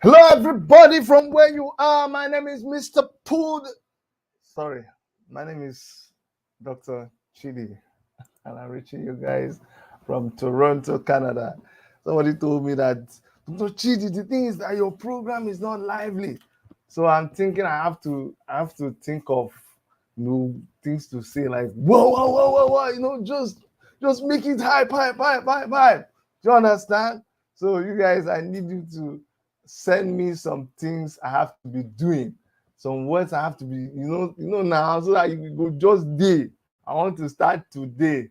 Hello, everybody, from where you are. My name is Mr. Pood. Sorry, my name is Dr. Chidi, and I'm reaching you guys from Toronto, Canada. Somebody told me that, Dr. Chidi, the thing is that your program is not lively. So I'm thinking I have to think of new things to say, like whoa, whoa, whoa, whoa, whoa, just make it hype, hype, hype, hype, hype. Do you understand? So you guys, I need you to send me some things I have to be doing, some words I have to be, now, so that you go just day. I want to start today.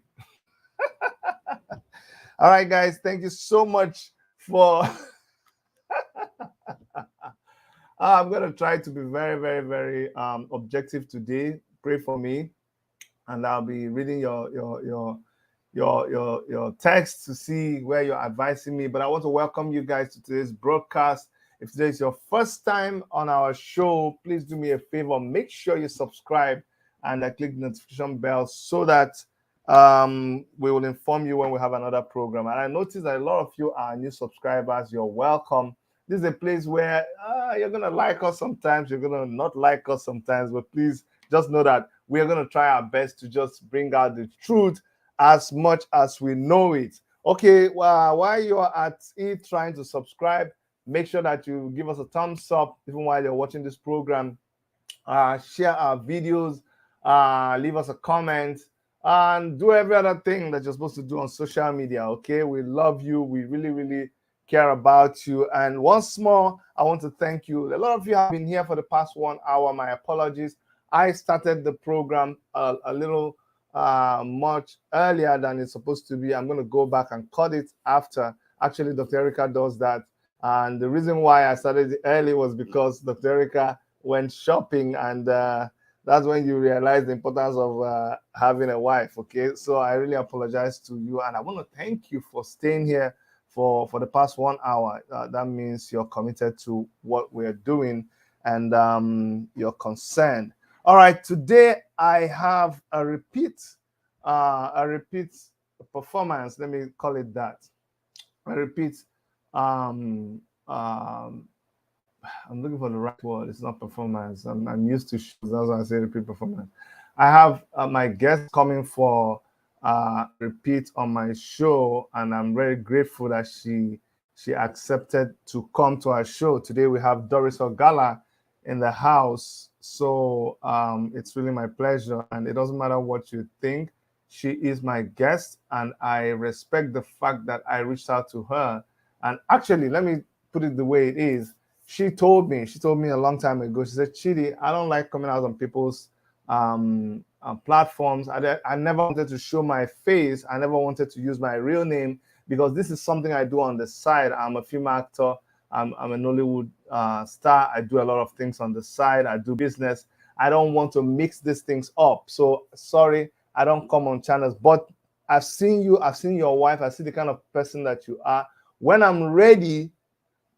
All right, guys, thank you so much for. I'm gonna try to be very, very, very objective today. Pray for me, and I'll be reading your text to see where you're advising me. But I want to welcome you guys to today's broadcast. If today is your first time on our show, please do me a favor. Make sure you subscribe and click the notification bell so that we will inform you when we have another program. And I noticed that a lot of you are new subscribers. You're welcome. This is a place where you're going to like us sometimes, you're going to not like us sometimes, but please just know that we are going to try our best to just bring out the truth as much as we know it. Okay, well, while you are at it trying to subscribe, make sure that you give us a thumbs up even while you're watching this program. Share our videos, leave us a comment, and do every other thing that you're supposed to do on social media. Okay, we love you. We really, really care about you. And once more, I want to thank you. A lot of you have been here for the past 1 hour. My apologies. I started the program a little much earlier than it's supposed to be. I'm going to go back and cut it after. Actually, Dr. Erica does that. And the reason why I started it early was because Dr. Erica went shopping, and that's when you realize the importance of having a wife. Okay, so I really apologize to you, and I want to thank you for staying here for the past 1 hour. That means you're committed to what we're doing, and you're concerned. All right, today I have a repeat performance. Let me call it that. A repeat. Um, um, I'm looking for the right word. It's not performance. I'm used to shows. That's why I say repeat performance. I have my guest coming for repeat on my show, and I'm very grateful that she accepted to come to our show. Today we have Doris Ogala in the house. So it's really my pleasure, and it doesn't matter what you think. She is my guest, and I respect the fact that I reached out to her. And actually, let me put it the way it is. She told me a long time ago, she said, Chidi, I don't like coming out on people's platforms. I never wanted to show my face. I never wanted to use my real name because this is something I do on the side. I'm a film actor. I'm an Hollywood star. I do a lot of things on the side. I do business. I don't want to mix these things up. So sorry, I don't come on channels. But I've seen you. I've seen your wife. I see the kind of person that you are. When I'm ready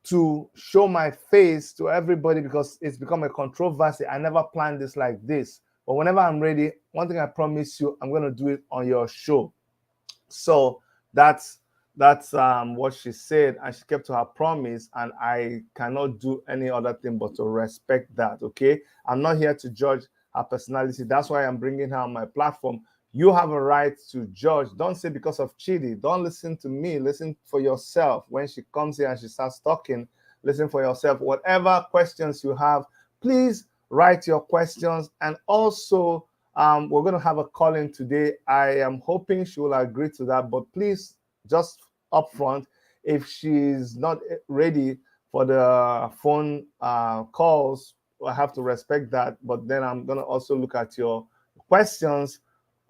to show my face to everybody, because it's become a controversy, I never planned this like this. But whenever I'm ready, one thing I promise you, I'm going to do it on your show. So that's what she said, and she kept to her promise, and I cannot do any other thing but to respect that. Okay, I'm not here to judge her personality. That's why I'm bringing her on my platform. You have a right to judge. Don't say because of Chidi. Don't listen to me. Listen for yourself. When she comes here and she starts talking, listen for yourself. Whatever questions you have, please write your questions. And also, we're going to have a call-in today. I am hoping she will agree to that. But please, just upfront, if she's not ready for the phone calls, I have to respect that. But then I'm going to also look at your questions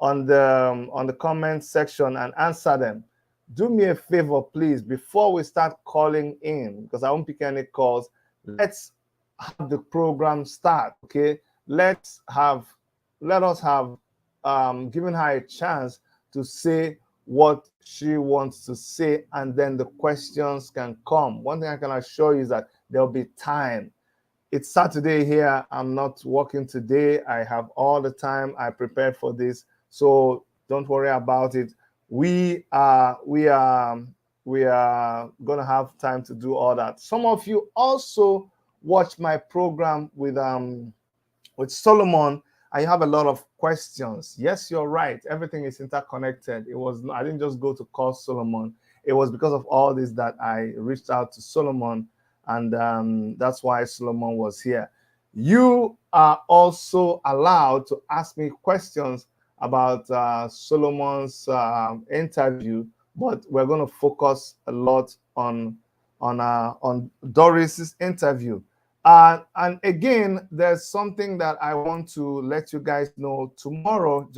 on the comment section and answer them. Do me a favor, please, before we start calling in, because I won't pick any calls. Let's have the program start. Okay, let us have given her a chance to say what she wants to say, and then the questions can come. One thing I can assure you is that there'll be time. It's Saturday here. I'm not working today. I have all the time. I prepared for this. So don't worry about it. We are we are gonna have time to do all that. Some of you also watch my program with Solomon, and you have a lot of questions. Yes, you're right. Everything is interconnected. I didn't just go to call Solomon. It was because of all this that I reached out to Solomon, and that's why Solomon was here. You are also allowed to ask me questions about Solomon's interview, but we're going to focus a lot on Doris's interview. And again, there's something that I want to let you guys know tomorrow.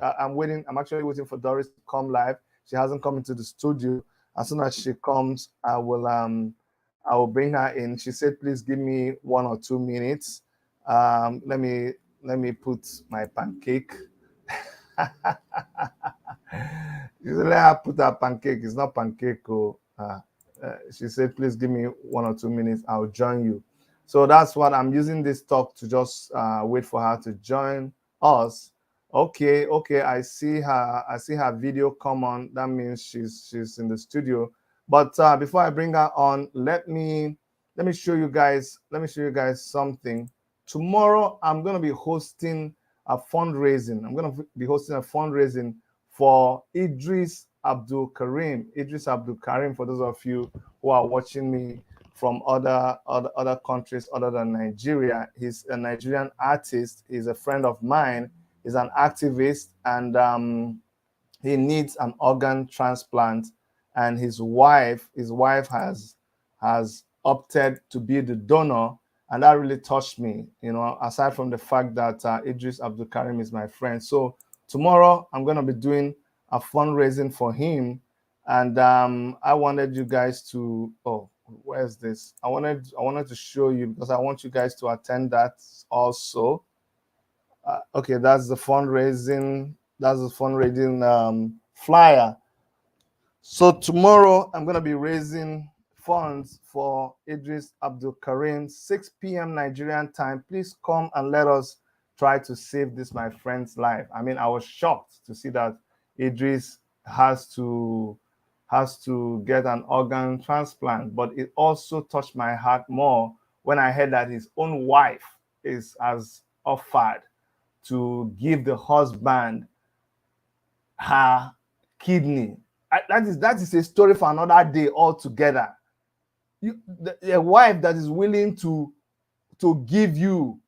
I'm actually waiting for Doris to come live. She hasn't come into the studio. As soon as she comes, I will bring her in. She said, please give me 1 or 2 minutes. Let me put my pancake. You let her put her pancake. It's not pancake. She said, please give me 1 or 2 minutes. I'll join you. So that's what I'm using this talk to just wait for her to join us. Okay. I see her video come on. That means she's in the studio. But before I bring her on, let me show you guys something. Tomorrow I'm going to be hosting a fundraising. I'm going to be hosting a fundraising for Idris Abdul Karim. Idris Abdul Karim, for those of you who are watching me from other countries other than Nigeria. He's a Nigerian artist. He's a friend of mine. He's an activist, and he needs an organ transplant. And his wife has opted to be the donor, and that really touched me. Aside from the fact that Idris Abdul Karim is my friend. So tomorrow I'm going to be doing a fundraising for him, and I wanted you guys to. Oh, where's this? I wanted to show you because I want you guys to attend that also. Okay, that's the fundraising. That's the fundraising flyer. So tomorrow I'm going to be raising funds for Idris Abdul Karim, 6 p.m. Nigerian time. Please come and let us try to save this my friend's life. I mean, I was shocked to see that Idris has to get an organ transplant, but it also touched my heart more when I heard that his own wife has offered to give the husband her kidney. That is a story for another day altogether. A wife that is willing to give you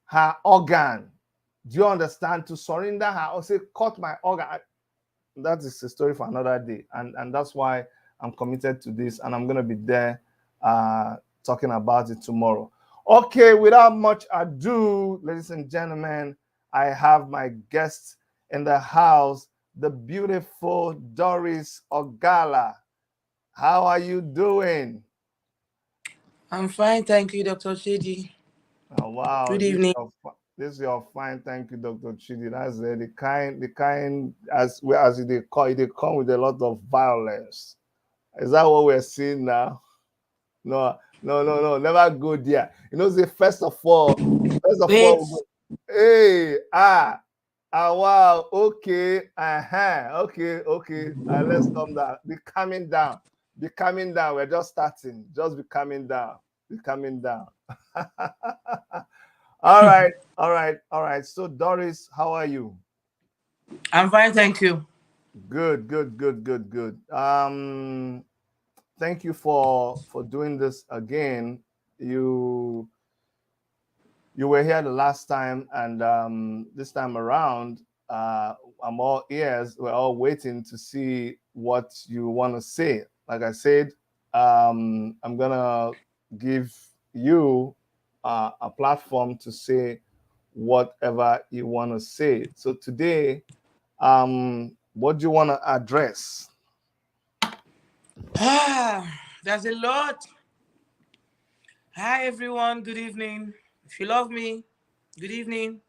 her organ. Do you understand? To surrender her or say, cut my organ. That is a story for another day. And that's why I'm committed to this, and I'm going to be there talking about it tomorrow. Okay, without much ado, ladies and gentlemen, I have my guest in the house, the beautiful Doris Ogala. How are you doing? I'm fine, thank you, Dr. Chidi. Oh, wow. Good evening. This is your fine. Thank you, Dr. Chidi. That's the kind as they come with a lot of violence. Is that what we're seeing now? No. Never go there. The first of all, Wait. hey, wow, okay, okay. Let's calm down. Be calming down. We're just starting. Just be calming down. All right. So Doris, how are you? I'm fine, thank you. Good. Thank you for doing this again. You were here the last time, and this time around, I'm all ears. We're all waiting to see what you want to say. Like I said, I'm gonna give you a platform to say whatever you want to say. So today, what do you want to address? There's a lot. Hi, everyone. Good evening. If you love me, good evening.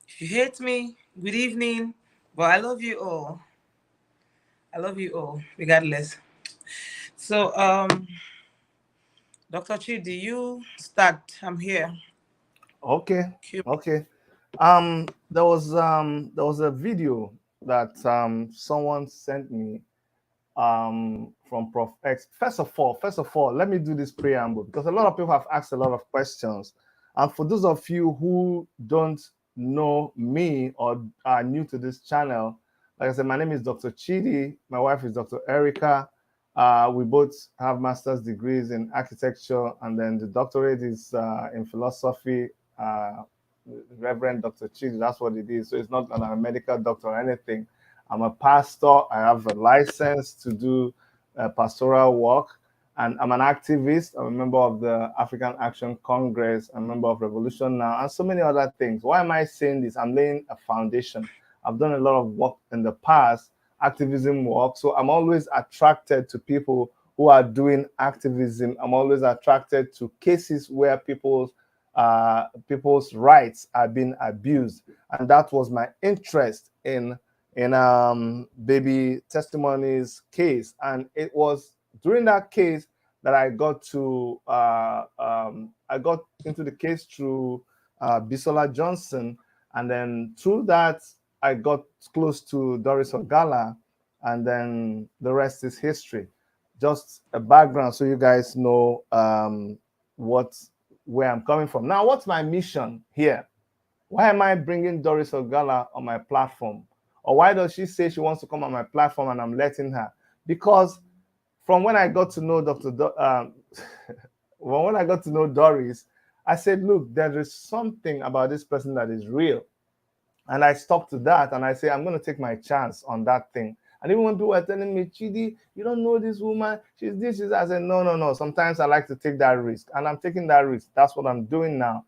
If you hate me, good evening. But I love you all. Regardless. So, Dr. Chidi, you start. I'm here. Okay. There was a video that someone sent me, from Prof X. First of all, let me do this preamble because a lot of people have asked a lot of questions. And for those of you who don't know me or are new to this channel, like I said, my name is Dr. Chidi. My wife is Dr. Erica. We both have master's degrees in architecture, and then the doctorate is in philosophy. Reverend Dr. Chidi, that's what it is. So it's not a medical doctor or anything. I'm a pastor. I have a license to do pastoral work, and I'm an activist. I'm a member of the African Action Congress. I'm a member of Revolution Now, and so many other things. Why am I saying this? I'm laying a foundation. I've done a lot of work in the past, activism work. So I'm always attracted to people who are doing activism. I'm always attracted to cases where people's rights are being abused, and that was my interest in baby testimonies case. And it was during that case that I got to I got into the case through Bisola Johnson, and then through that I got close to Doris Ogala, and then the rest is history. Just a background so you guys know where I'm coming from. Now, what's my mission here? Why am I bringing Doris Ogala on my platform? Or why does she say she wants to come on my platform and I'm letting her? Because from when I got to know when I got to know Doris, I said, look, there is something about this person that is real. And I stuck to that, and I say, I'm going to take my chance on that thing. And even when people are telling me, Chidi, you don't know this woman, she's this, she's that, I said, no. Sometimes I like to take that risk, and I'm taking that risk. That's what I'm doing now.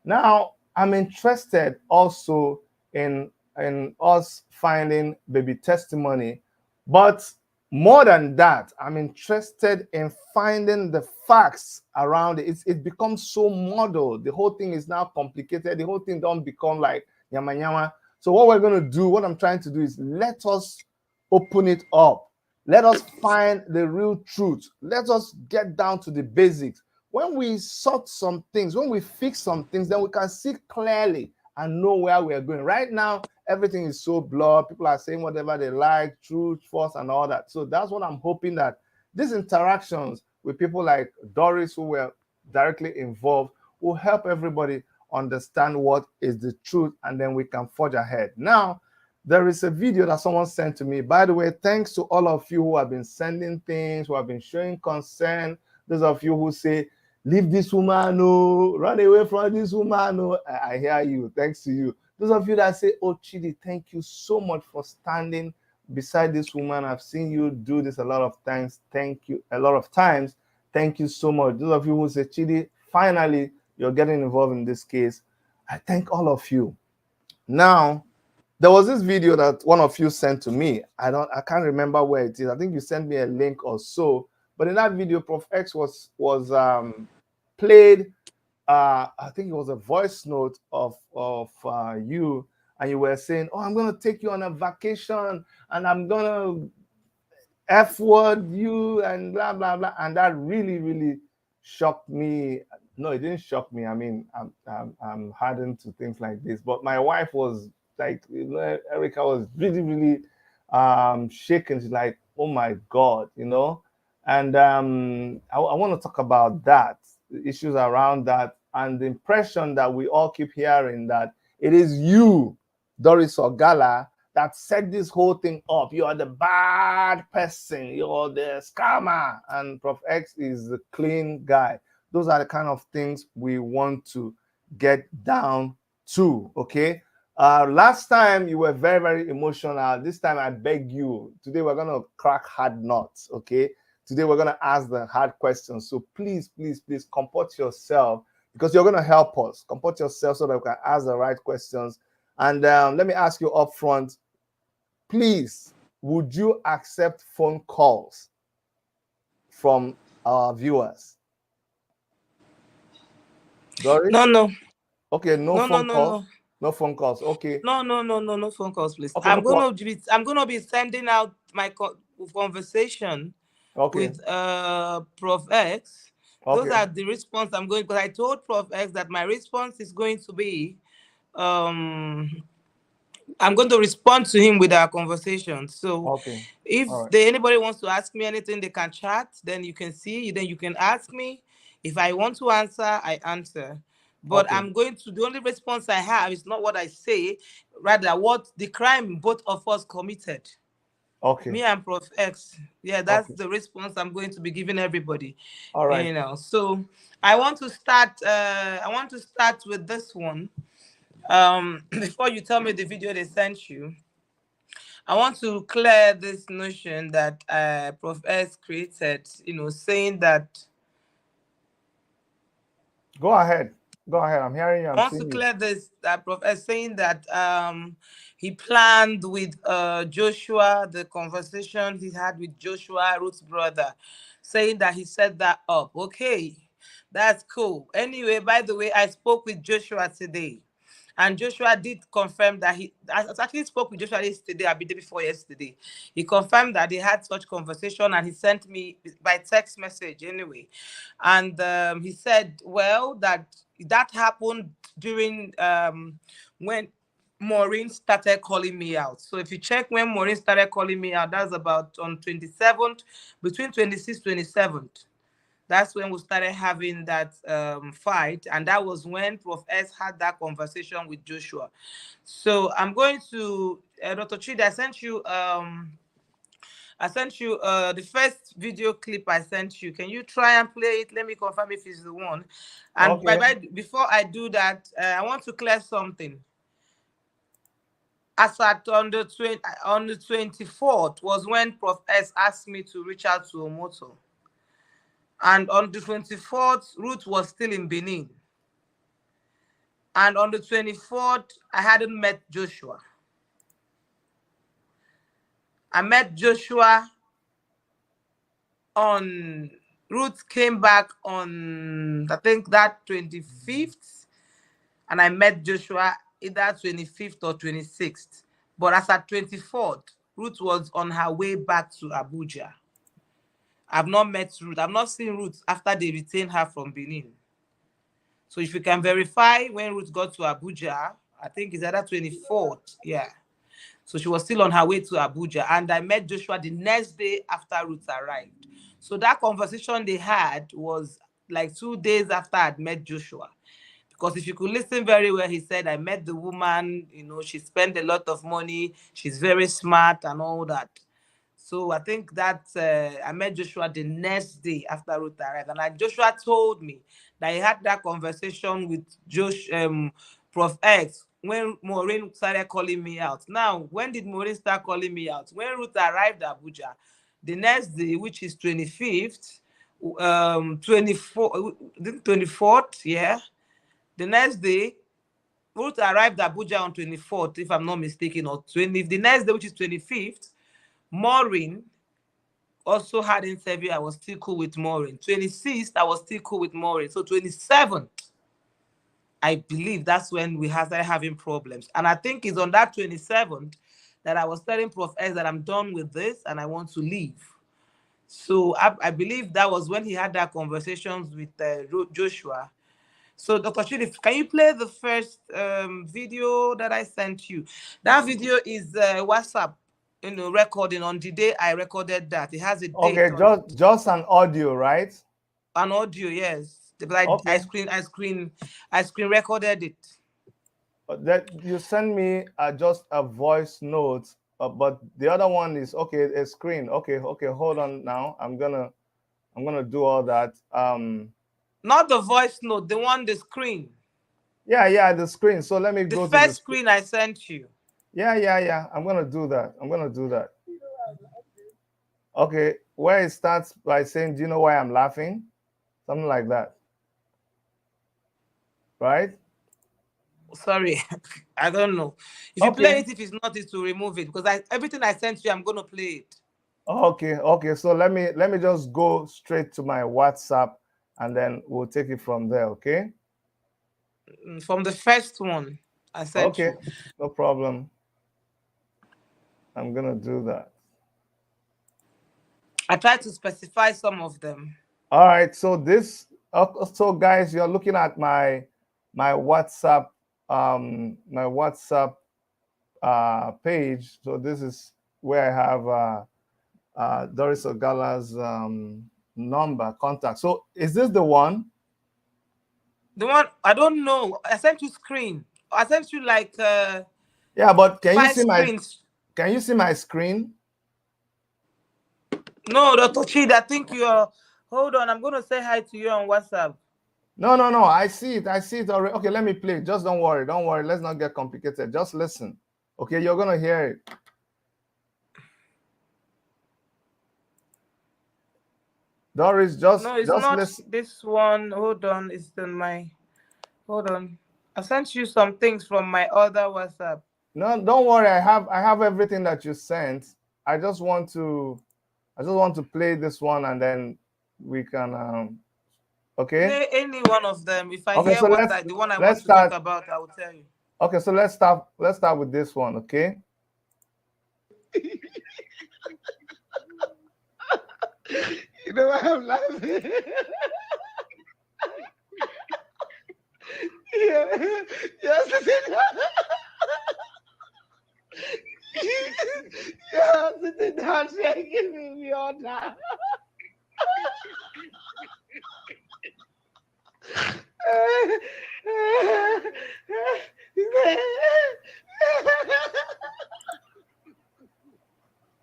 Now, I'm interested also in us finding baby testimony, but more than that, I'm interested in finding the facts around it. It becomes so muddled. The whole thing is now complicated. The whole thing don't become like yama yama. So what we're going to do, what I'm trying to do is let us open it up. Let us find the real truth. Let us get down to the basics. When we sort some things, when we fix some things, then we can see clearly and know where we are going. Right now, everything is so blurred. People are saying whatever they like, truth, false, and all that. So that's what I'm hoping, that these interactions with people like Doris, who were directly involved, will help everybody understand what is the truth, and then we can forge ahead. Now, there is a video that someone sent to me. By the way, thanks to all of you who have been sending things, who have been showing concern. Those of you who say, leave this woman, no, run away from this woman, no. I hear you. Thanks to you. Those of you that say, oh, Chidi, thank you so much for standing beside this woman. I've seen you do this a lot of times. Thank you. A lot of times. Thank you so much. Those of you who say, Chidi, finally, you're getting involved in this case. I thank all of you. Now, there was this video that one of you sent to me. I can't remember where it is. I think you sent me a link or so. But in that video, Prof X was played. I think it was a voice note of you, and you were saying, "Oh, I'm gonna take you on a vacation, and I'm gonna F-word you and blah blah blah," and that really shocked me. No, it didn't shock me. I mean, I'm hardened to things like this, but my wife was like, Erica was really shaken. She's like, oh my God, and I want to talk about that, the issues around that, and the impression that we all keep hearing that it is you, Doris Ogala, that set this whole thing up. You are the bad person. You're the scammer. And Prof X is the clean guy. Those are the kind of things we want to get down to, okay? Last time you were very emotional. This time I beg you. Today we're going to crack hard nuts, okay? Today we're going to ask the hard questions. So please comport yourself, because you're going to help us. Comport yourself so that we can ask the right questions. And let me ask you up front, please, would you accept phone calls from our viewers? Doris? No. Okay, no phone calls. No. No phone calls. Okay. No phone calls, please. Okay, I'm gonna be sending out my conversation okay. with Prof X. Those Okay. are the response I'm going, because I told Prof X that my response is going to be I'm going to respond to him with our conversation. So Okay. if All right. anybody wants to ask me anything, they can chat. Then you can see. Then you can ask me. If I want to answer, I answer. But Okay. I'm going to, the only response I have is not what I say, rather what the crime both of us committed. Okay. Me and Prof X. Yeah, that's Okay. the response I'm going to be giving everybody. All right. So I want to start. I want to start with this one. Before you tell me the video they sent you, I want to clear this notion that Prof S created. Saying that Go ahead. Go ahead. I'm hearing you. I I'm want to seeing you. clear this, that Prophet saying that he planned with Joshua, the conversation he had with Joshua, Ruth's brother, saying that he set that up. Okay, that's cool. Anyway, by the way, I spoke with Joshua today. And Joshua did confirm that I actually spoke with Joshua yesterday, I be there before yesterday. He confirmed that they had such conversation and he sent me by text message anyway. And he said, well, that happened during when Maureen started calling me out. So if you check when Maureen started calling me out, that's about on 27th, between 26th, 27th. That's when we started having that fight. And that was when Prof S had that conversation with Joshua. So I'm going to, Dr. Chidi, I sent you the first video clip I sent you. Can you try and play it? Let me confirm if it's the one. And Okay. before I do that, I want to clear something. As at on the 24th was when Prof S asked me to reach out to Omoto. And on the 24th, Ruth was still in Benin. And on the 24th, I hadn't met Joshua. I met Joshua on, Ruth came back on, I think that 25th. And I met Joshua either 25th or 26th. But as at 24th, Ruth was on her way back to Abuja. I've not met Ruth. I've not seen Ruth after they retained her from Benin. So if you can verify when Ruth got to Abuja, I think it's either 24th. Yeah. So she was still on her way to Abuja. And I met Joshua the next day after Ruth arrived. So that conversation they had was like 2 days after I'd met Joshua. Because if you could listen very well, he said, I met the woman, she spent a lot of money. She's very smart and all that. So I think that I met Joshua the next day after Ruth arrived. And Joshua told me that he had that conversation with Prof X when Maureen started calling me out. Now, when did Maureen start calling me out? When Ruth arrived at Abuja, the next day, which is 25th, 24th, yeah. The next day, Ruth arrived at Abuja on 24th, if I'm not mistaken, or 20. The next day, which is 25th, Maureen also had interview. I was still cool with Maureen. 26th, I was still cool with Maureen. So 27th, I believe that's when we started having problems. And I think it's on that 27th that I was telling Prof S that I'm done with this and I want to leave. So I believe that was when he had that conversations with Joshua. So Dr. Chidi, can you play the first video that I sent you? That video is WhatsApp, recording on the day I recorded that. It has a date Okay. on it. Just an audio, right? An audio, yes. But I Okay. screen recorded it. That you send me just a voice note, but the other one is okay. A screen. Okay. Okay. Hold on now. I'm gonna do all that. Not the voice note, the one, the screen. Yeah. The screen. So let me The go to the first screen. screen I sent you. Yeah. I'm gonna do that. Okay. Where it starts by saying, "Do you know why I'm laughing?" Something like that. Right? Sorry, I don't know. If you play Okay. it, if it's not, it's to remove it because everything I sent you, I'm gonna play it. Okay. So let me just go straight to my WhatsApp and then we'll take it from there, okay? From the first one I sent Okay, you. no problem. I'm gonna do that. I tried to specify some of them. All right, so so guys, you're looking at my WhatsApp page. So this is where I have Doris Ogala's number, contact. So is this the one? The one, I don't know. I sent you screen. I sent you like Yeah, but can you 5 see my screens. screen? No, Dr. Chidi, I think you're. Hold on, I'm going to say hi to you on WhatsApp. No. I see it already. Okay, let me play. Just don't worry. Let's not get complicated. Just listen. Okay, you're gonna hear it. Doris, No, it's just not listen. this one. Hold on, it's in my. Hold on. I sent you some things from my other WhatsApp. No, don't worry. I have everything that you sent. I just want to play this one and then we can okay. Play any one of them. If I Okay, hear so the one I want let's to talk start. about, I will tell you. Okay, so let's start with this one, okay? You know why I'm laughing? Yeah, yes, yeah, sitting down shaking me all time.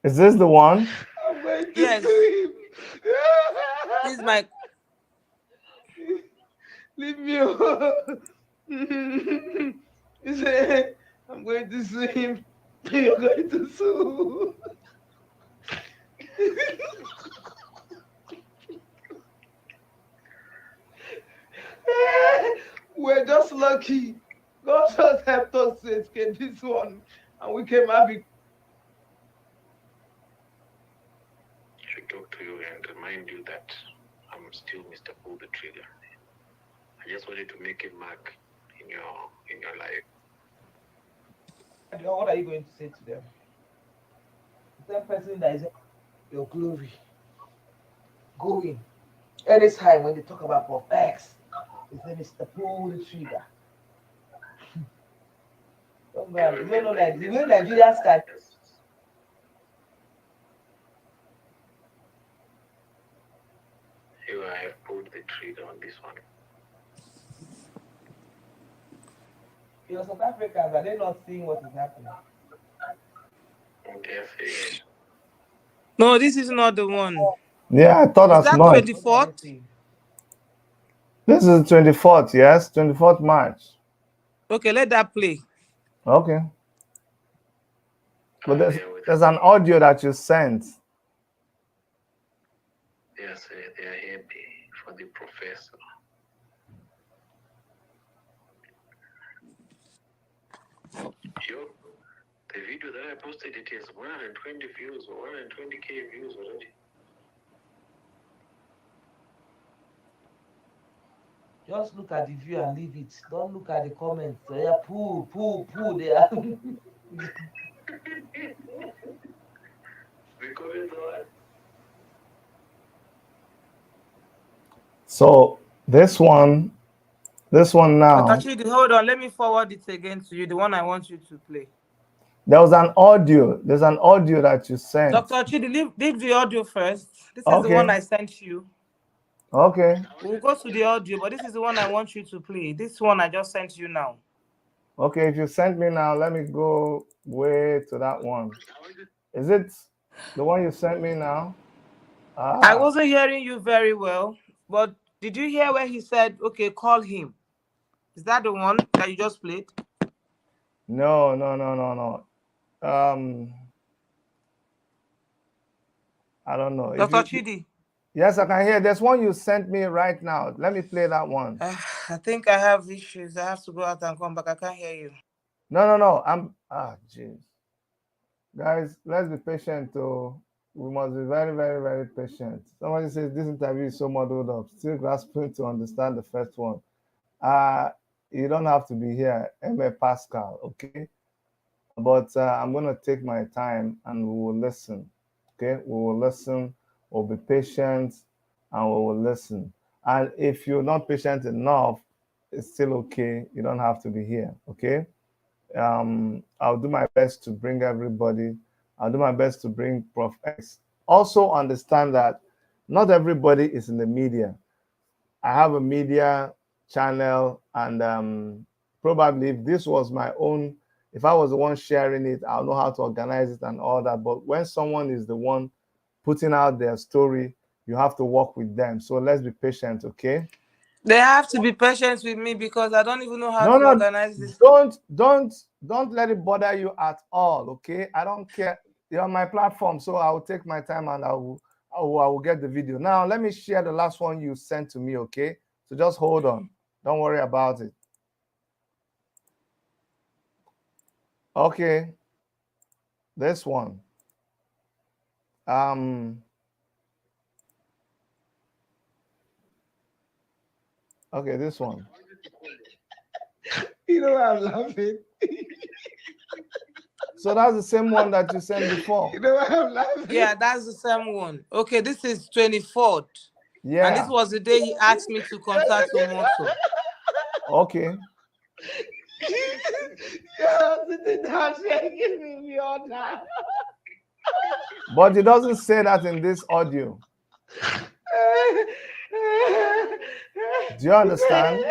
Is this the one? I'm going to Yes. sleep. This is my. Leave me alone. He said, I'm going to swim. You're going to swim. We're just lucky. God just helped us to escape this one. And we came having. To talk to you and remind you that I'm still Mr. Pull the Trigger. I just wanted to make a mark in your life. What are you going to say to them? The same person that is your glory. Going. Anytime when they talk about Pop X, his name is the Pull the Trigger. Don't go and, you know, like the way Nigerians can. I have pulled the trigger on this one. You're South Africans, are they not seeing what is happening? Yes. No, this is not the one. Yeah, I thought Is as that much. 24th? This is the 24th, yes? 24th March. Okay, let that play. Okay. But there's an audio that you sent. Yes, they are happy for the professor. Yo, the video that I posted, it has 120 views or 120k views already. Just look at the view and leave it. Don't look at the comments. They are pull. They are. The comments are. So this one now. Actually, hold on. Let me forward it again to you. The one I want you to play. There's an audio that you sent. Dr. Chidi, leave the audio first. This is Okay. the one I sent you. Okay. We'll go to the audio, but this is the one I want you to play. This one I just sent you now. Okay, if you sent me now, let me go way to that one. Is it the one you sent me now? I wasn't hearing you very well, but did you hear where he said, okay, call him? Is that the one that you just played? No. I don't know. Dr. Chidi? Yes, I can hear. There's one you sent me right now. Let me play that one. I think I have issues. I have to go out and come back. I can't hear you. No. Jeez. Guys, let's be patient. We must be very, very, very patient. Somebody says this interview is so muddled up. Still grasping to understand the first one. You don't have to be here, M.A. Pascal, okay? But I'm going to take my time and we will listen, okay? We will listen, we'll be patient, and we will listen. And if you're not patient enough, it's still okay. You don't have to be here, okay? I'll do my best to bring everybody. I'll do my best to bring Prof X. Also understand that not everybody is in the media. I have a media channel, and probably if this was my own, if I was the one sharing it, I'll know how to organize it and all that. But when someone is the one putting out their story, you have to work with them. So let's be patient, okay? They have to be patient with me because I don't even know how No, to no, organize this. don't let it bother you at all, okay? I don't care. You're on my platform, so I will take my time and I will get the video. Now, let me share the last one you sent to me, okay? So just hold on. Don't worry about it. Okay. This one. Okay, this one. You know I'm laughing. So that's the same one that you sent before. You know I'm laughing. Yeah, that's the same one. Okay, this is 24th. Yeah. And this was the day he asked me to contact Omoto. Okay. You're sitting down shaking me all time. But it doesn't say that in this audio. Do you understand?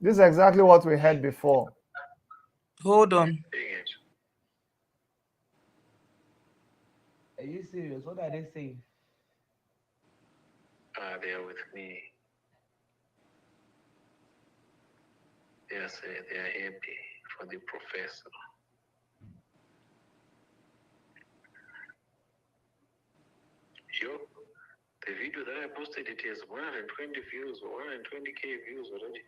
This is exactly what we had before. Hold on. Are you serious? What are they saying? They are with me. They are happy for the professor. Yo, the video that I posted, it has 120 views or 120K views already.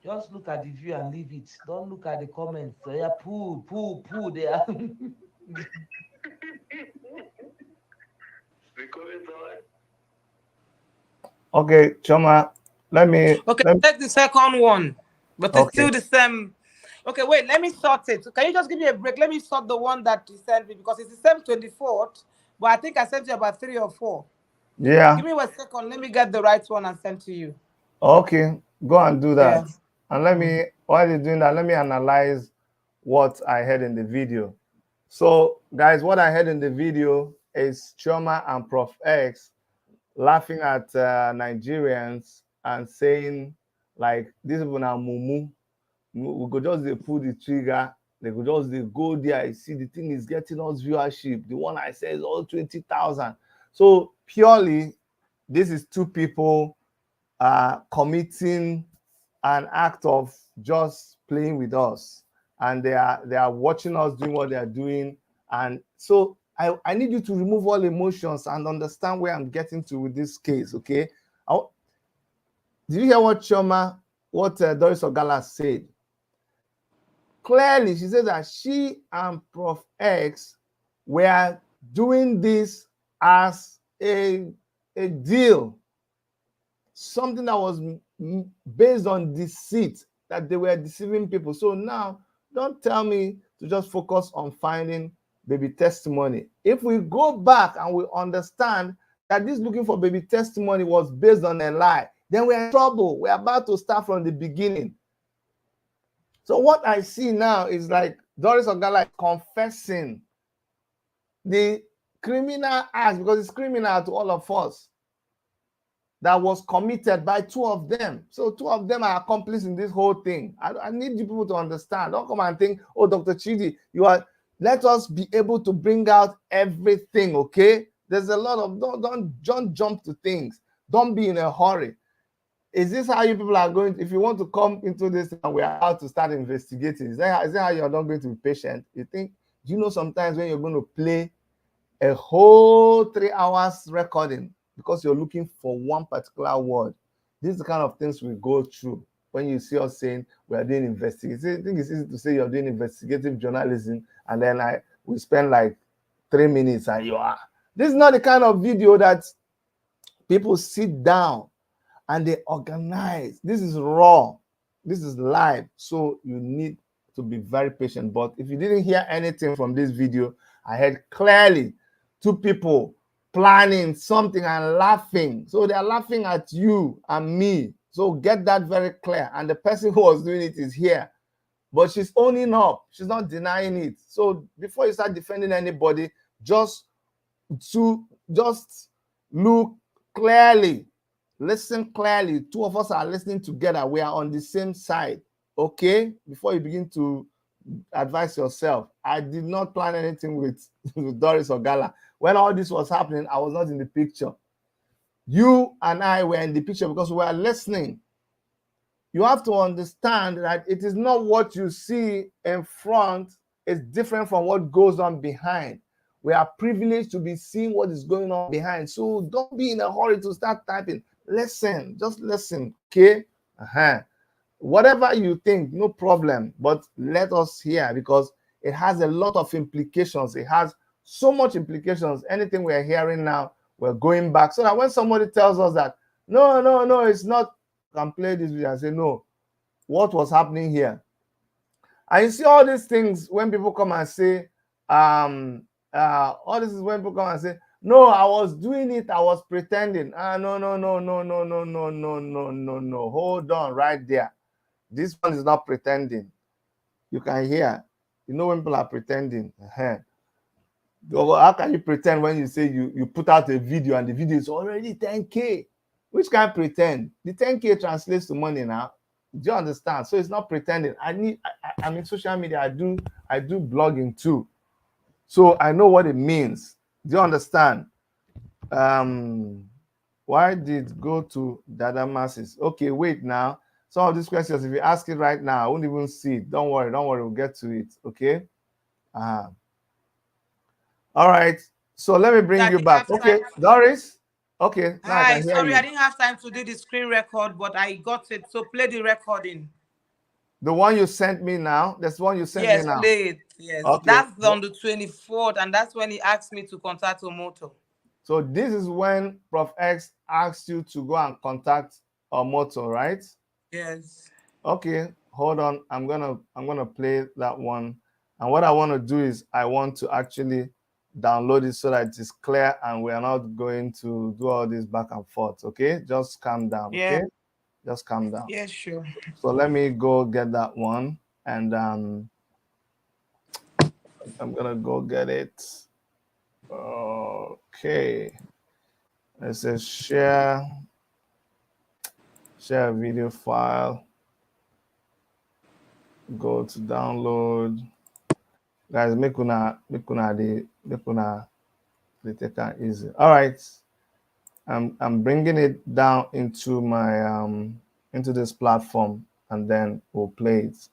Just look at the view and leave it. Don't look at the comments. They are pull. They are. The comments are. Okay, Chioma, let me. Okay, take the second one. But it's Okay. still the same. Okay, wait, let me sort it. Can you just give me a break? Let me sort the one that you sent me because it's the same 24th, but I think I sent you about 3 or 4. Yeah. Give me 1 second. Let me get the right one and send to you. Okay, go and do that. Yeah. And let me, while you're doing that, let me analyze what I heard in the video. So, guys, what I heard in the video is Chioma and Prof X laughing at Nigerians and saying, like, these people are mumu. We could just pull the trigger. They could just go there. I see the thing is getting us viewership. The one I said is all 20,000. So purely, this is two people committing an act of just playing with us, and they are watching us doing what they are doing. And so I need you to remove all emotions and understand where I'm getting to with this case, okay? Did you hear what Chioma, what Doris Ogala said? Clearly, she said that she and Prof X were doing this as a deal, something that was based on deceit, that they were deceiving people. So now, don't tell me to just focus on finding baby testimony. If we go back and we understand that this looking for baby testimony was based on a lie, then we're in trouble. We're about to start from the beginning. So what I see now is like Doris Ogala is confessing the criminal act, because it's criminal to all of us, that was committed by two of them. So two of them are accomplices in this whole thing. I need you people to understand. Don't come and think, oh, Dr. Chidi, let us be able to bring out everything, okay? There's a lot of, don't jump to things. Don't be in a hurry. Is this how you people are going to, if you want to come into this and we're about to start investigating, is that how you're not going to be patient? You think, do you know sometimes when you're going to play a whole 3 hours recording because you're looking for one particular word? This is the kind of things we go through when you see us saying we are doing investigative. I think it's easy to say you're doing investigative journalism, and then we spend like 3 minutes and you are. This is not the kind of video that people sit down and they organize. This is raw. This is live. So you need to be very patient. But if you didn't hear anything from this video, I heard clearly two people planning something and laughing. So they are laughing at you and me. So get that very clear. And the person who was doing it is here. But she's owning up. She's not denying it. So before you start defending anybody, just look clearly. Listen clearly. Two of us are listening together. We are on the same side. Okay? Before you begin to advise yourself. I did not plan anything with Doris Ogala. When all this was happening, I was not in the picture. You and I were in the picture because we are listening. You have to understand that it is not what you see in front is different from what goes on behind. We are privileged to be seeing what is going on behind. So don't be in a hurry to start typing. Listen, just listen, okay? Whatever you think, no problem, but let us hear, because it has a lot of implications. It has so much implications. Anything we're hearing now, we're going back, so that when somebody tells us that no, it's not, can play this video and say, no, what was happening here? And you see all these things when people come and say, all this is when people come and say, no, I was doing it, I was pretending. No, hold on right there. This one is not pretending. You can hear. You know when people are pretending. How can you pretend when you say you put out a video and the video is already 10K? Which can pretend? The 10K translates to money now. Do you understand? So it's not pretending. I'm in social media. I do blogging too. So I know what it means. Do you understand? Why did go to Dada Masses? Okay, wait now. Some of these questions, if you ask it right now, I won't even see it. Don't worry, we'll get to it. Okay. All right. So let me bring you back. Okay, Doris. Okay. Now Hi, sorry, I didn't have time to do the screen record, but I got it. So play the recording. The one you sent me now. That's the one you sent me now. Yes, play it. Yes. Okay. That's on the 24th, and that's when he asked me to contact Omoto. So this is when Prof X asked you to go and contact Omoto, right? Yes. Okay, hold on. I'm gonna play that one. And what I want to do is I want to actually download it so that it is clear and we are not going to do all this back and forth. Okay, just calm down. Yeah. Okay, just calm down. Yeah, sure. So let me go get that one, and I'm gonna go get it. Okay, it says share video file. Go to download. Guys, make una they take that easy. All right, I'm bringing it down into my into this platform, and then we'll play it.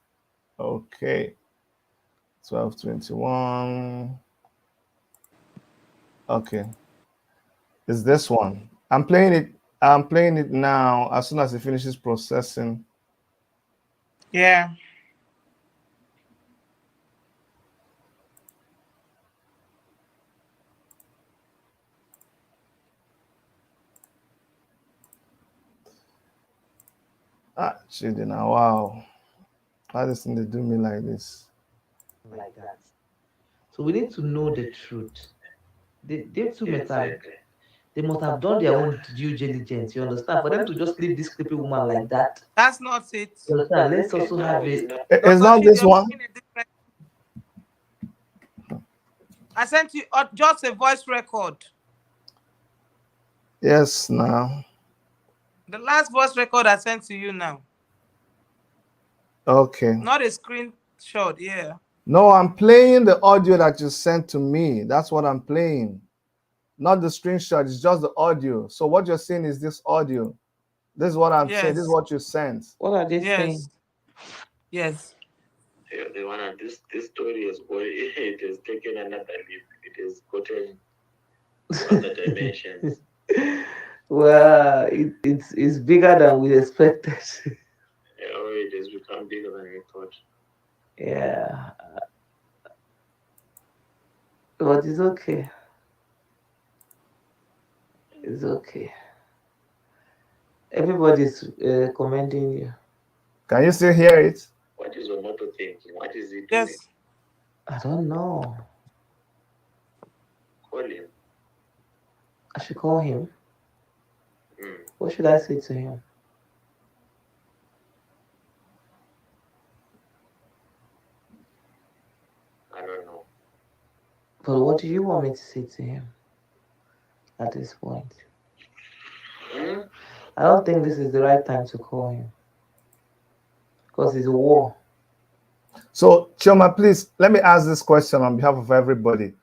Okay, 12:21. Okay, it's this one. I'm playing it now. As soon as it finishes processing. Yeah. Children, wow. Why does they do me like this? Like that. So we need to know the truth. They too they must have done their own due diligence. You understand? For them to just leave this creepy woman like that. That's not it. You understand? Let's also have it. It's not this one. I sent you just a voice record. Yes, now. The last voice record I sent to you now. Okay. Not a screenshot, yeah. No, I'm playing the audio that you sent to me. That's what I'm playing. Not the screenshot, it's just the audio. So what you're saying is this audio. This is what I'm saying. This is what you sent. What are they saying? Yes. Yeah, the one this story is boy, it has taken another leap. It has gotten other dimensions. Well, it's bigger than we expected. Yeah, it has become bigger than we thought. Yeah. But it's okay. It's okay. Everybody's commending you. Can you still hear it? What is Omoto thinking? What is it? Yes. I don't know. Call him. should call him. Mm. What should I say to him? I don't know. But what do you want me to say to him at this point? Mm? I don't think this is the right time to call him because it's a war. So, Chioma, please let me ask this question on behalf of everybody.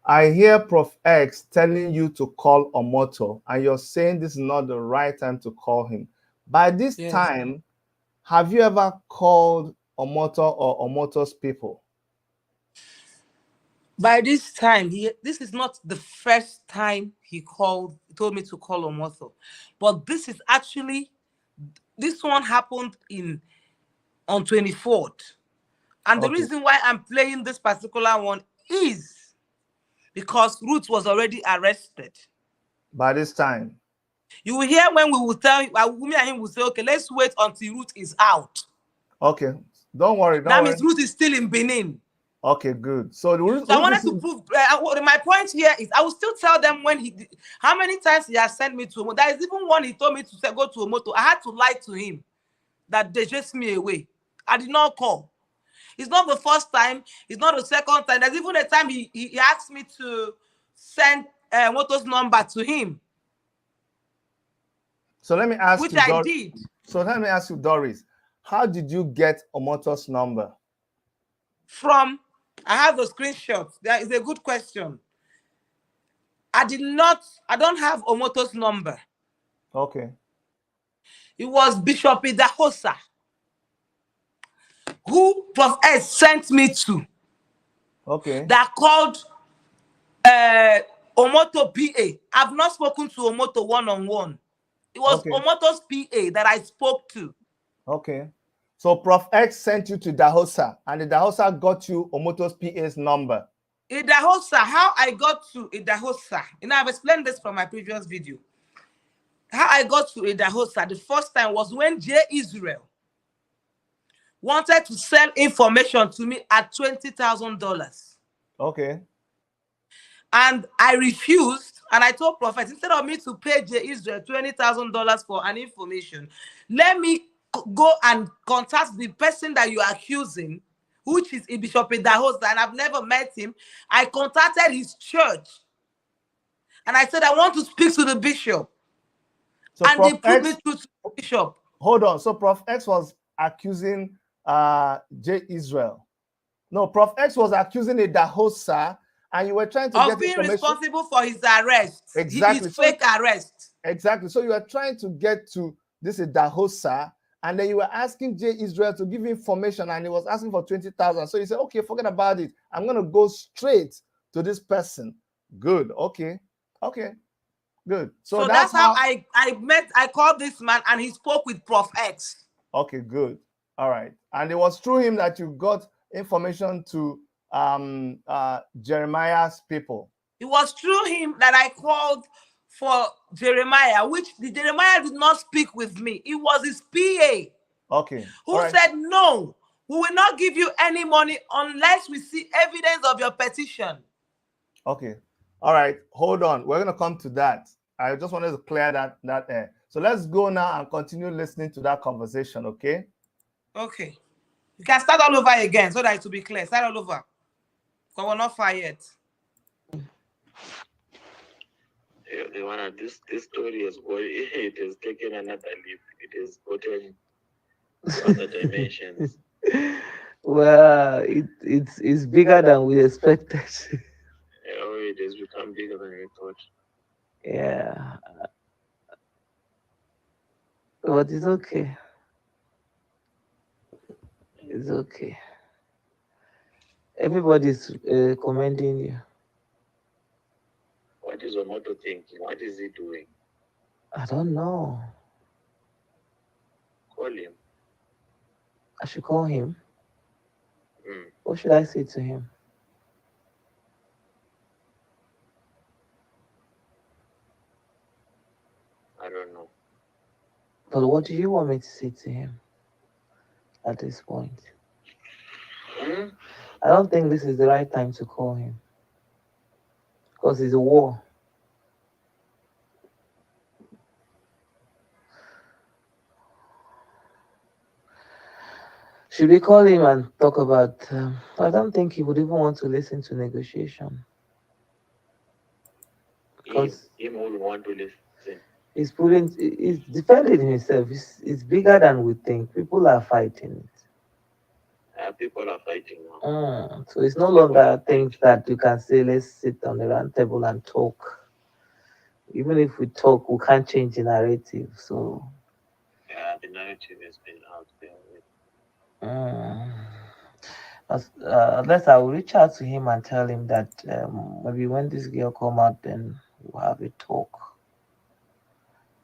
I hear Prof X telling you to call Omoto, and you're saying this is not the right time to call him. By this Yes. time, have you ever called Omoto or Omoto's people? By this time, this is not the first time he told me to call Omoto, but this is actually, this one happened on 24th. And the Okay. reason why I'm playing this particular one is because Ruth was already arrested. By this time. You will hear when we will tell me and him will say, okay, let's wait until Ruth is out. Okay. Don't worry. That means Ruth is still in Benin. Okay, good. So, So I wanted to prove. My point here is, I will still tell them how many times he has sent me to Omoto. There is even one he told me to go to Omoto. I had to lie to him that they chased me away. I did not call. It's not the first time. It's not the second time. There's even a time he asked me to send Omoto's number to him. So let me ask which you, I did. So let me ask you, Doris, how did you get Omoto's number? I have the screenshot. That is a good question. I don't have Omoto's number. Okay. It was Bishop Idahosa who Prof S sent me to. Okay. That called Omoto PA. I've not spoken to Omoto one-on-one. It was Omoto's PA that I spoke to. Okay. So Prof X sent you to Dahosa, and the Dahosa got you Omoto's PA's number. Idahosa, how I got to Idahosa. I've explained this from my previous video. How I got to Idahosa the first time was when J. Israel wanted to sell information to me at $20,000. Okay. And I refused, and I told Prophet, instead of me to pay J. Israel $20,000 for an information, let me go and contact the person that you are accusing, which is Bishop Idahosa, and I've never met him. I contacted his church, and I said, I want to speak to the bishop. So and they put me through to the bishop. Hold on. So Prof X was accusing J. Israel. No, Prof X was accusing Idahosa, and you were trying to get being responsible for his arrest. Exactly. His fake arrest. Exactly. So you were trying to get to this Idahosa, and then you were asking J. Israel to give information, and he was asking for 20,000. So you said, okay, forget about it. I'm going to go straight to this person. Good. Okay. Good. So that's how I called this man, and he spoke with Prof X. Okay, good. All right. And it was through him that you got information to Jeremiah's people. It was through him that I called for Jeremiah, which Jeremiah did not speak with me. It was his PA. Okay. Who said, no, we will not give you any money unless we see evidence of your petition. Okay. All right. Hold on. We're going to come to that. I just wanted to clear that air. So let's go now and continue listening to that conversation, okay? Okay. You can start all over again so that it will be clear. Start all over. Because we're not far yet. This story is going, it has taken another leap. It has gotten other dimensions. Well, it's bigger than we expected. Oh, it has become bigger than we thought. Yeah. But it's okay. It's okay. Everybody's commending you. What is Omoto thinking? What is he doing? I don't know. Call him. I should call him. Mm. What should I say to him? I don't know. But what do you want me to say to him at this point? Mm? I don't think this is the right time to call him because it's a war. Should we call him and talk about? I don't think he would even want to listen to negotiation because Him would want to listen. he's defending himself. It's bigger than we think. People are fighting it. People are fighting now. So it's no longer things that you can say, let's sit on the round table and talk. Even if we talk, we can't change the narrative. So Yeah, the narrative has been out there. mm, unless I will reach out to him and tell him that maybe when this girl come out, then we'll have a talk.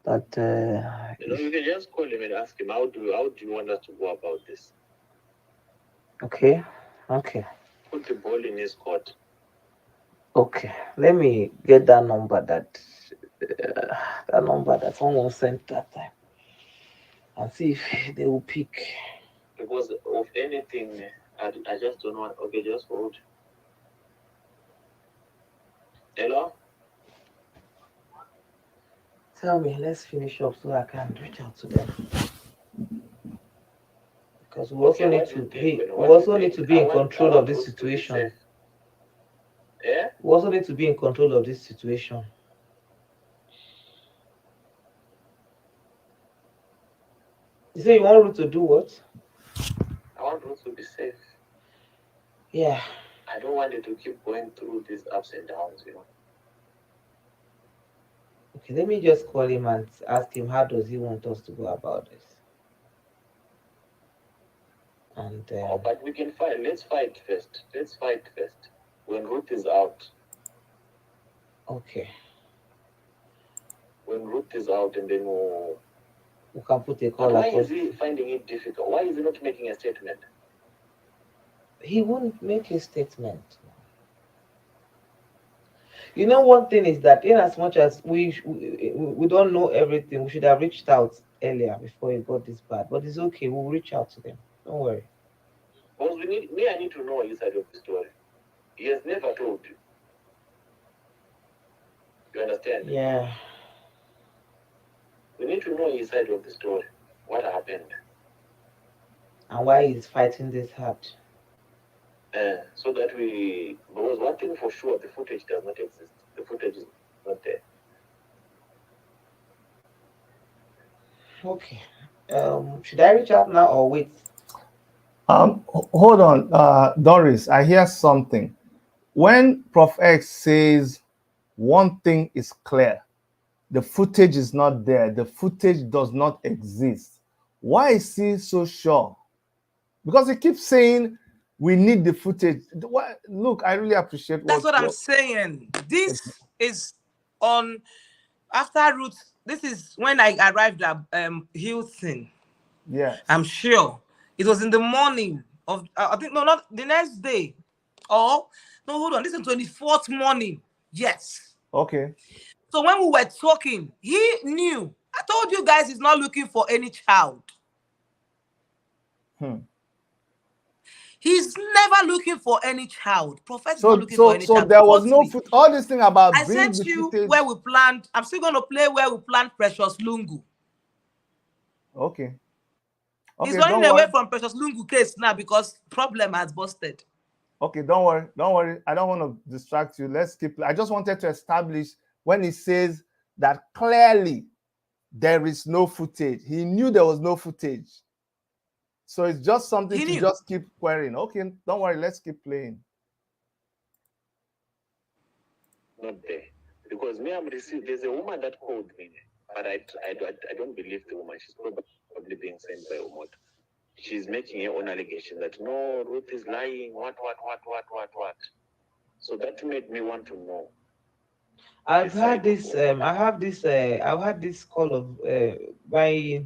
But you can just call him and ask him how do you want us to go about this? okay. Put the ball in his court. Okay, let me get that number that someone sent that time and see if they will pick. Because of anything, I just don't want. Okay, just hold. Hello? Tell me, let's finish up so I can reach out to them. Because we also need to be in control of this situation. Yeah? We also need to be in control of this situation. You say you want Ruth to do what? I want Ruth to be safe. Yeah. I don't want it to keep going through these ups and downs, Okay, let me just call him and ask him how does he want us to go about this. And but we can fight. Let's fight first. When Ruth is out. Okay. When Ruth is out, and then we can put a call. But why is he finding it difficult? Why is he not making a statement? He won't make a statement. You know, one thing is that in as much as we don't know everything, we should have reached out earlier before it got this bad. But it's okay. We'll reach out to them. Don't worry. Because I need to know his side of the story. He has never told you. You understand? Yeah. We need to know his side of the story. What happened? And why he's fighting this hard. So that because one thing for sure, the footage does not exist. The footage is not there. Okay. Should I reach out now or wait? Hold on, Doris. I hear something. When Prof X says one thing is clear, the footage is not there. The footage does not exist. Why is he so sure? Because he keeps saying we need the footage. Look, I really appreciate That's what I'm saying. This is on after Ruth. This is when I arrived at Hilton. Yeah, I'm sure it was in the morning of I think no, not the next day. Oh no, hold on. This is 24th morning. Yes. okay. So when we were talking, he knew. I told you guys he's not looking for any child. He's never looking for any child. Prophet is not looking for any child. So there was no foot. All this thing about I sent you footage. where we planned. I'm still going to play where we planned Precious Lungu. Okay. He's running away from Precious Lungu case now because problem has busted. Okay, don't worry. I don't want to distract you. Let's keep. I just wanted to establish when he says that clearly there is no footage. He knew there was no footage. So it's just something to just keep querying. Okay, don't worry. Let's keep playing. Not there. Because there's a woman that called me, but I don't believe the woman. She's probably being sent by Umot. She's making her own allegation that no, Ruth is lying. What. So that made me want to know. I've had this. I've had this call of by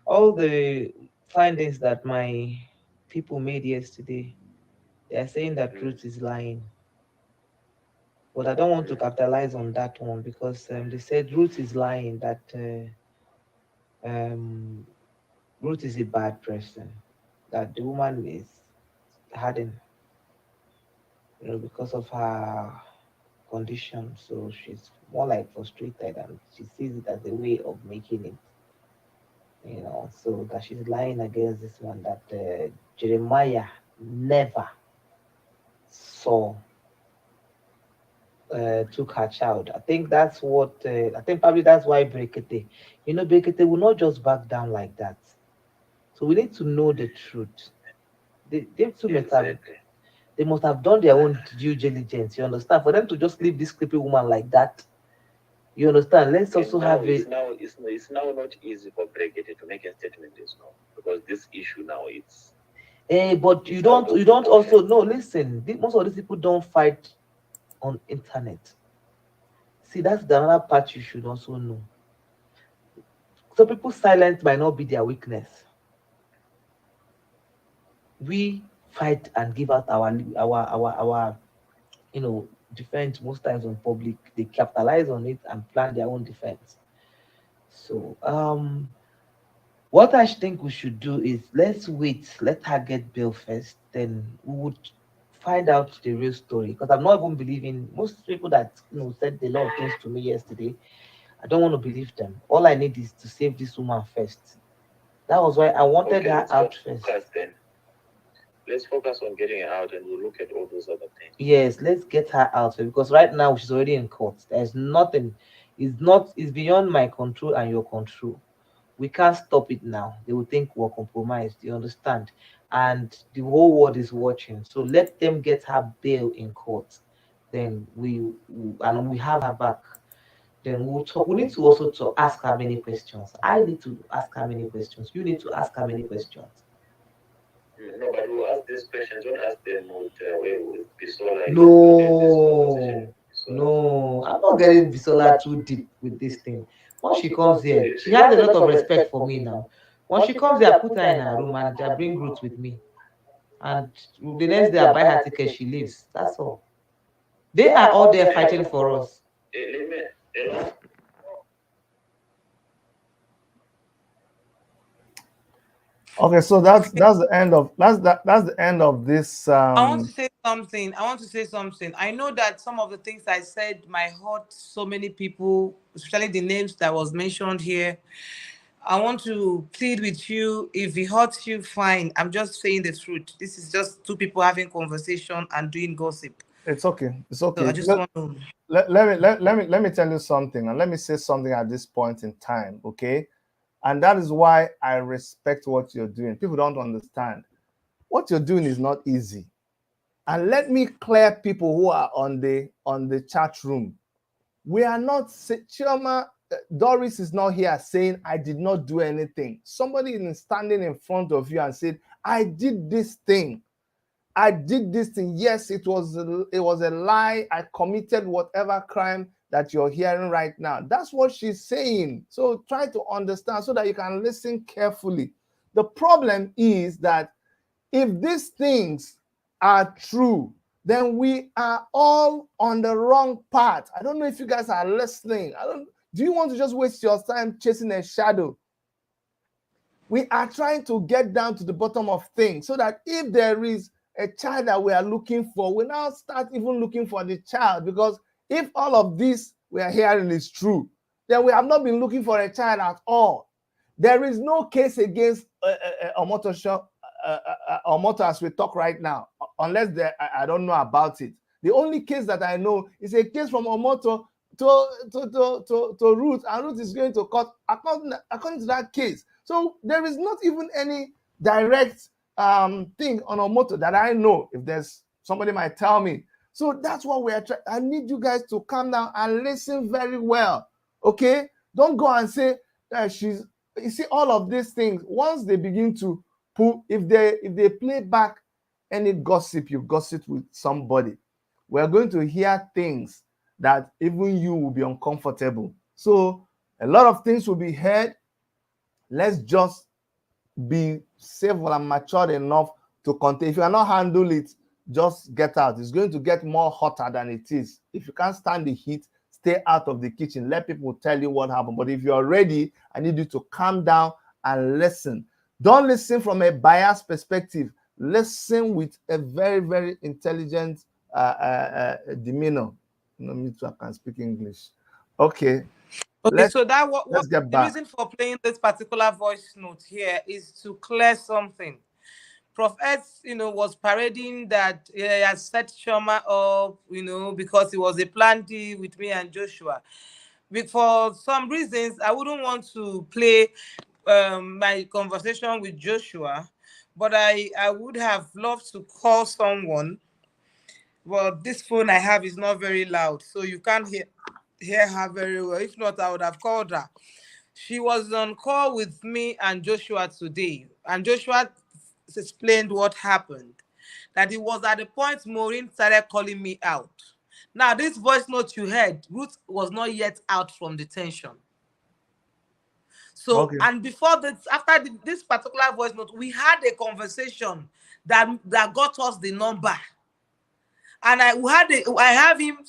all the findings that my people made yesterday. They are saying that Ruth is lying, but I don't want to capitalize on that one because they said Ruth is lying. That Ruth is a bad person. That the woman is hardened, because of her condition. So she's more like frustrated and she sees it as a way of making it. So that she's lying against this one, that Jeremiah never saw took her child. I think that's what I think probably that's why Brekete, Brekete will not just back down like that. So we need to know the truth. They too they must have done their own due diligence. You understand? For them to just leave this creepy woman like that. You understand? Let's also have it. It's now not easy for Brekete to make a statement as well, because this issue now it's. But you don't also no. Listen, most of these people don't fight on internet. See, that's the another part you should also know. So people's silence might not be their weakness. We fight and give out our defense most times on public. They capitalize on it and plan their own defense. So what I think we should do is let's wait, let her get bail first, then we would find out the real story. Because I'm not even believing most people that said a lot of things to me yesterday. I don't want to believe them. All I need is to save this woman first. That was why I wanted her out first. Let's focus on getting her out, and we'll look at all those other things. Yes, let's get her out because right now she's already in court. There's nothing. It's beyond my control and your control. We can't stop it now. They will think we're compromised. You understand? And the whole world is watching. So let them get her bail in court. Then and we have her back. Then we'll talk. We need to also to ask her many questions. I need to ask her many questions. You need to ask her many questions. No, but we'll ask these questions. Don't ask them with Bisola. No, I'm not getting Bisola too deep with this thing. Once she comes here, she has a lot of respect for me now. Once she comes here, I put her in her room and I bring Ruth with me. And the next day, I buy her ticket, she leaves. That's all. They are all there fighting for us. Okay, so that's the end of that's the end of this. I want to say something. I know that some of the things I said might hurt so many people, especially the names that was mentioned here. I want to plead with you. If it hurts you, fine. I'm just saying the truth. This is just two people having conversation and doing gossip. It's okay. It's okay. So I just want to let me tell you something, and let me say something at this point in time, okay? And that is why I respect what you're doing. People don't understand. What you're doing is not easy. And let me clear people who are on the chat room. We are not Chioma, Doris is not here saying I did not do anything. Somebody is standing in front of you and said, I did this thing. I did this thing. Yes, it was a lie. I committed whatever crime that you're hearing right now. That's what she's saying. So try to understand so that you can listen carefully. The problem is that if these things are true, then we are all on the wrong path. I don't know if you guys are listening. Do you want to just waste your time chasing a shadow? We are trying to get down to the bottom of things so that if there is a child that we are looking for, we now start even looking for the child, because if all of this we are hearing is true, then we have not been looking for a child at all. There is no case against Omoto as we talk right now, unless I don't know about it. The only case that I know is a case from Omoto to Ruth, and Ruth is going to court according to that case. So there is not even any direct thing on Omoto that I know. If there's somebody might tell me. So that's what we are trying. I need you guys to calm down and listen very well. Okay? Don't go and say she's. You see, all of these things, once they begin to pull, if they play back any gossip, you gossip with somebody, we're going to hear things that even you will be uncomfortable. So a lot of things will be heard. Let's just be safe and mature enough to contain. If you cannot handle it, just get out. It's going to get more hotter than it is. If you can't stand the heat, stay out of the kitchen. Let people tell you what happened. But if you're ready, I need you to calm down and listen. Don't listen from a biased perspective. Listen with a very, very intelligent demeanor. Me too, I can speak English. Okay. Okay, so that let's what get the back. reason for playing this particular voice note here is to clear something. Prof X, was parading that he had set Chioma up, because it was a planned deal with me and Joshua. For some reasons, I wouldn't want to play my conversation with Joshua, but I would have loved to call someone. Well, this phone I have is not very loud, so you can't hear her very well. If not, I would have called her. She was on call with me and Joshua today, and Joshua explained what happened. That it was at the point Maureen started calling me out. Now, this voice note you heard, Ruth was not yet out from detention. So, Okay. and before this, after this particular voice note, we had a conversation that got us the number. And I have him,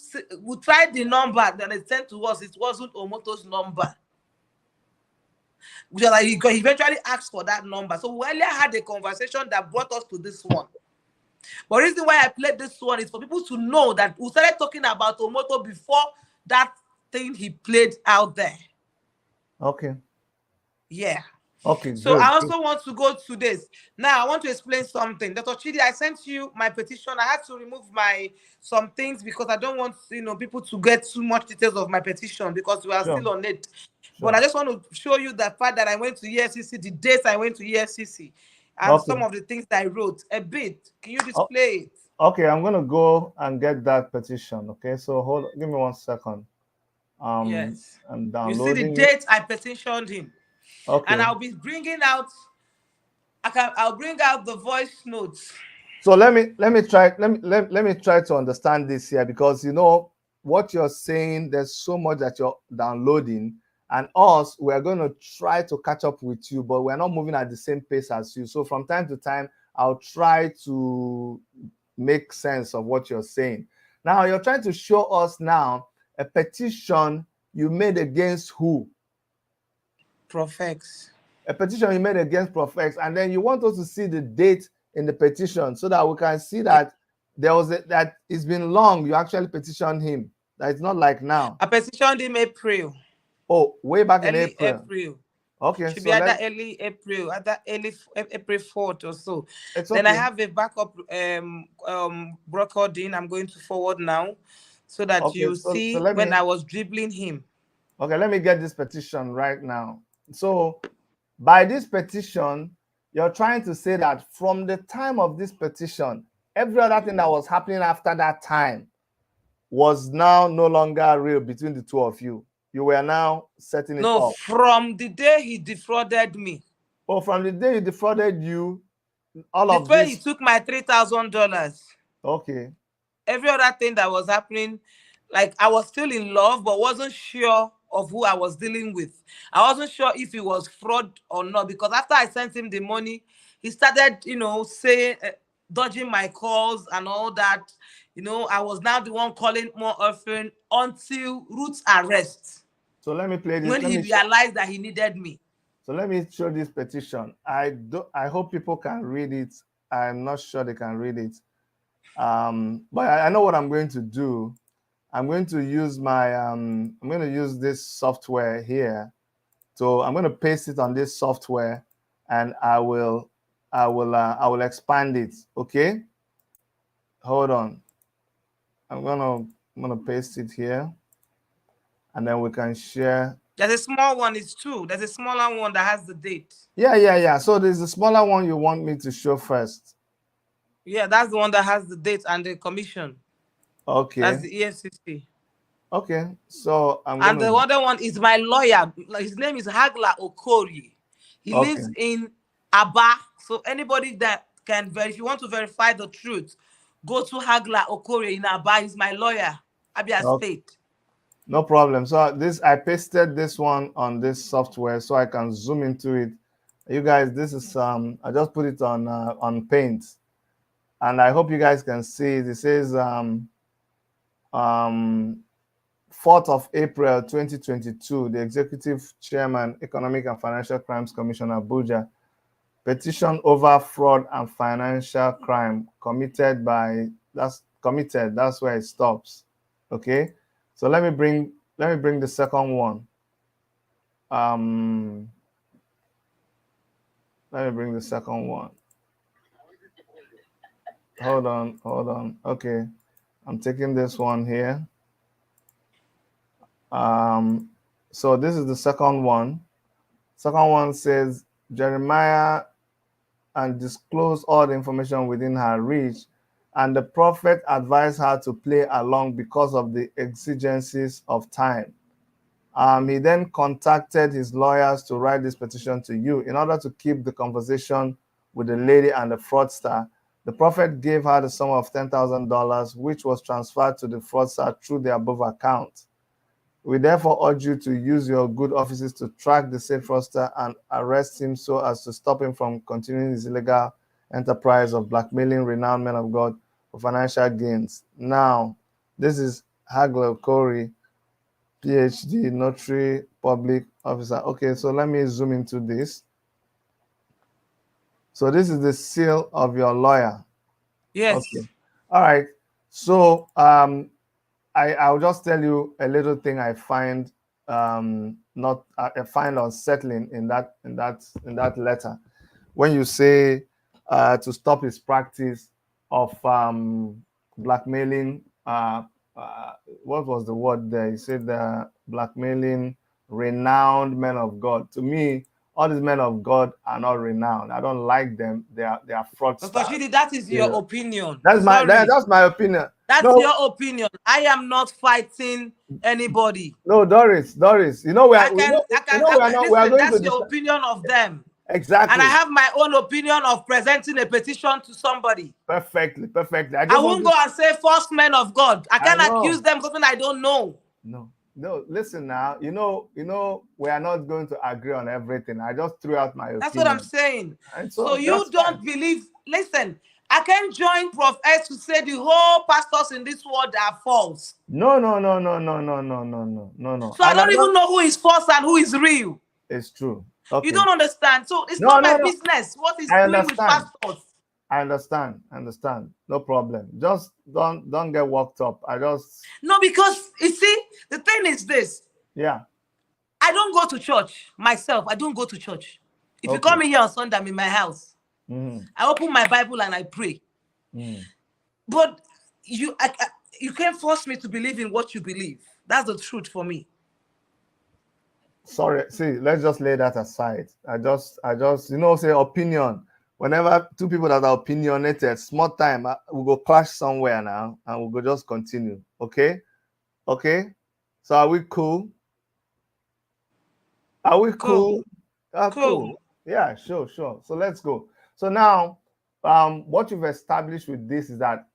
we tried the number that they sent to us. It wasn't Omoto's number. Like he eventually asked for that number. So we earlier had a conversation that brought us to this one. But the reason why I played this one is for people to know that we started talking about Omoto before that thing he played out there. Okay. Yeah. Okay, So good. I also want to go to this. Now I want to explain something. Dr. Chidi, I sent you my petition. I had to remove some things because I don't want people to get too much details of my petition because we are Sure. still on it. Sure. But I just want to show you the fact that I went to EFCC, the dates I went to EFCC, and some of the things that I wrote a bit. Can you display it? Okay, I'm gonna go and get that petition. Okay, so give me 1 second. Yes. I'm You see the downloading it. date I petitioned him. Okay. And I'll be bringing out. I'll bring out the voice notes. So let me try to understand this here, because what you're saying, there's so much that you're downloading, and we're going to try to catch up with you, but we're not moving at the same pace as you. So from time to time, I'll try to make sense of what you're saying. Now you're trying to show us now a petition you made against who? Prof X. A petition you made against Prof X, and then you want us to see the date in the petition so that we can see that that it's been long. You actually petitioned him. That it's not like now. I petitioned him April. Oh, way back in Early April. April. Okay, Should so be either early April, either early April 4th or so. It's then okay. I have a backup recording I'm going to forward now so that you see when I was dribbling him. Okay, let me get this petition right now. So by this petition, you're trying to say that from the time of this petition, every other thing that was happening after that time was now no longer real between the two of you. You were now setting it up. No, from the day he defrauded me. Oh, from the day he defrauded you, all the of day this. He took my $3,000. Okay. Every other thing that was happening, like I was still in love, but wasn't sure of who I was dealing with. I wasn't sure if it was fraud or not, because after I sent him the money, he started, saying, dodging my calls and all that. I was now the one calling more often until Ruth's arrest. So let me play this. When he realized that he needed me. So let me show this petition. I hope people can read it. I'm not sure they can read it. But I know what I'm going to do. I'm going to use I'm going to use this software here. So I'm going to paste it on this software, and I will expand it. Okay. Hold on. I'm gonna paste it here, and then we can share. There's a small one, it's two. There's a smaller one that has the date. Yeah. So there's a smaller one you want me to show first. Yeah, that's the one that has the date and the commission. Okay. That's the EFCC. Okay. So and the other one is my lawyer. His name is Hagla Okori. He lives in Aba. So anybody that can verify, if you want to verify the truth, go to Hagla Okori in Aba. He's my lawyer. Abia State. No problem. So I pasted this one on this software so I can zoom into it. You guys, this is I just put it on Paint, and I hope you guys can see. This says 4th of April 2022, the Executive Chairman, Economic and Financial Crimes Commission, Abuja, petition over fraud and financial crime committed by that's where it stops. Okay. So let me bring the second one. Let me bring the second one. Hold on. Okay, I'm taking this one here. So this is the second one. Second one says Jeremiah and disclosed all the information within her reach, and the prophet advised her to play along because of the exigencies of time. He then contacted his lawyers to write this petition to you in order to keep the conversation with the lady and the fraudster. The prophet gave her the sum of $10,000, which was transferred to the fraudster through the above account. We therefore urge you to use your good offices to track the said fraudster and arrest him so as to stop him from continuing his illegal enterprise of blackmailing renowned men of God for financial gains. Now, this is Hagler Corey, PhD, notary, public officer. Okay, so let me zoom into this. So this is the seal of your lawyer. Yes. Okay. All right. So I'll just tell you a little thing I find not I find unsettling in that letter. When you say to stop his practice of blackmailing, what was the word there? He said blackmailing renowned men of God. To me, all these men of God are not renowned. I don't like them. They are fraudsters. Dr. Chidi, that is your opinion. That's my opinion. That's your opinion. I am not fighting anybody. No, Doris, you know we are. That's your opinion of them. Exactly. And I have my own opinion of presenting a petition to somebody. Perfectly. I won't go and say false men of God. I can't accuse them of something I don't know. No. Listen now. You know, we are not going to agree on everything. I just threw out my opinion. That's what I'm saying. And so you don't believe. Listen, I can join Prof S to say the whole pastors in this world are false. No. So I don't even know who is false and who is real. It's true. Okay. You don't understand. So it's not my business what is doing with pastors. I understand. No problem. Just don't get worked up. No, because you see, the thing is this. Yeah. I don't go to church myself. I don't go to church. If you come in here on Sunday, I'm in my house. I open my Bible and I pray. But you can't force me to believe in what you believe. That's the truth for me. Sorry, see, let's just lay that aside. I just say opinion. Whenever two people that are opinionated, small time, we'll go clash somewhere now and we'll go just continue. Okay? So are we cool? Cool. Yeah, sure. So let's go. So now, what you've established with this is that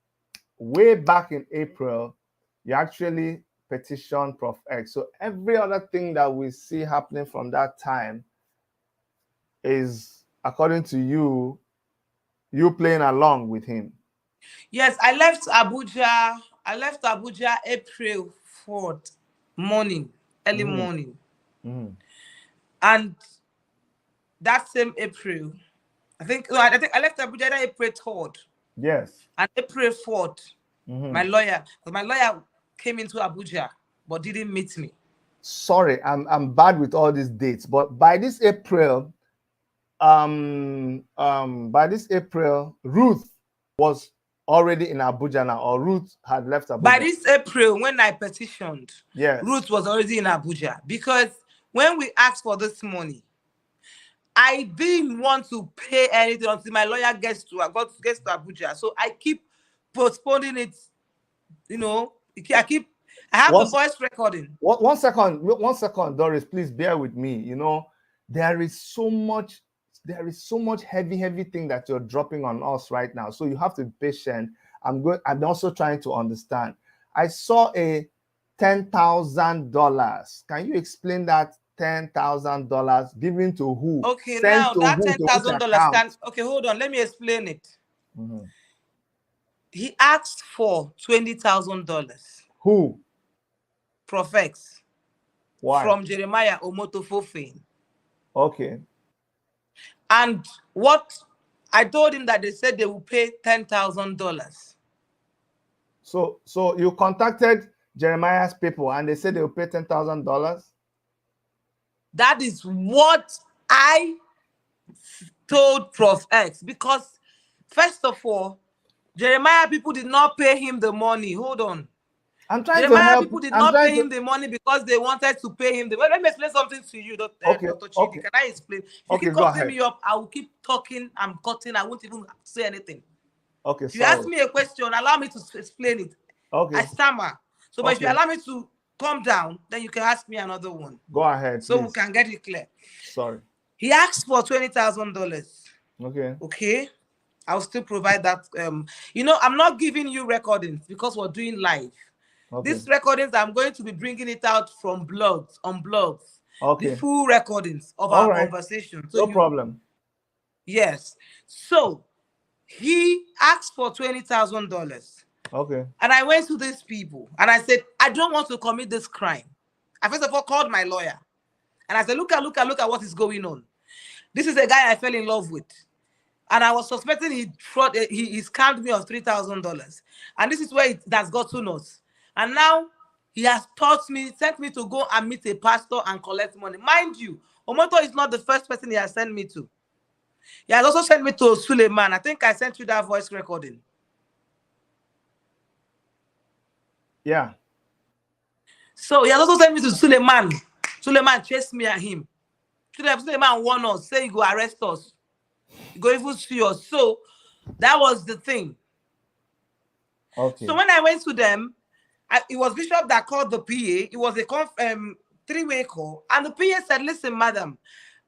way back in April, you actually petitioned Prof X. So every other thing that we see happening from that time is, according to you playing along with him. Yes, I left Abuja April 4th morning, early morning. And that same April, I think I left Abuja April 3rd. Yes. And April 4th, my lawyer came into Abuja but didn't meet me. Sorry, I'm bad with all these dates, but by this April, Ruth was already in Abuja now, or Ruth had left Abuja. By this April, when I petitioned, yes, Ruth was already in Abuja, because when we asked for this money, I didn't want to pay anything until my lawyer gets to Abuja. So I keep postponing it. I have the voice recording. One second, Doris, please bear with me. There is so much heavy thing that you're dropping on us right now. So you have to be patient. I'm also trying to understand. I saw a $10,000. Can you explain that $10,000 given to who? Okay, now that $10,000 okay, hold on. Let me explain it. He asked for $20,000. Who? Prof X. Why? From Jeremiah Omotofofin. Okay. And what I told him that they said they will pay $10,000. So you contacted Jeremiah's people and they said they will pay $10,000? That is what I told Prof X, because first of all, Jeremiah people did not pay him the money. Hold on. I'm trying to Jeremiah help. people did I'm not trying pay to. him the money because they wanted to pay him the money. Let me explain something to you, Dr. Okay. Dr. Chidi. Okay. Can I explain? If you Okay. keep Go cutting ahead. me up, I will keep talking. I'm cutting. I won't even say anything. Okay. If you ask Sorry. me a question, allow me to explain it. Okay. I stammer. So, but if you Okay. allow me to calm down, then you can ask me another one. Go ahead, So please. we can get it clear. Sorry. He asked for $20,000. Okay. Okay. I'll still provide that. You know, I'm not giving you recordings because we're doing live. Okay. These recordings, I'm going to be bringing it out from blogs, on blogs. Okay. The full recordings of All our right. conversation. No problem. Yes. So he asked for $20,000. Okay. And I went to these people and I said, I don't want to commit this crime. I first of all called my lawyer and I said, look at what is going on. This is a guy I fell in love with. And I was suspecting he scammed me of $3,000. And this is where it has gotten us. And now he has sent me to go and meet a pastor and collect money. Mind you, Omoto is not the first person he has sent me to. He has also sent me to Suleiman. I think I sent you that voice recording. Yeah. So he has also sent me to Suleiman. Suleiman chased me at him. Suleiman warned us, say he go arrest us. He go even sue us. So that was the thing. Okay. So when I went to them, it was Bishop that called the PA. It was a three-way call. And the PA said, listen, madam,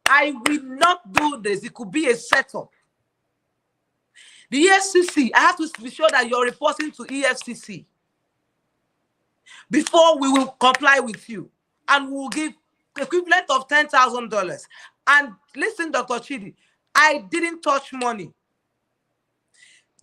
I will not do this. It could be a setup. The EFCC, I have to be sure that you're reporting to EFCC before we will comply with you. And we will give the equivalent of $10,000. And listen, Dr. Chidi, I didn't touch money.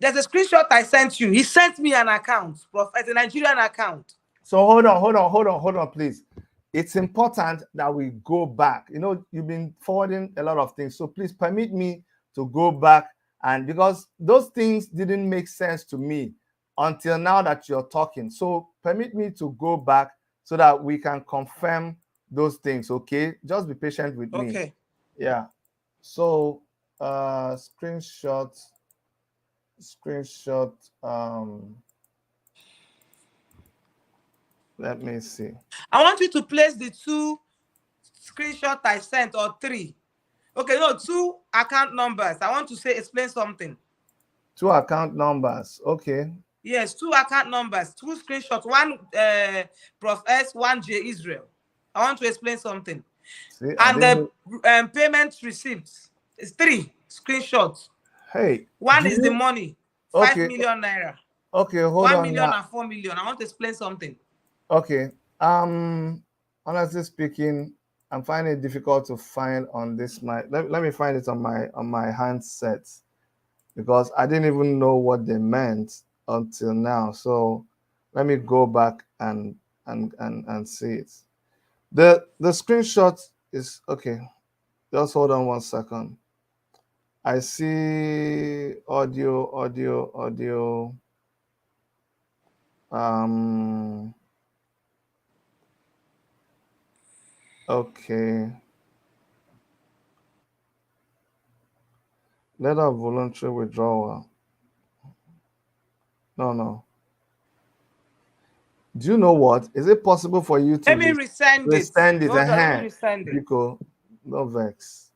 There's a screenshot I sent you. He sent me an account, a Nigerian account. So hold on, please. It's important that we go back. You know, you've been forwarding a lot of things. So please permit me to go back, and because those things didn't make sense to me until now that you're talking. So permit me to go back so that we can confirm those things. Okay, just be patient with me. Okay. Yeah. So screenshot. Let me see. I want you to place the 2 screenshots I sent, or 3. Okay, no, 2 account numbers. I want to explain something. 2 account numbers. Okay. Yes, 2 account numbers, 2 screenshots. One Prof S, one J Israel. I want to explain something. See, and the payment receipts is 3 screenshots. Hey. One is the money, 5 million naira. Okay, hold 1 on. million and 4 million. I want to explain something. Okay. Honestly speaking, I'm finding it difficult to find on this. Let me find it on my handset, because I didn't even know what they meant until now. So let me go back and see it. The screenshot is okay. Just hold on 1 second. I see audio. Okay. Letter of voluntary withdrawal. No. Do you know what? Is it possible for you to Let me resend it. resend it? Hold on, let me resend it. Because no vex.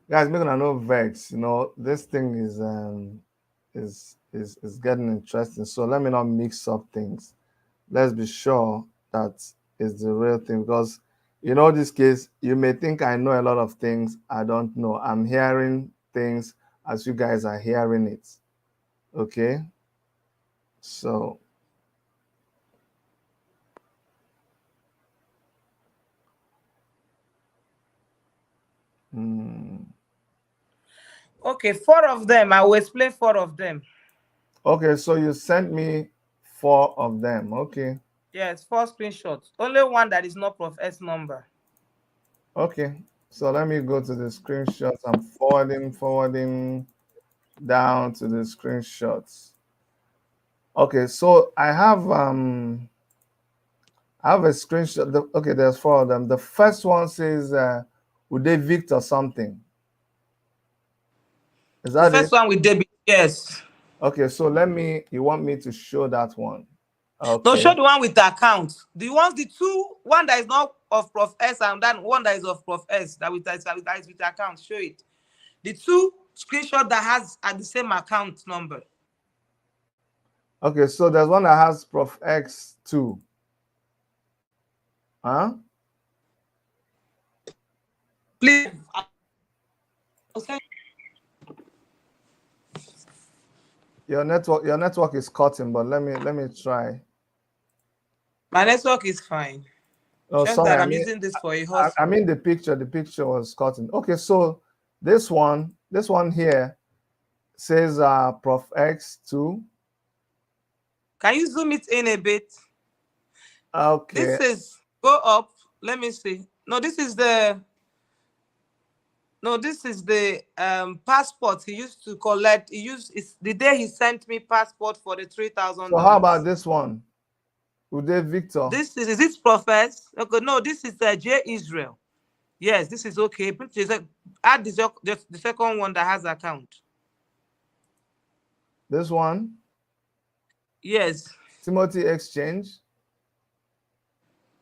Guys, making a no vex. You know, this thing is getting interesting. So let me not mix up things. Let's be sure that is the real thing, because you know this case, you may think I know a lot of things. I don't know. I'm hearing things as you guys are hearing it. Okay. So okay, 4 of them. I will explain 4 of them. Okay, so you sent me 4 of them. Okay. Yes, 4 screenshots. Only one that is not Prof S number. Okay. So let me go to the screenshots. I'm forwarding down to the screenshots. Okay, so I have I have a screenshot. Okay, there's 4 of them. The first one says, would they Victor something? Is The that first it? one with Debbie. Yes. Okay, so you want me to show that one? No, Okay. show the one with the account. The 1 that is not of Prof S and then one that is of Prof S that is with the account. Show it. The 2 screenshot that has at the same account number. Okay, so there's one that has Prof X too. Huh? Please. Your network is cutting, but let me try. My network is fine. Oh, Just sorry. that I'm using this for a host. I mean the picture was cutting. Okay, so this one here says Prof X2. Can you zoom it in a bit? Okay. This is go up. Let me see. No, this is the passport he used to collect. It's the day he sent me passport for the $3,000. So how about this one? Uday Victor. This is it Profess? Okay, no, this is J Israel. Yes, this is okay. Add the second one that has account. This one? Yes. Timothy Exchange.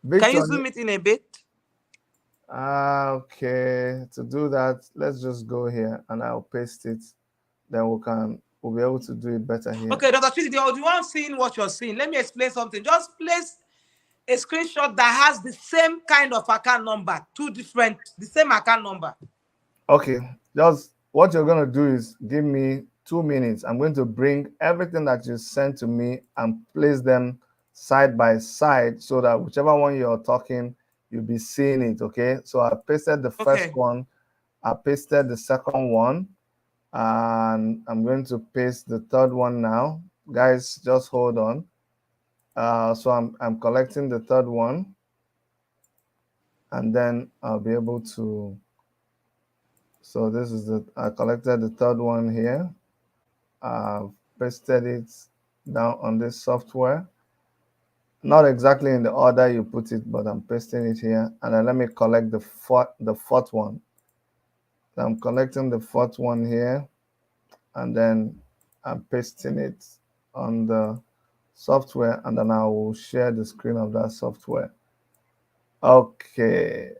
Victor. Can you zoom it in a bit? Okay, to do that, let's just go here and I'll paste it. Then we'll be able to do it better here. Okay, Dr. Chidi, the one seeing what you're seeing, let me explain something. Just place a screenshot that has the same kind of account number, the same account number. Okay, just what you're going to do is give me 2 minutes. I'm going to bring everything that you sent to me and place them side by side so that whichever one you're talking, you'll be seeing it. Okay, so I pasted the first one, I pasted the second one, and I'm going to paste the third one now. Guys, just hold on. So I'm collecting the third one, and then I'll be able to. So this is I collected the third one here. I've pasted it down on this software. Not exactly in the order you put it, but I'm pasting it here. And then let me collect the fourth one. So I'm collecting the fourth one here, and then I'm pasting it on the software, and then I will share the screen of that software. Okay,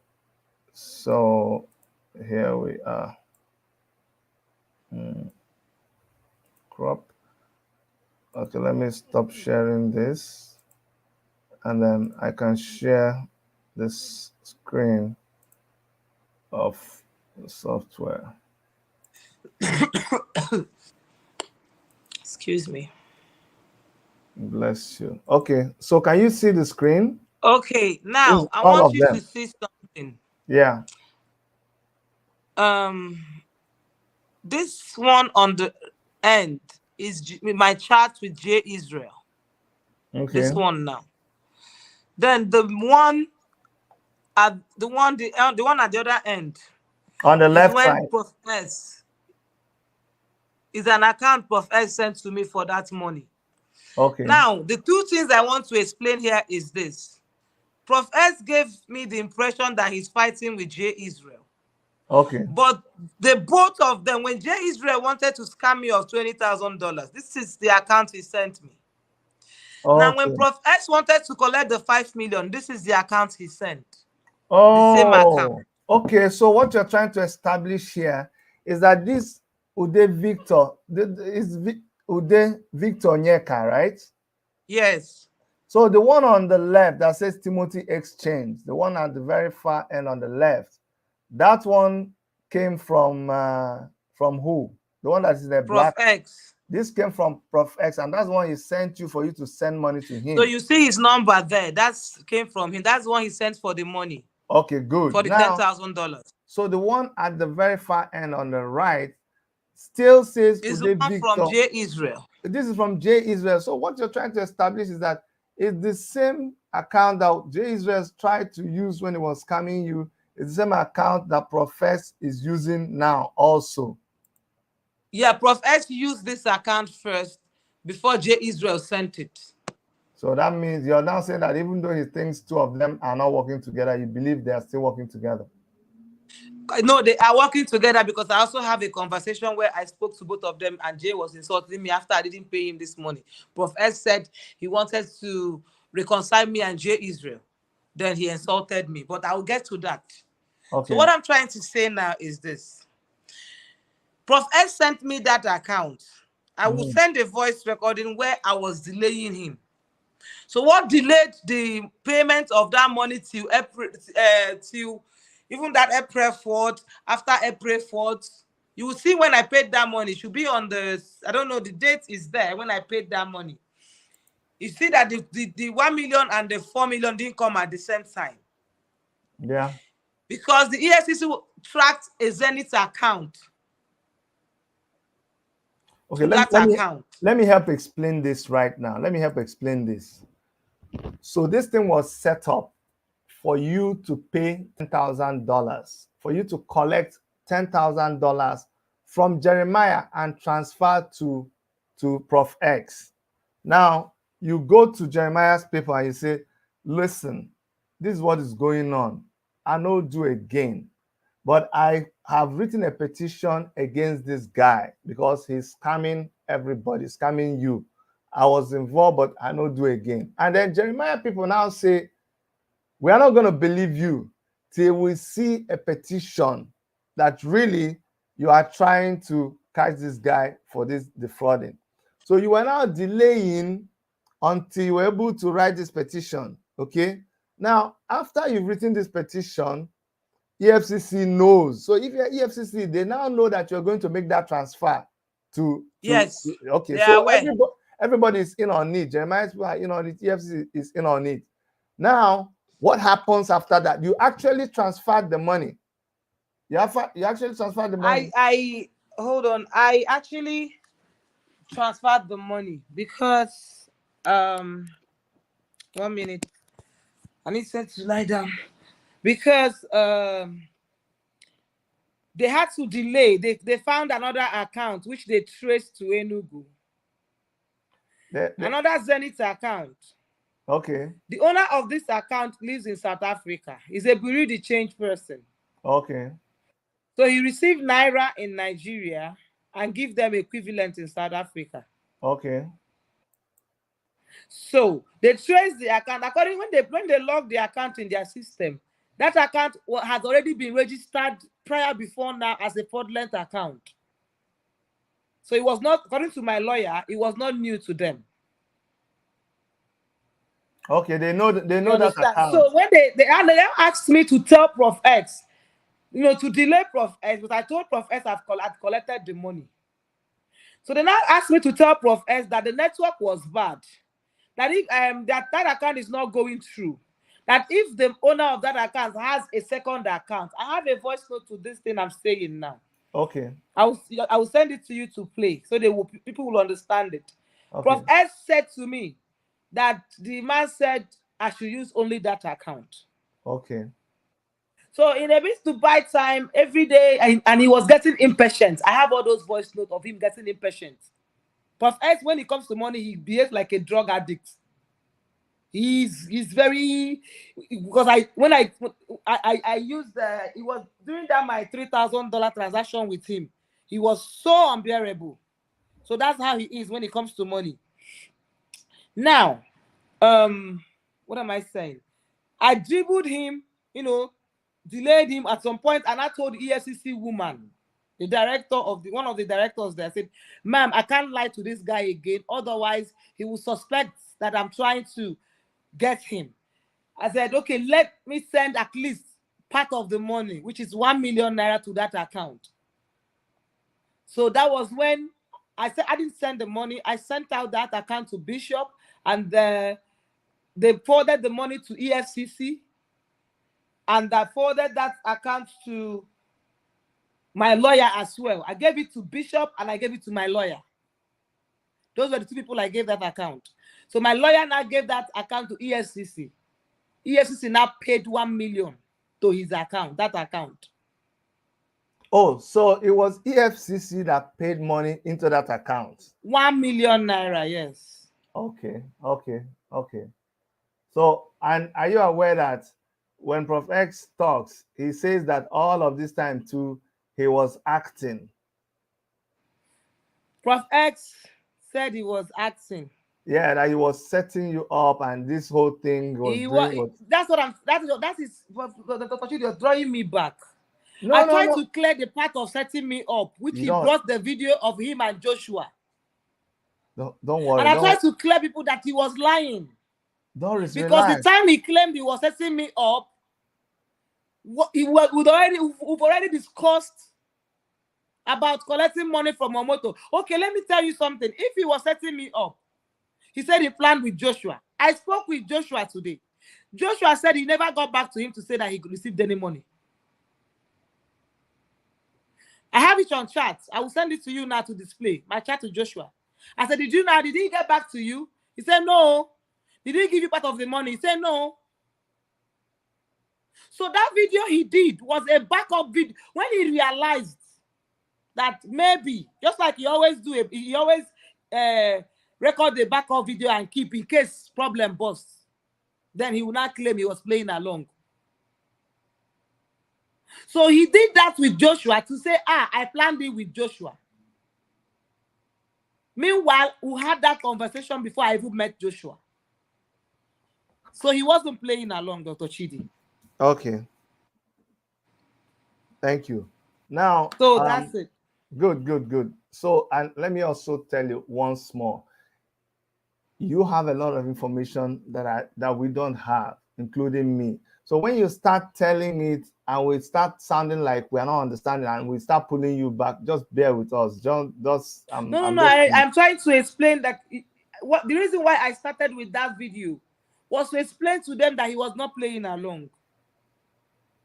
so here we are. Crop. Okay, let me stop sharing this, and then I can share this screen of the software. Excuse me. Bless you. Okay, so can you see the screen? Okay, now I want you to see something. Yeah. This one on the end is my chart with J Israel. Okay. This one now. Then the one at the one at the other end. On the left side. Prof S is an account Prof S sent to me for that money. Okay. Now, the 2 things I want to explain here is this. Prof S gave me the impression that he's fighting with J Israel. Okay. But the both of them, when J Israel wanted to scam me of $20,000, this is the account he sent me. Okay. Now, when Prof S wanted to collect the $5 million, this is the account he sent. Oh, the same account. Okay. So what you're trying to establish here is that this Uday Victor is Uday Victor Nyeka, right? Yes. So the one on the left that says Timothy Exchange, the one at the very far end on the left, that one came from who? The one that is the Prof X. This came from Prof X, and that's the one he sent you for you to send money to him. So you see his number there. That came from him. That's the one he sent for the money. Okay, good. For the $10,000. So the one at the very far end on the right still says it's the one from J Israel. This is from J Israel. So what you're trying to establish is that it's the same account that J Israel tried to use when he was scamming you. It's the same account that Prof S is using now also. Yeah, Prof S used this account first before J Israel sent it. So that means you're now saying that even though he thinks two of them are not working together, you believe they are still working together. No, they are working together because I also have a conversation where I spoke to both of them and Jay was insulting me after I didn't pay him this money. Prof S said he wanted to reconcile me and Jay Israel. Then he insulted me, but I'll get to that. Okay. So what I'm trying to say now is this. Prof S sent me that account. I will send a voice recording where I was delaying him. So what delayed the payment of that money till April, till even that April 4th, after April 4th, you will see when I paid that money. It should be on the, I don't know, the date is there when I paid that money. You see that the 1 million and the 4 million didn't come at the same time. Yeah. Because the EFCC tracked a Zenith account. Okay, let me help explain this right now. Let me help explain this. So this thing was set up for you to pay $10,000, for you to collect $10,000 from Jeremiah and transfer to Prof X. Now, you go to Jeremiah's paper and you say, listen, this is what is going on. I know do again. But I have written a petition against this guy because he's scamming everybody, scamming you. I was involved, but I know do again. And then Jeremiah people now say, we are not going to believe you till we see a petition that really you are trying to catch this guy for this defrauding. So you are now delaying until you were able to write this petition, okay? Now, after you've written this petition, EFCC knows. So if you're EFCC, they now know that you're going to make that transfer to yes. Okay, so everybody is in on it. Jeremiah's people are in on it. EFCC is in on it. Now, what happens after that? You actually transferred the money. You actually transferred the money. I hold on. I actually transferred the money because 1 minute. I need to lie down. Because they had to delay. They found another account which they traced to Enugu. Another Zenith account. Okay. The owner of this account lives in South Africa. He's a Bureau de Change person. Okay. So he received Naira in Nigeria and give them equivalent in South Africa. Okay. So they traced the account. According when they log the account in their system, that account has already been registered before now as a fraudulent account. So it was not, according to my lawyer, it was not new to them. Okay, they know that account. So when they asked me to tell Prof X, to delay Prof X, but I told Prof X I'd collected the money. So they now asked me to tell Prof X that the network was bad, that if that account is not going through, that if the owner of that account has a second account, I have a voice note to this thing I'm saying now. Okay. I will send it to you to play so people will understand it. Okay. Prof S said to me that the man said I should use only that account. Okay. So in a bit to buy time every day, and he was getting impatient. I have all those voice notes of him getting impatient. Prof S, when it comes to money, he behaves like a drug addict. He's very, because I used he was doing that my $3,000 transaction with him. He was so unbearable. So that's how he is when it comes to money. Now, what am I saying? I dribbled him, delayed him at some point, and I told the EFCC woman, the director of one of the directors there, I said, ma'am, I can't lie to this guy again, otherwise he will suspect that I'm trying to get him. I said, okay, let me send at least part of the money, which is 1 million naira, to that account. So that was when I said I didn't send the money. I sent out that account to Bishop, and they forwarded the money to EFCC, and I forwarded that account to my lawyer as well. I gave it to Bishop and I gave it to my lawyer. Those were the two people I gave that account. So my lawyer now gave that account to EFCC. EFCC now paid 1 million to his account, that account. Oh, so it was EFCC that paid money into that account. 1 million naira, yes. Okay, okay, okay. So, and are you aware that when Prof X talks, he says that all of this time too, he was acting. Prof X said he was acting. Yeah, that he was setting you up, and this whole thing was He was. doing what? That's what I'm. That is what Dr. Chidi was drawing me back. I No, no, tried no. to clear the part of setting me up, which You he brought the video of him and Joshua. don't And worry. I Don't tried to clear people that he was lying. Doris, Because the relax. time he claimed he was setting me up, we've already discussed about collecting money from Momoto. Okay, let me tell you something. If he was setting me up, he said he planned with Joshua. I spoke with Joshua today. Joshua said he never got back to him to say that he received any money. I have it on chat. I will send it to you now to display my chat to Joshua. I said, did he get back to you? He said, no. Did he give you part of the money? He said, no. So that video he did was a backup video. When he realized that maybe, just like he always do, he always record the backup video and keep in case problem busts. Then he will not claim he was playing along. So he did that with Joshua to say, I planned it with Joshua. Meanwhile, we had that conversation before I even met Joshua. So he wasn't playing along, Dr. Chidi. Okay. Thank you. Now, So that's it. Good, good, good. So, and let me also tell you once more, you have a lot of information that we don't have, including me. So when you start telling it and we start sounding like we're not understanding and we start pulling you back, just bear with us. I'm trying to explain that what the reason why I started with that video was to explain to them that he was not playing along.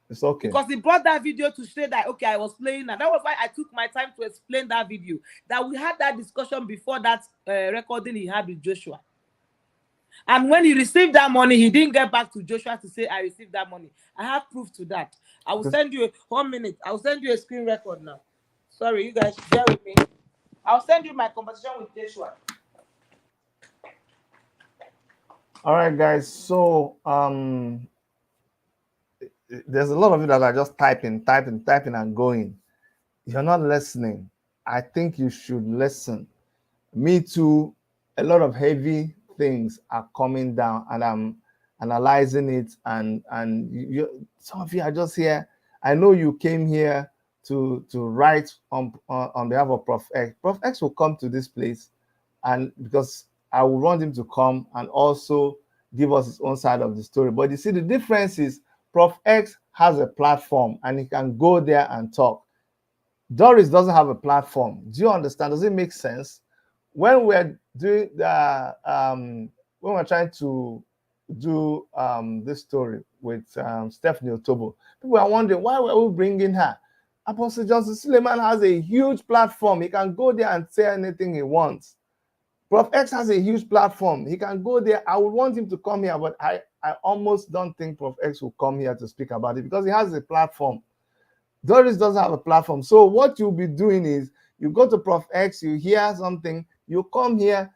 It's okay. Because he brought that video to say that, okay, I was playing, and that was why I took my time to explain that video. That we had that discussion before that recording he had with Joshua. And when he received that money, he didn't get back to Joshua to say, I received that money. I have proof to that. I will send you 1 minute. I will send you a screen record now. Sorry, you guys, bear with me. I'll send you my conversation with Joshua. All right, guys. So there's a lot of you that are just typing and going. You're not listening. I think you should listen. Me too. A lot of heavy things are coming down, and I'm analyzing it. And some of you are just here. I know you came here to write on behalf of Prof X. Prof X will come to this place, and because I will want him to come and also give us his own side of the story. But you see, the difference is Prof X has a platform and he can go there and talk. Doris doesn't have a platform. Do you understand? Does it make sense? When we're doing the when we're trying to do this story with Stephanie Otobo, people are wondering why were we bringing her. Apostle Johnson Suleiman has a huge platform. He can go there and say anything he wants. Prof X has a huge platform. He can go there. I would want him to come here, but I almost don't think Prof X will come here to speak about it because he has a platform. Doris doesn't have a platform. So what you'll be doing is you go to Prof X, you hear something, you come here,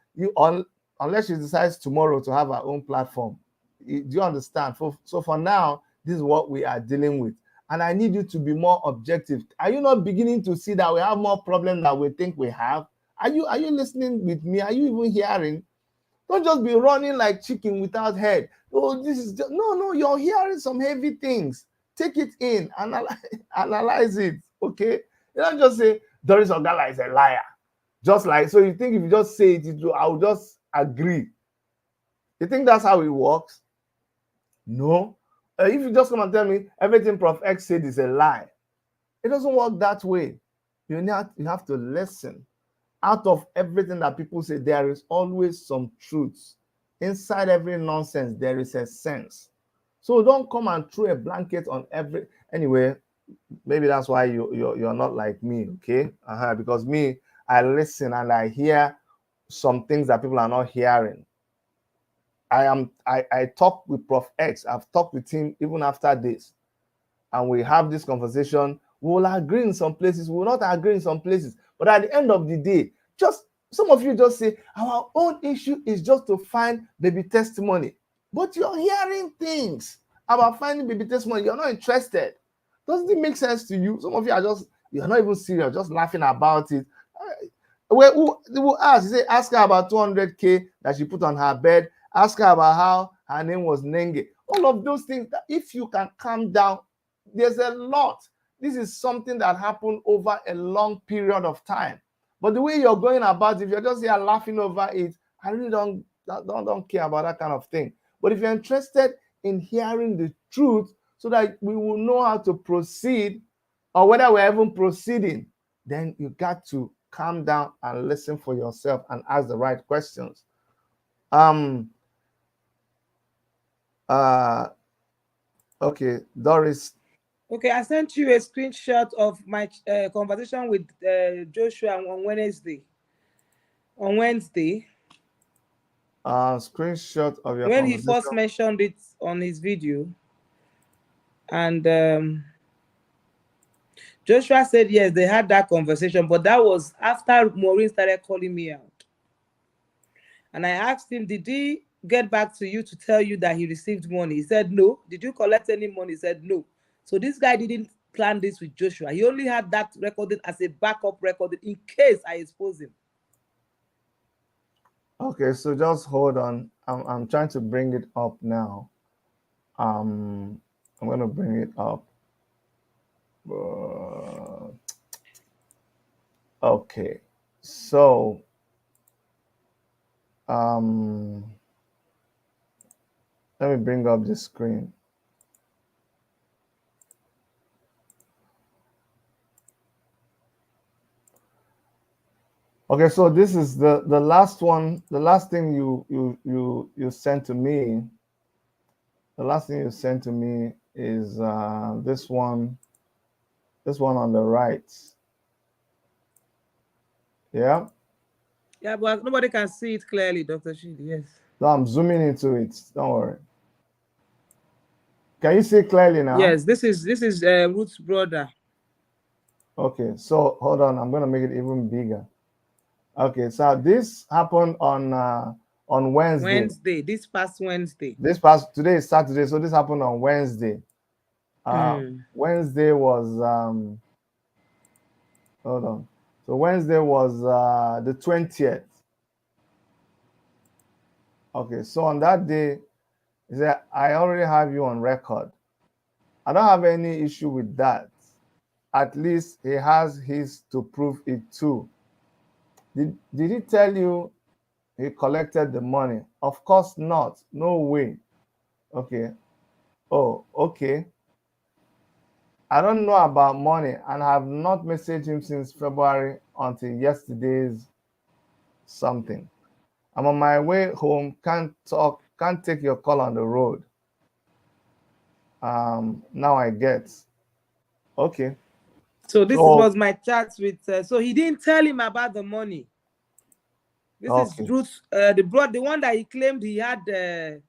unless she decides tomorrow to have her own platform. Do you understand? So for now, this is what we are dealing with. And I need you to be more objective. Are you not beginning to see that we have more problems than we think we have? Are you listening with me? Are you even hearing? Don't just be running like chicken without head. Oh, this is just, no, you're hearing some heavy things. Take it in, analyze it, okay? You don't just say Doris Ogala is a liar. Just like, so you think if you just say it, I will just agree. You think that's how it works? No. If you just come and tell me everything Prof X said is a lie, it doesn't work that way. You have to listen. Out of everything that people say, there is always some truths. Inside every nonsense, there is a sense. So don't come and throw a blanket on every. Anyway, maybe that's why you're not like me, okay? Because me, I listen and I hear some things that people are not hearing. I talk with Prof X. I've talked with him even after this, and we have this conversation. We will agree in some places, we will not agree in some places. But at the end of the day, just Some of you just say, our own issue is just to find baby testimony. But you're hearing things about finding baby testimony. You're not interested. Doesn't it make sense to you? Some of you are just, you're not even serious, just laughing about it. Well, who will ask? You say, ask her about 200K that she put on her bed. Ask her about how her name was Nenge. All of those things, if you can calm down, there's a lot. This is something that happened over a long period of time. But the way you're going about it, if you're just here laughing over it, I really don't care about that kind of thing. But if you're interested in hearing the truth so that we will know how to proceed or whether we're even proceeding, then you got to calm down and listen for yourself and ask the right questions. Okay, Doris. Okay, I sent you a screenshot of my conversation with Joshua on Wednesday. Screenshot of your when he first mentioned it on his video, and Joshua said yes, they had that conversation, but that was after Maureen started calling me out. And I asked him, did he get back to you to tell you that he received money? He said no. Did you collect any money? He said no. So this guy didn't plan this with Joshua. He only had that recorded as a backup recording in case I expose him. Okay, so just hold on. I'm trying to bring it up now. I'm going to bring it up. Okay, so let me bring up the screen. Okay, so this is the last one. The last thing you sent to me. The last thing you sent to me is this one. This one on the right. Yeah. Yeah, but nobody can see it clearly, Dr. Shidi. Yes. No, I'm zooming into it. Don't worry. Can you see clearly now? Yes, this is Ruth's brother. Okay, so hold on. I'm gonna make it even bigger. Okay, so this happened on Wednesday. This past Wednesday. Today is Saturday, so this happened on Wednesday. Wednesday was hold on. So Wednesday was the 20th. Okay, so on that day, he said, I already have you on record. I don't have any issue with that. At least he has his to prove it too. Did he tell you he collected the money? Of course not. No way. Okay. Oh, okay. I don't know about money and have not messaged him since February until yesterday's something. I'm on my way home. Can't take your call on the road. Now I get. Okay. So this was my chat with. So he didn't tell him about the money. This is Ruth, the one that he claimed he had a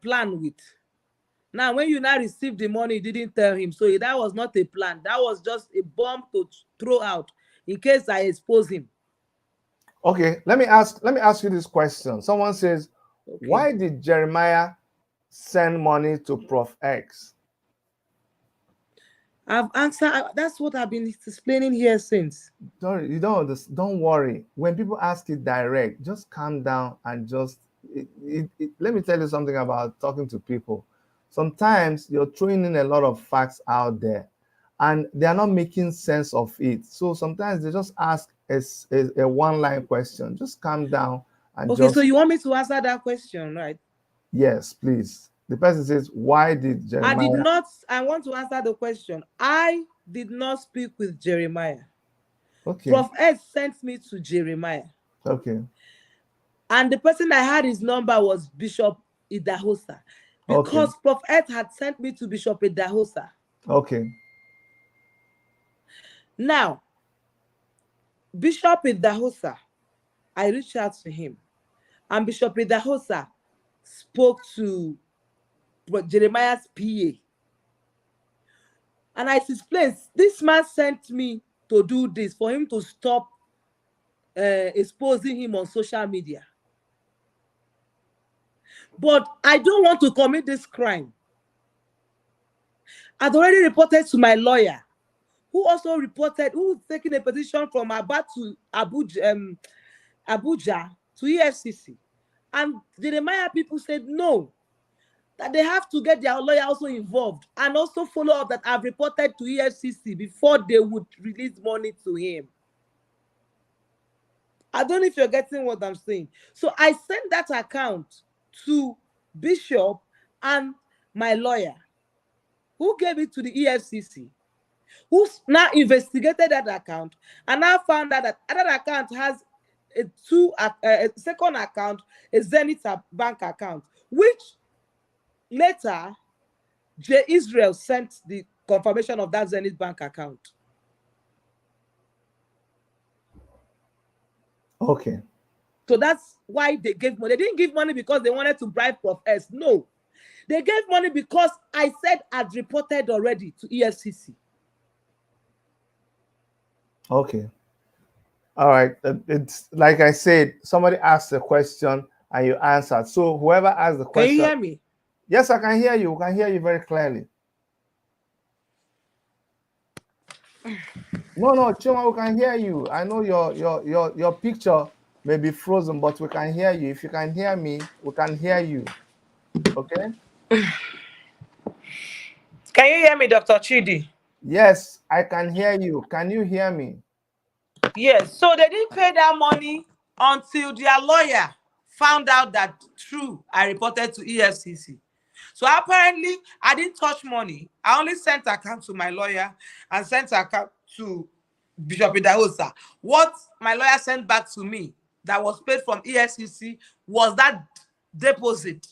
plan with. Now, when you now receive the money, you didn't tell him. So that was not a plan. That was just a bomb to throw out in case I expose him. Okay, let me ask you this question. Someone says, okay, why did Jeremiah send money to Prof X? I've answered. That's what I've been explaining here since. Don't worry. When people ask it direct, just calm down and just let me tell you something about talking to people. Sometimes you're throwing in a lot of facts out there and they're not making sense of it. So sometimes they just ask a one-line question. Just calm down and okay, so you want me to answer that question, right? Yes, please. The person says, why did Jeremiah? I want to answer the question. I did not speak with Jeremiah. Okay. Prof Ed sent me to Jeremiah. Okay. And the person I had his number was Bishop Idahosa. Because Prof Ed had sent me to Bishop Idahosa. Okay. Now, Bishop Idahosa, I reached out to him. And Bishop Idahosa spoke to Jeremiah's PA. And I explained, this man sent me to do this for him to stop exposing him on social media. But I don't want to commit this crime. I'd already reported to my lawyer, who also reported, who taking a petition from Aba to Abuja to EFCC. And the Jeremiah people said no, that they have to get their lawyer also involved and also follow up that I've reported to EFCC before they would release money to him. I don't know if you're getting what I'm saying. So I sent that account to Bishop and my lawyer, who gave it to the EFCC, who now investigated that account and now found out that that account has a second account, a Zenith bank account, which later J. Israel sent the confirmation of that Zenith bank account. Okay. So that's why they gave money. They didn't give money because they wanted to bribe Prof S. No. They gave money because I said I'd reported already to EFCC. Okay. All right. It's like I said, somebody asked a question and you answered. So whoever asked the question. Can you hear me? Yes, I can hear you. I can hear you very clearly. No, Chioma, we can hear you. I know your picture may be frozen, but we can hear you. If you can hear me, we can hear you. Okay? Can you hear me, Dr. Chidi? Yes, I can hear you. Can you hear me? Yes. So they didn't pay that money until their lawyer found out that true, I reported to EFCC. So apparently, I didn't touch money. I only sent account to my lawyer and sent account to Bishop Idahosa. What my lawyer sent back to me that was paid from EFCC was that deposit,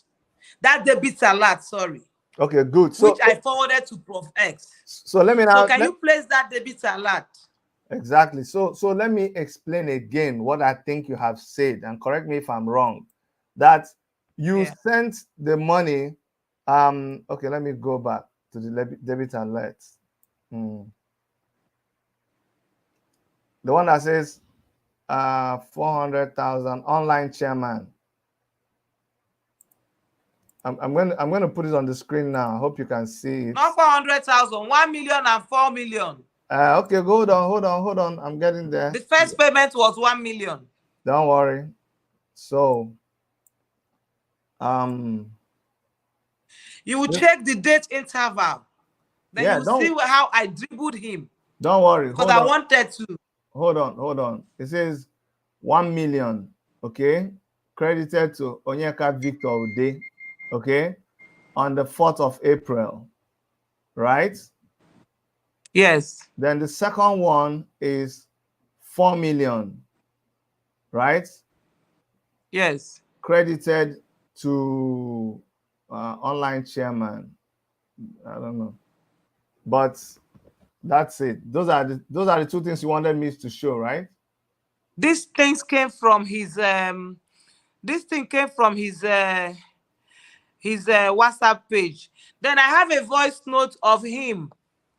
that debit alert, sorry. Okay, good. So, which I forwarded to Prof X. So let me now. So can you place that debit alert? Exactly. So let me explain again what I think you have said, and correct me if I'm wrong. That you sent the money. Okay, let me go back to the debit alert. The one that says 400,000 online chairman. I'm going to put it on the screen now. I hope you can see it. Not 400,000, 1 million and 4 million. Okay, hold on. I'm getting there. The first payment was 1 million. Don't worry. So, you will check the date interval. Then you see how I dribbled him. Don't worry. Because I wanted to. Hold on. It says 1 million. Okay, credited to Onyeka Victor Ude. Okay, on the 4th of April, right? Yes. Then the second one is 4 million, right? Yes. Credited to online chairman. I don't know, but that's it. Those are the two things you wanted me to show, right? These things came from his his WhatsApp page. Then I have a voice note of him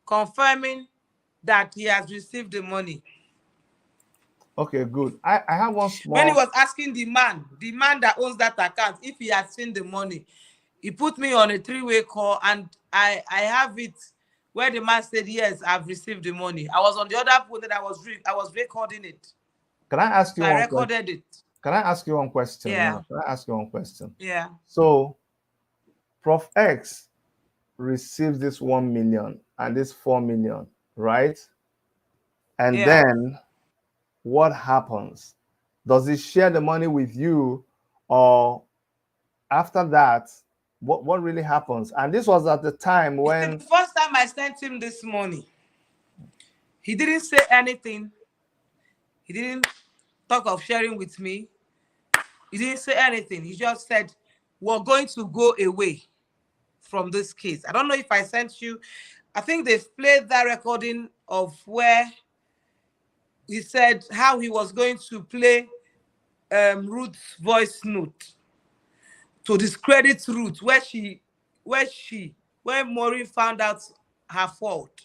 confirming that he has received the money. Okay, good. I have one small. When he was asking the man that owns that account, if he had seen the money, he put me on a 3-way call, and I have it where the man said, yes, I've received the money. I was on the other phone that I was recording it. Can I ask you I recorded it. Can I ask you one question? Yeah. Now? Can I ask you one question? Yeah. So, Prof X receives this 1 million and this 4 million, right? And then what happens? Does he share the money with you, or after that, what really happens? And this was at the time when the first time I sent him this money, he didn't say anything. He didn't talk of sharing with me. He didn't say anything. He just said, we're going to go away from this case. I don't know if I sent you. I think they've played that recording of where he said how he was going to play Ruth's voice note to discredit Ruth, where Maureen found out her fault.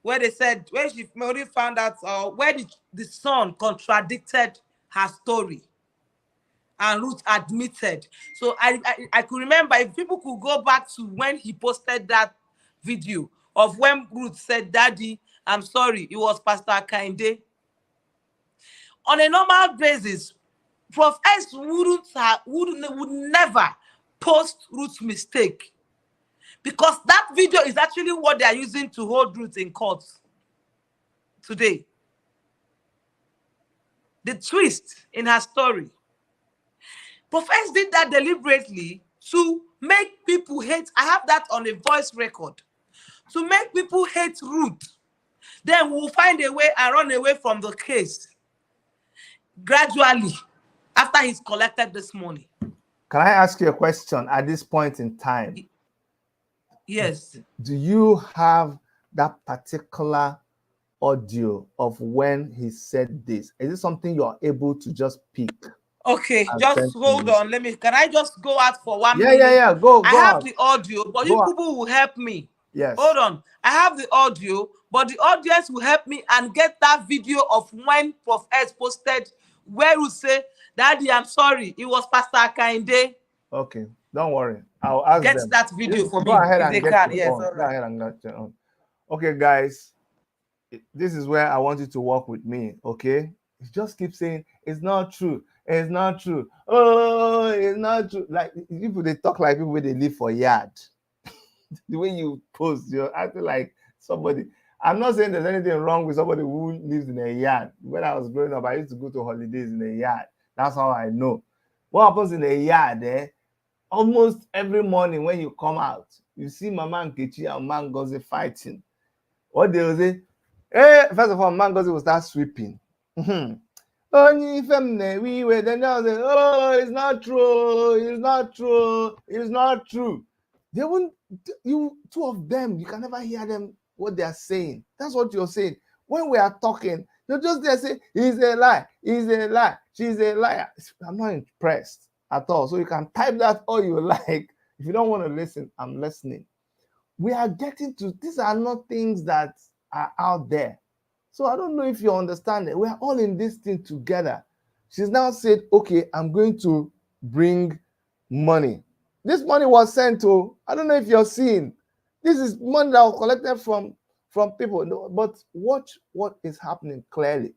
where they said, where Maureen found out, where the son contradicted her story, and Ruth admitted. So I could remember, if people could go back to when he posted that video of when Ruth said, "Daddy, I'm sorry, it was Pastor Kainde." On a normal basis, Prof S would never post Ruth's mistake, because that video is actually what they are using to hold Ruth in court today. The twist in her story. Prof S did that deliberately to make people hate. I have that on a voice record. To make people hate Ruth. Then we'll find a way and run away from the case gradually after he's collected this money. Can I ask you a question at this point in time? Yes. Do you have that particular audio of when he said this? Is it something you are able to just pick? Okay, just hold on. Can I just go out for 1 minute? Yeah. Go. I have the audio, but you people will help me. Yes. Hold on. I have the audio, but the audience will help me and get that video of when Prof S posted where you say, "Daddy, I'm sorry, it was Pastor Kainde." Okay, don't worry. I'll ask them. Get that video for me. Go ahead and they get can. it Yes, on. all Go ahead and get it on. Okay, guys, this is where I want you to work with me. Okay, you just keep saying it's not true. It's not true. Oh, it's not true. Like people, they talk like people they live for yard. The way you post, you're acting like somebody. I'm not saying there's anything wrong with somebody who lives in a yard. When I was growing up, I used to go to holidays in a yard. That's how I know. What happens in a yard, almost every morning when you come out, you see Mama Nkechi and Mama Ngozi fighting. What they will say, first of all, Mama Ngozi will start sweeping. Then they'll say, oh, it's not true, it's not true, it's not true. They won't, two of them, you can never hear them what they are saying. That's what you're saying. When we are talking, you're just there say, he's a lie, he's a lie, she's a liar. I'm not impressed at all. So you can type that all you like. If you don't want to listen, I'm listening. We are getting to, these are not things that are out there. So I don't know if you understand it. We're all in this thing together. She's now said, okay, I'm going to bring money. This money was sent to, I don't know if you're seeing, this is money that was collected from people. No, but watch what is happening clearly.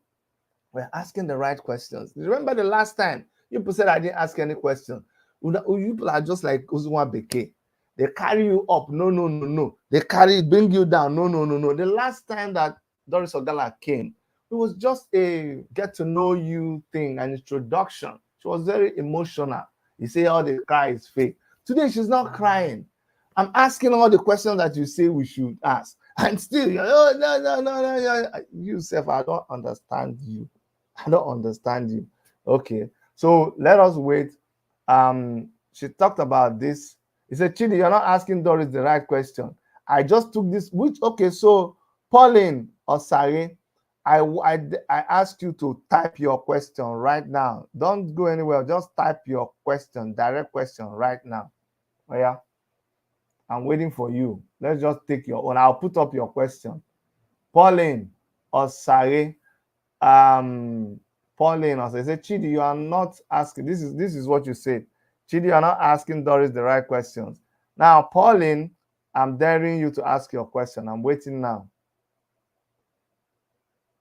We're asking the right questions. Remember the last time you people said I didn't ask any question. You people are just like Uzuma Beke. They carry you up. No. They bring you down. No. The last time that Doris Ogala came, it was just a get to know you thing, an introduction. She was very emotional. You say all the cry is fake. Today she's not crying. I'm asking all the questions that you say we should ask. And still, oh, no. You, Seth, I don't understand you. Okay. So let us wait. She talked about this. He said, Chidi, you're not asking Doris the right question. I just took this, so Pauline or Sari, I asked you to type your question right now. Don't go anywhere. Just type your question, direct question right now. Oh, yeah. I'm waiting for you. Let's just take your own. I'll put up your question. Pauline or Sari, Pauline or Sari, say, Chidi, you are not asking. This is what you said. Chidi, you are not asking Doris the right questions. Now, Pauline, I'm daring you to ask your question. I'm waiting now.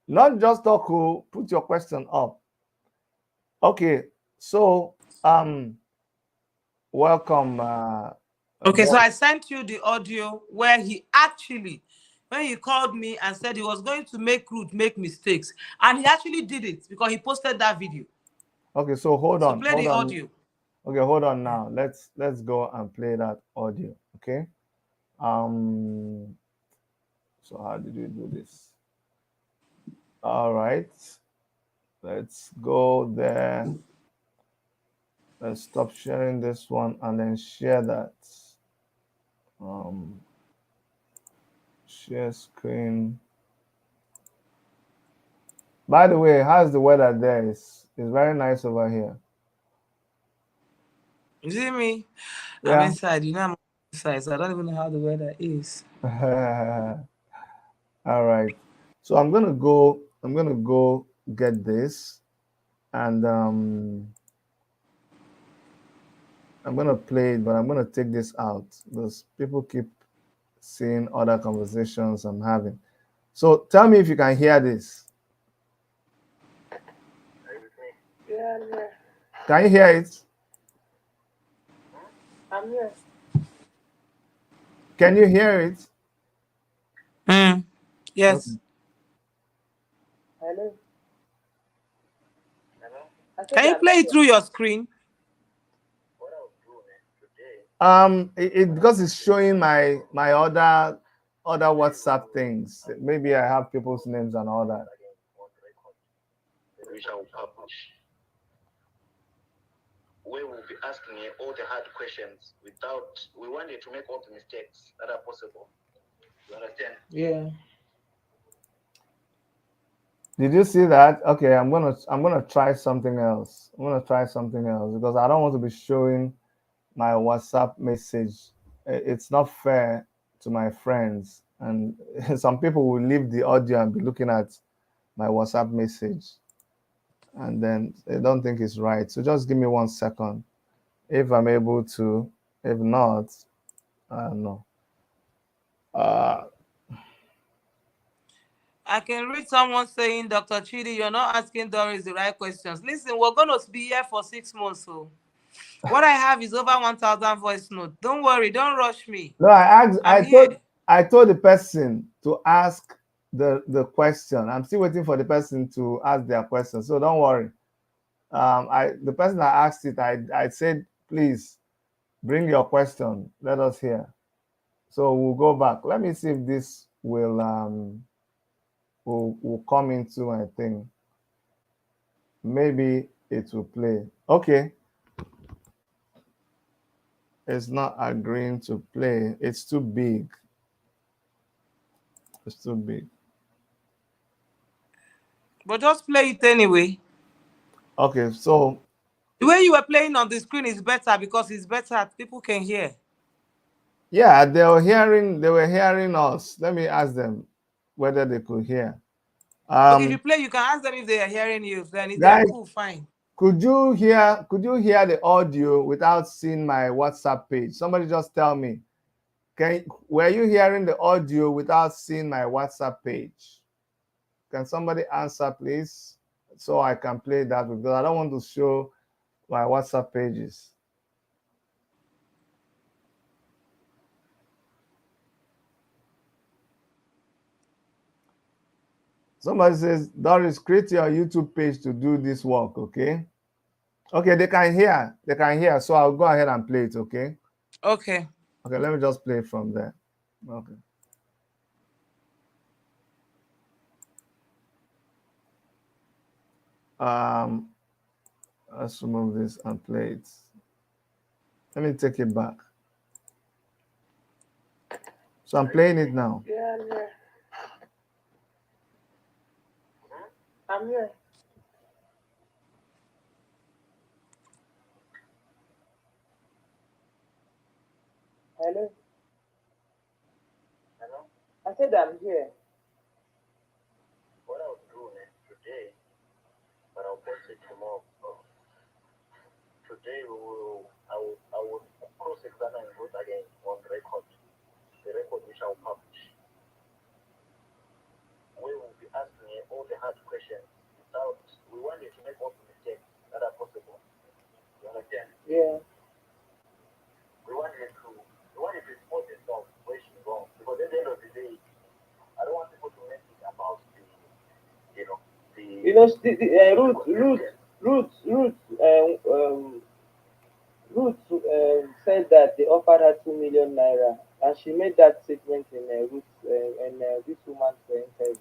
Not just talk, put your question up. Okay, so welcome. Okay, so I sent you the audio where he actually, when he called me and said he was going to make Ruth make mistakes, and he actually did it because he posted that video. Okay, so hold on. Play the audio. Okay, hold on now. Let's go and play that audio. Okay. So how did we do this? All right. Let's go there. Let's stop sharing this one and then share that. Share screen. By the way, how's the weather there? It's very nice over here. You see me? Yeah. I'm inside. You know I'm inside, so I don't even know how the weather is. All right. So I'm gonna go. I'm gonna go get this, and I'm gonna play it, but I'm gonna take this out because people keep seeing other conversations I'm having. So tell me if you can hear this. Yeah, I'm here. Can you hear it? I'm here. Can you hear it? Mm. Okay. Yes. Hello. I said Can you I'm play it here. through your screen? Because it's showing my other WhatsApp things. Maybe I have people's names and all that. We shall publish. We will be asking you all the hard questions without. We want you to make all the mistakes that are possible. You understand? Yeah. Did you see that? Okay, I'm gonna try something else. I'm gonna try something else because I don't want to be showing my WhatsApp message. It's not fair to my friends, and some people will leave the audio and be looking at my WhatsApp message, and then they don't think it's right. So just give me 1 second. If I'm able to, if not, I don't know. Uh, I can read someone saying, Dr. Chidi, you're not asking Doris the right questions. Listen, we're going to be here for 6 months. So what I have is over 1,000 voice notes. Don't worry. Don't rush me. no, I'm here. I told the person to ask the question. I'm still waiting for the person to ask their question. So don't worry. The person that asked it, I said, please bring your question. Let us hear. So we'll go back. Let me see if this will come into my thing. Maybe it will play. Okay. It's not agreeing to play. It's too big. It's too big. But just play it anyway. Okay, so The way you were playing on the screen is better because it's better. People can hear. yeah, they were hearing us. Let me ask them whether they could hear. Okay, if you play, you can ask them if they are hearing you. Then if they are Guys, cool, fine. could you hear the audio without seeing my WhatsApp page? Somebody just tell me. Were you hearing the audio without seeing my WhatsApp page? Can somebody answer, please? So I can play that because I don't want to show my WhatsApp pages. Somebody says, Doris, create your YouTube page to do this work, okay? Okay, they can hear. They can hear. So I'll go ahead and play it, okay? Okay. Okay, let me just play it from there. Okay. Um, let's remove this and play it. Let me take it back. So I'm playing it now. Yeah, I'm here. I'm here. Hello. Hello? I said I'm here. What I'll do today, but I'll post it tomorrow. Today I will cross-examine both again on record. The record we shall publish. We will be asking you all the hard questions without. We want you to make all the mistakes that are possible. You understand? Yeah. We want you to expose yourself where she's wrong. Because at the end of the day, I don't want people to make it about you know, the You know, Ruth said that they offered her 2 million naira, and she made that statement in this woman's interview.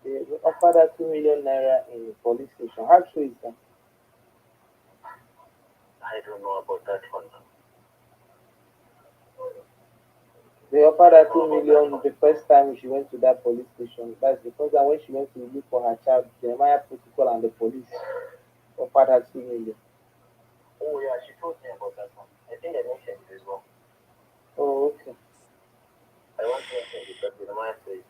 They offered her 2 million naira in the police station. How true is that? I don't know about that one. They offered her 2 million the first time she went to that police station. That's the first time when she went to look for her child. Jeremiah Protocol and the police offered her 2 million. Oh yeah, she told me about that one. I think I mentioned it as well. Oh, okay. I want to mention it, but Jeremiah said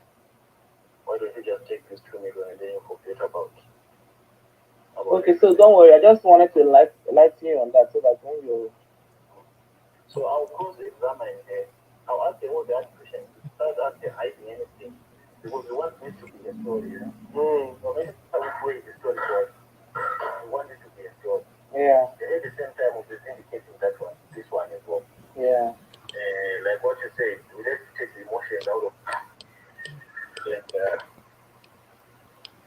so don't worry. I just wanted to light you on that so that when you. So I'll close the exam and I'll ask them what they ask questions. Start asking hiding anything. Because we want it to be a story, you know? So maybe I will create the story for us. We want it to be a story. Yeah. At the same time, we'll be indicating that one, this one as well. Yeah. Like what you said, we have to take the emotions out of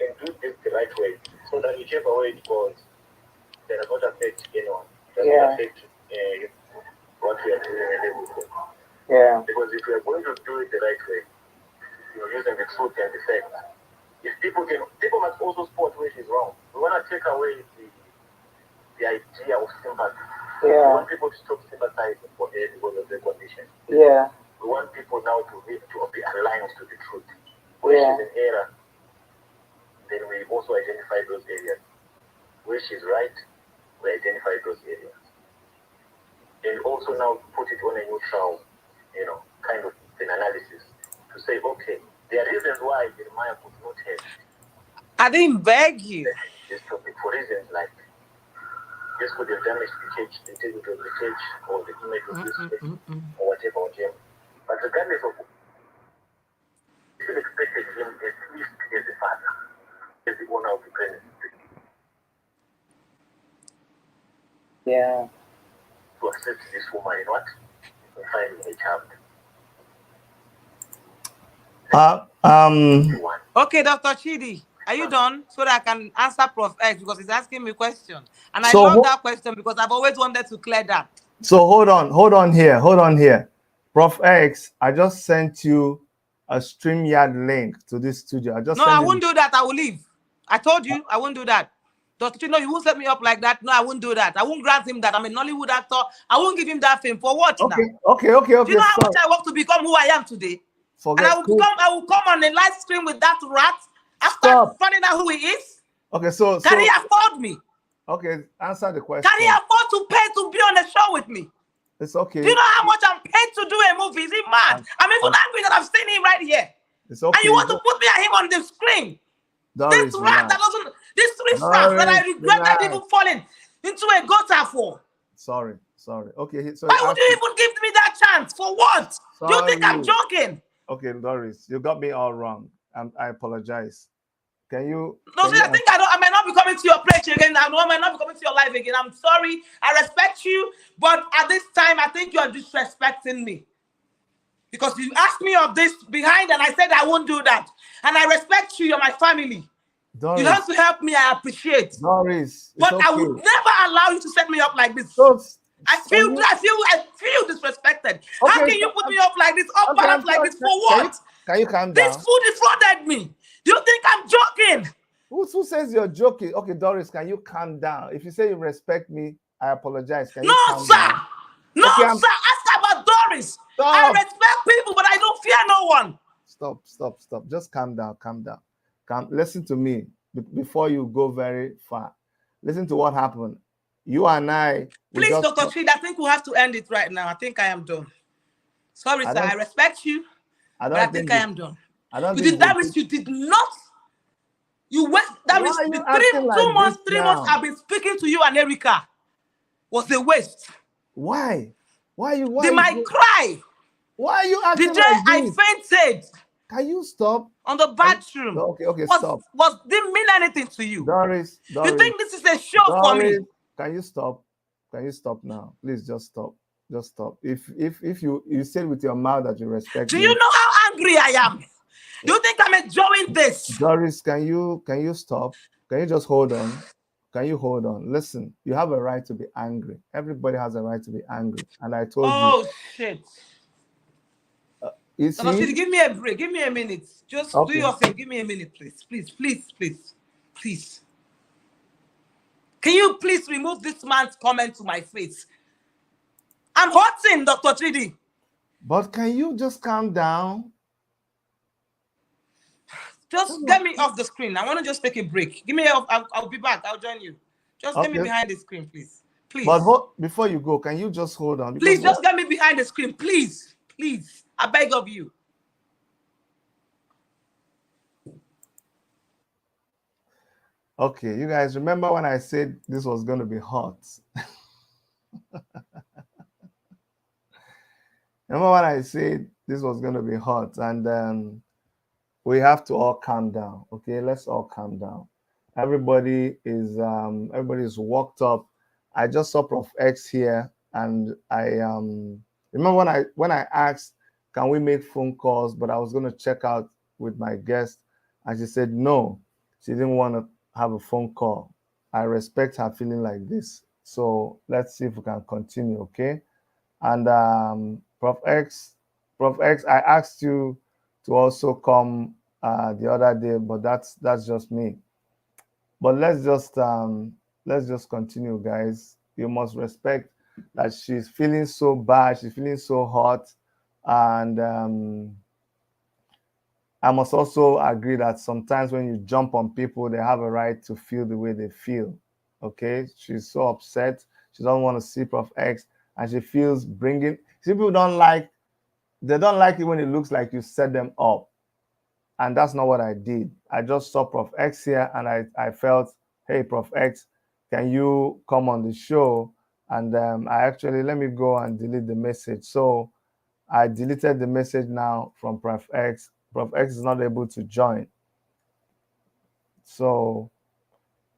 and do this the right way. So that whichever way it goes, then it doesn't affect anyone. It doesn't affect what we are doing and everything. Yeah. Because if we are going to do it the right way, you're using the truth and the facts. If people must also spot where she's wrong. We want to take away the idea of sympathy. Yeah. We want people to stop sympathizing for her because of their condition. Yeah. We want people now to be aligned to the truth. Where she's in error, then we also identify those areas. Where she's right, we identify those areas. And also now put it on a neutral, kind of an analysis to say, okay, there are reasons why Jeremiah could not have. I didn't beg you. This topic for reasons like this could have damaged the church, the integrity of the church, or the image of this church, or whatever. But regardless of, you should expect him at least as a father, as the owner of the premise. Yeah. To accept this woman in what? In finding a child. Okay, Dr. Chidi, are you done? So that I can answer Prof. X because he's asking me a question. And I love that question because I've always wanted to clear that. So hold on here. Prof. X, I just sent you a StreamYard link to this studio. I won't do that. I will leave. I told you I won't do that. Dr. Chidi, no, you won't set me up like that. No, I won't do that. I won't grant him that. I'm a Nollywood actor. I won't give him that fame. For what now? Okay. Do you know how much I work to become who I am today? And I will come on a live stream with that rat after finding out who he is. Okay, so can he afford me? Okay, answer the question. Can he afford to pay to be on a show with me? It's okay. Do you know how much I'm paid to do a movie? Is he mad? I'm even angry that I'm seeing him right here. It's okay. And you want to put me and him on the screen? Doris, this rat that doesn't, these three rats that I regretted even falling into a gutter for. Sorry. Okay. So why would you even give me that chance? For what? Do you think I'm joking? Okay, Doris, you got me all wrong. I apologize. Can you? No, I think I might not be coming to your place again. I might not be coming to your life again. I'm sorry. I respect you, but at this time, I think you are disrespecting me. Because you asked me of this behind, and I said I won't do that. And I respect you. You're my family. Doris, you have to help me. I appreciate. Doris, but I would never allow you to set me up like this. I feel disrespected. Okay, how can you put me up like this? Up like this for what? Can you calm down? This food defrauded me. Do you think I'm joking? Who says you're joking? Okay, Doris, can you calm down? If you say you respect me, I apologize. Can you calm down? No, sir. Ask about Doris. Stop. I respect people, but I don't fear no one. Stop. Just calm down. Listen to me before you go very far. Listen to what happened. You and I. Please, Dr. Chidi, I think we have to end it right now. I think I am done. Sorry, sir. I respect you. I think I am done. You did that means you did not. You went. That means the 2 months, 3 months I've been speaking to you and Erica was a waste. Why? They might cry. Why are you acting the day like this? I fainted. Can you stop? On the bathroom. Okay, stop. Didn't mean anything to you. Doris. You think this is a show for me? Can you stop? Can you stop now? Please just stop. If you say with your mouth that you respect me. Do you know how angry I am? Do you think I'm enjoying this? Doris, can you stop? Can you just hold on? Can you hold on? Listen, you have a right to be angry. Everybody has a right to be angry. And I told you. Oh, shit. You see? Give me a break. Give me a minute. Just do your thing. Give me a minute, please. Please. Can you please remove this man's comment to my face? I'm hurting, Dr. Chidi. But can you just calm down? Just get me off the screen. I want to just take a break. Give me I'll be back. I'll join you. Just get me behind the screen, please. But before you go, can you just hold on? Please, just get me behind the screen. Please. I beg of you. Okay, you guys remember when I said this was going to be hot? Remember when I said this was going to be hot? And we have to all calm down. Okay, let's all calm down. Everybody is worked up. I just saw Prof X here, and I remember when I asked, can we make phone calls? But I was going to check out with my guest, and she said no, she didn't want to have a phone call. I respect her feeling like this, so let's see if we can continue. Okay, and Prof X, I asked you to also come the other day, but that's just me. But let's just continue, guys. You must respect that she's feeling so bad, she's feeling so hot, and I must also agree that sometimes when you jump on people, they have a right to feel the way they feel. Okay, she's so upset. She doesn't want to see Prof X, and she feels bringing. People don't like. They don't like it when it looks like you set them up, and that's not what I did. I just saw Prof X here, and I felt, hey, Prof X, can you come on the show? And I actually, let me go and delete the message. So I deleted the message now from Prof X. Prof X is not able to join. So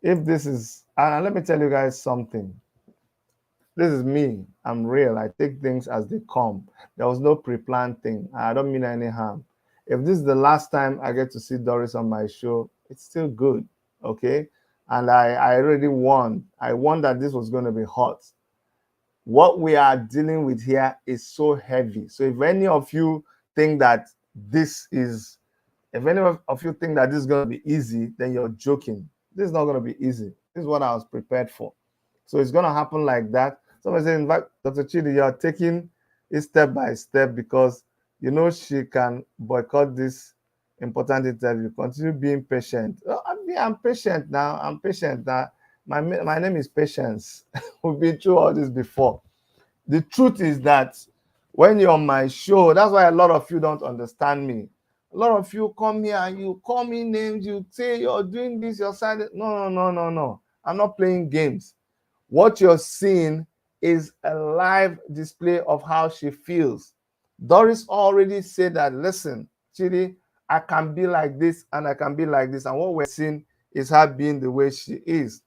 if this is, and let me tell you guys something. This is me. I'm real. I take things as they come. There was no pre-planned thing. I don't mean any harm. If this is the last time I get to see Doris on my show, it's still good. Okay. And I already warned. I warned that this was going to be hot. What we are dealing with here is so heavy. So if any of you think that this is, if any of you think that this is going to be easy, then you're joking. This is not going to be easy. This is what I was prepared for. So it's going to happen like that. Somebody said, in fact, Dr. Chidi, you're taking it step by step because you know she can boycott this important interview. Continue being patient. Oh, I'm patient now. I'm patient now. My name is Patience. We've been through all this before. The truth is that when you're on my show, that's why a lot of you don't understand me. A lot of you come here and you call me names, you say you're doing this, you're silent. No, no, no, no, no. I'm not playing games. What you're seeing is a live display of how she feels. Doris already said that, listen, Chidi, I can be like this and I can be like this. And what we're seeing is her being the way she is.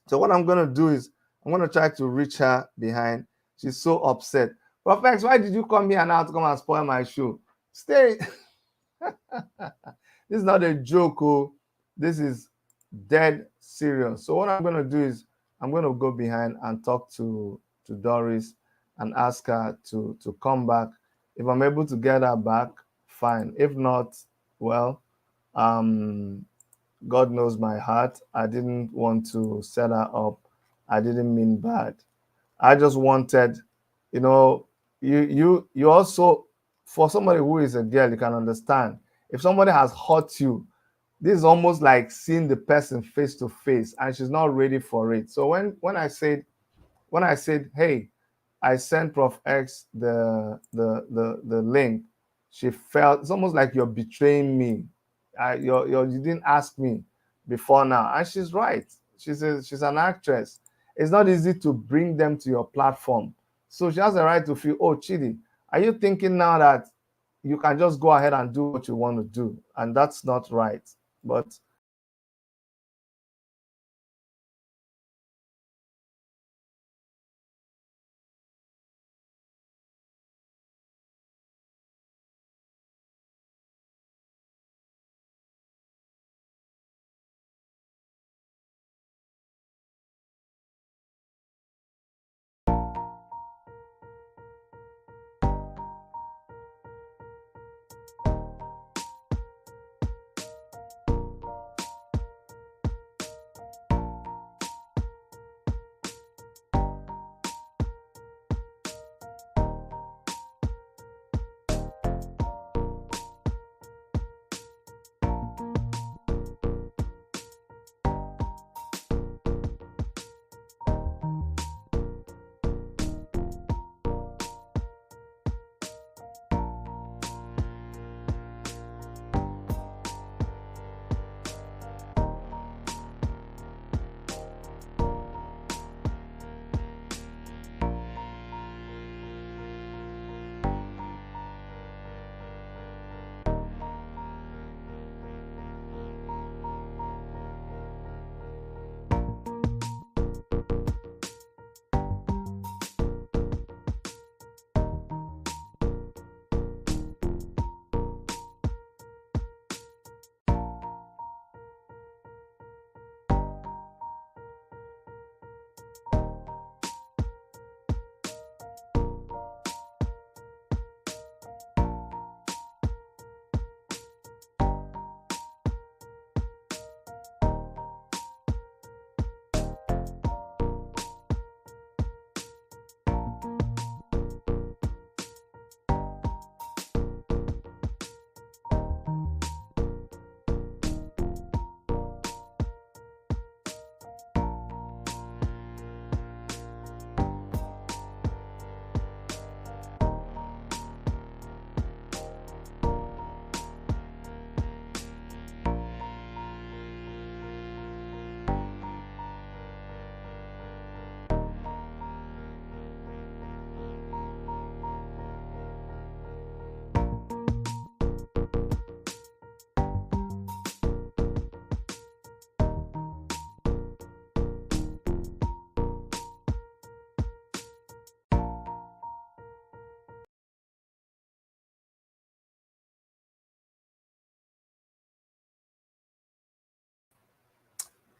So what I'm going to do is I'm going to try to reach her behind. She's so upset. Prophet, why did you come here now to come and spoil my show? Stay. This is not a joke. Oh. This is dead serious. So what I'm going to do is I'm going to go behind and talk to Doris and ask her to come back. If I'm able to get her back, fine. If not, well, God knows my heart. I didn't want to set her up. I didn't mean bad. I just wanted, you know, you also, for somebody who is a girl, you can understand. If somebody has hurt you, this is almost like seeing the person face to face, and she's not ready for it. So when I said, hey, I sent Prof X the link, she felt it's almost like you're betraying me. You didn't ask me before now, and she's right. She's an actress. It's not easy to bring them to your platform, so she has a right to feel, oh, Chidi, are you thinking now that you can just go ahead and do what you want to do? And that's not right. But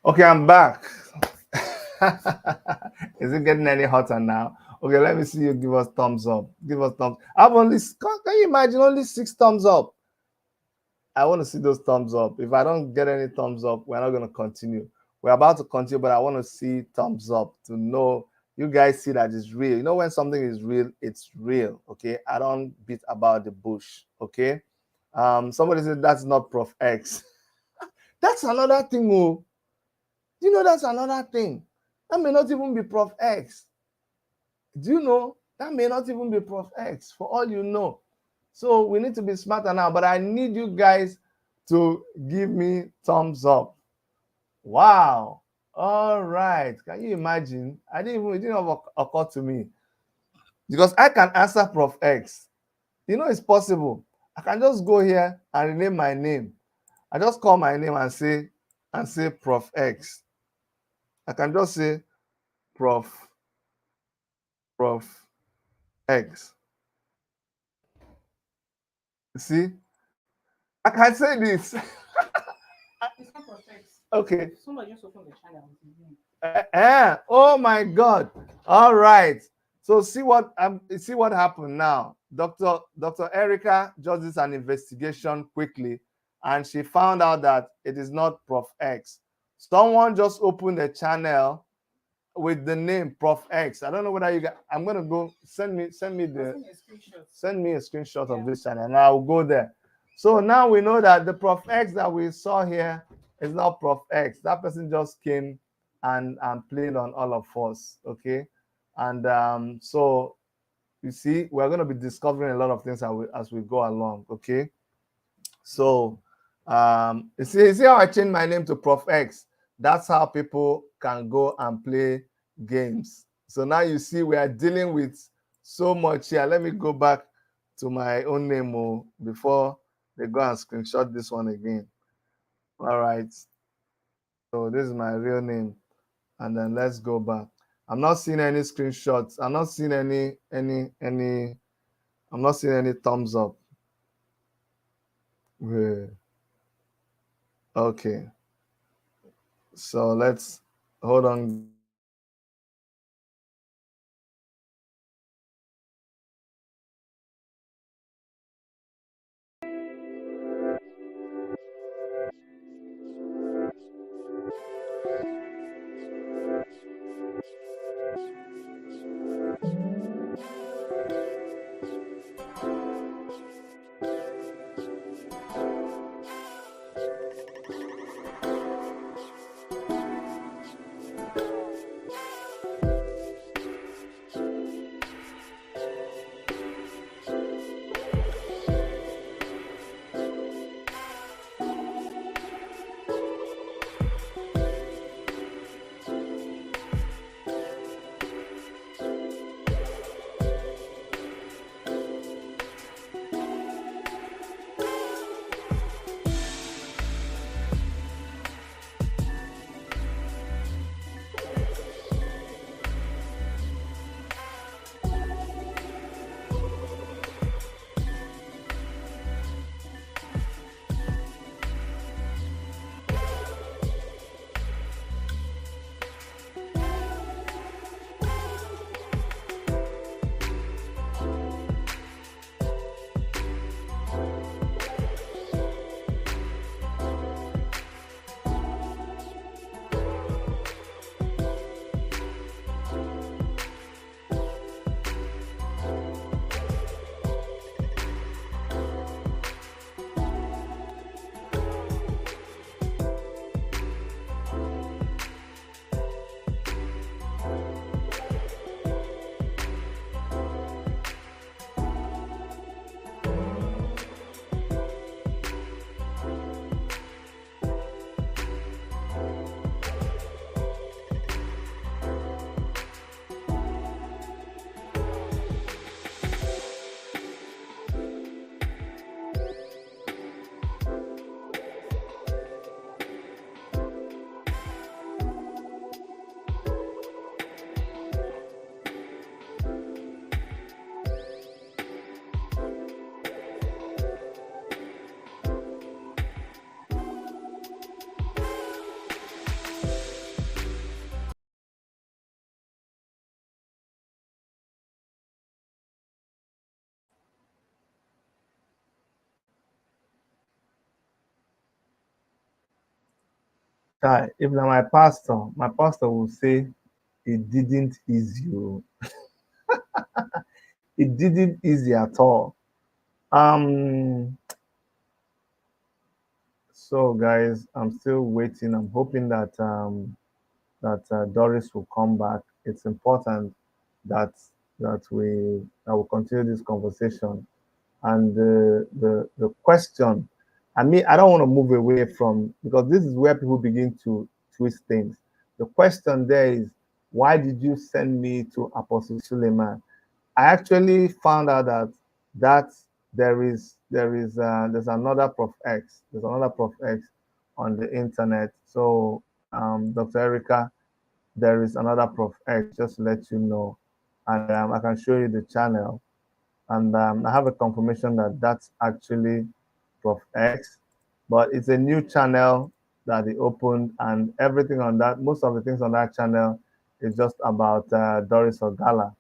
Okay, I'm back. Is it getting any hotter now? Okay, let me see you give us thumbs up. Give us thumbs. I've only, can you imagine, only 6 thumbs up? I want to see those thumbs up. If I don't get any thumbs up, we're not going to continue. We're about to continue, but I want to see thumbs up to know you guys see that it's real. You know, when something is real, it's real. Okay, I don't beat about the bush. Okay, somebody said that's not Prof X. That's another thing. Oh, do you know that's another thing? That may not even be Prof X. Do you know that may not even be Prof X for all you know? So we need to be smarter now, but I need you guys to give me thumbs up. Wow. All right. Can you imagine? It didn't even occur to me. Because I can answer Prof X. You know, it's possible. I can just go here and rename my name. I just call my name and say Prof X. I can just say Prof X. See? I can say this. It's not perfect. Okay. Somebody just opened the channel. Oh my God. All right. So see what happened now. Dr. Erica just did an investigation quickly, and she found out that it is not Prof X. Someone just opened a channel with the name Prof X. I don't know whether you guys, I'm gonna go send me a screenshot of this channel, and I'll go there. So now we know that the Prof X that we saw here is not Prof X. That person just came and played on all of us. Okay, and so you see, we're going to be discovering a lot of things as we go along. Okay, so you see how I changed my name to Prof X? That's how people can go and play games. So now you see we are dealing with so much here. Let me go back to my own name before they go and screenshot this one again. All right. So this is my real name. And then let's go back. I'm not seeing any screenshots. I'm not seeing any I'm not seeing any thumbs up. Okay. So let's hold on. If now my pastor will say it didn't ease you. It didn't easy at all. Um, so guys, I'm still waiting. I'm hoping that Doris will come back. It's important that that we continue this conversation. And the question, I mean, I don't want to move away from, because this is where people begin to twist things. The question there is, why did you send me to Apostle Suleiman? I actually found out that there's another Prof X. There's another Prof X on the internet. So Dr. Erica, there is another Prof X, just to let you know. And I can show you the channel. And I have a confirmation that that's actually Prof X, but it's a new channel that they opened, and everything on that, most of the things on that channel is just about Doris Ogala.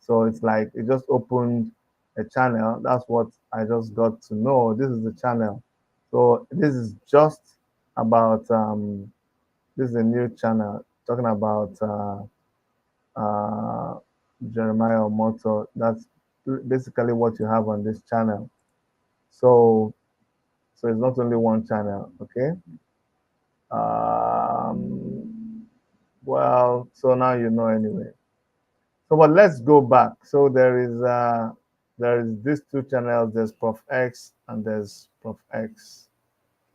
So it's like it just opened a channel. That's what I just got to know. This is the channel. So this is just about this is a new channel talking about Jeremiah Omoto. That's basically what you have on this channel. So it's not only one channel, okay? Well, so now you know anyway. So but let's go back. So there is these two channels. There's Prof X and there's Prof X.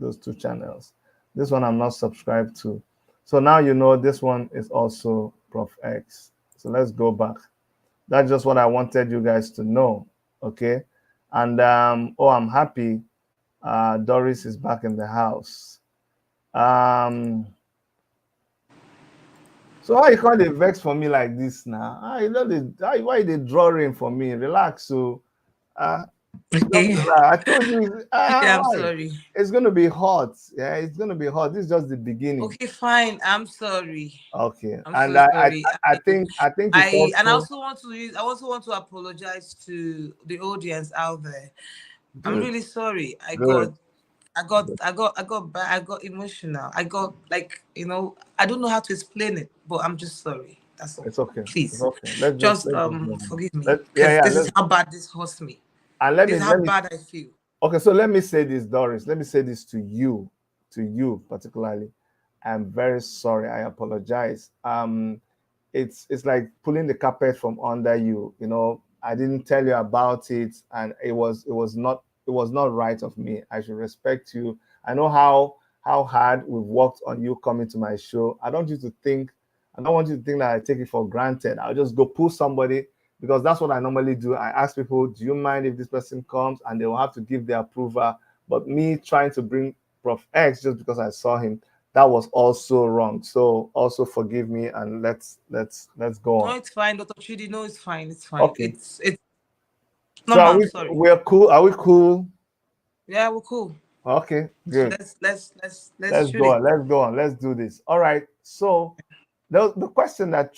Those two channels. This one I'm not subscribed to. So now you know this one is also Prof X. So let's go back. That's just what I wanted you guys to know, okay? And I'm happy Doris is back in the house. So why you call the vex for me like this now? You know why they draw rain for me? Relax. So Okay. I told you Yeah, I'm why? sorry. It's gonna be hot. Yeah, it's gonna be hot. This is just the beginning. Okay, fine. I'm sorry. Okay. I'm And so sorry. I think it's And I also also want to use. I also want to apologize to the audience out there. I'm good. really sorry. Good. I got emotional. I got like I don't know how to explain it, but I'm just sorry. That's all. It's okay. It's Please, okay. just Let's just go on. forgive me Yeah, because yeah. this is how bad this hurts me. And This is how let me bad I feel. okay, so let me say this, Doris. Let me say this to you particularly. I'm very sorry. I apologize. It's like pulling the carpet from under you. You know, I didn't tell you about it, and it was not right of me. I should respect you. I know how hard we've worked on you coming to my show. I don't want you to think that I take it for granted. I'll just go pull somebody, because that's what I normally do. I ask people, do you mind if this person comes? And they will have to give their approval. But me trying to bring Prof X just because I saw him, that was also wrong. So also forgive me, and let's go No, on. it's fine, Dr. Chidi. No, it's fine. It's fine. Okay. It's So normal. I'm sorry. we're cool? Are we cool? Yeah, we're cool. Okay, So good. let's shoot it. Let's go on. Let's do this. All right. So the question that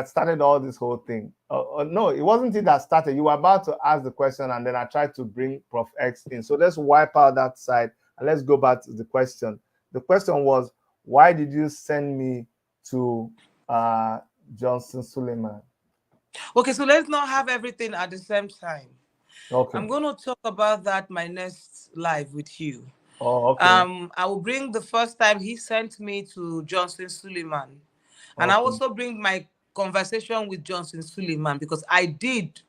started all this whole thing. No, it wasn't it that started. You were about to ask the question, and then I tried to bring Prof X in. So let's wipe out that side and let's go back to the question. The question was, why did you send me to Johnson Suleiman? Okay, so let's not have everything at the same time. Okay. I'm going to talk about that my next live with you. Oh, okay. I will bring the first time he sent me to Johnson Suleiman, and I Okay. also bring my conversation with Johnson Suleiman, because I did.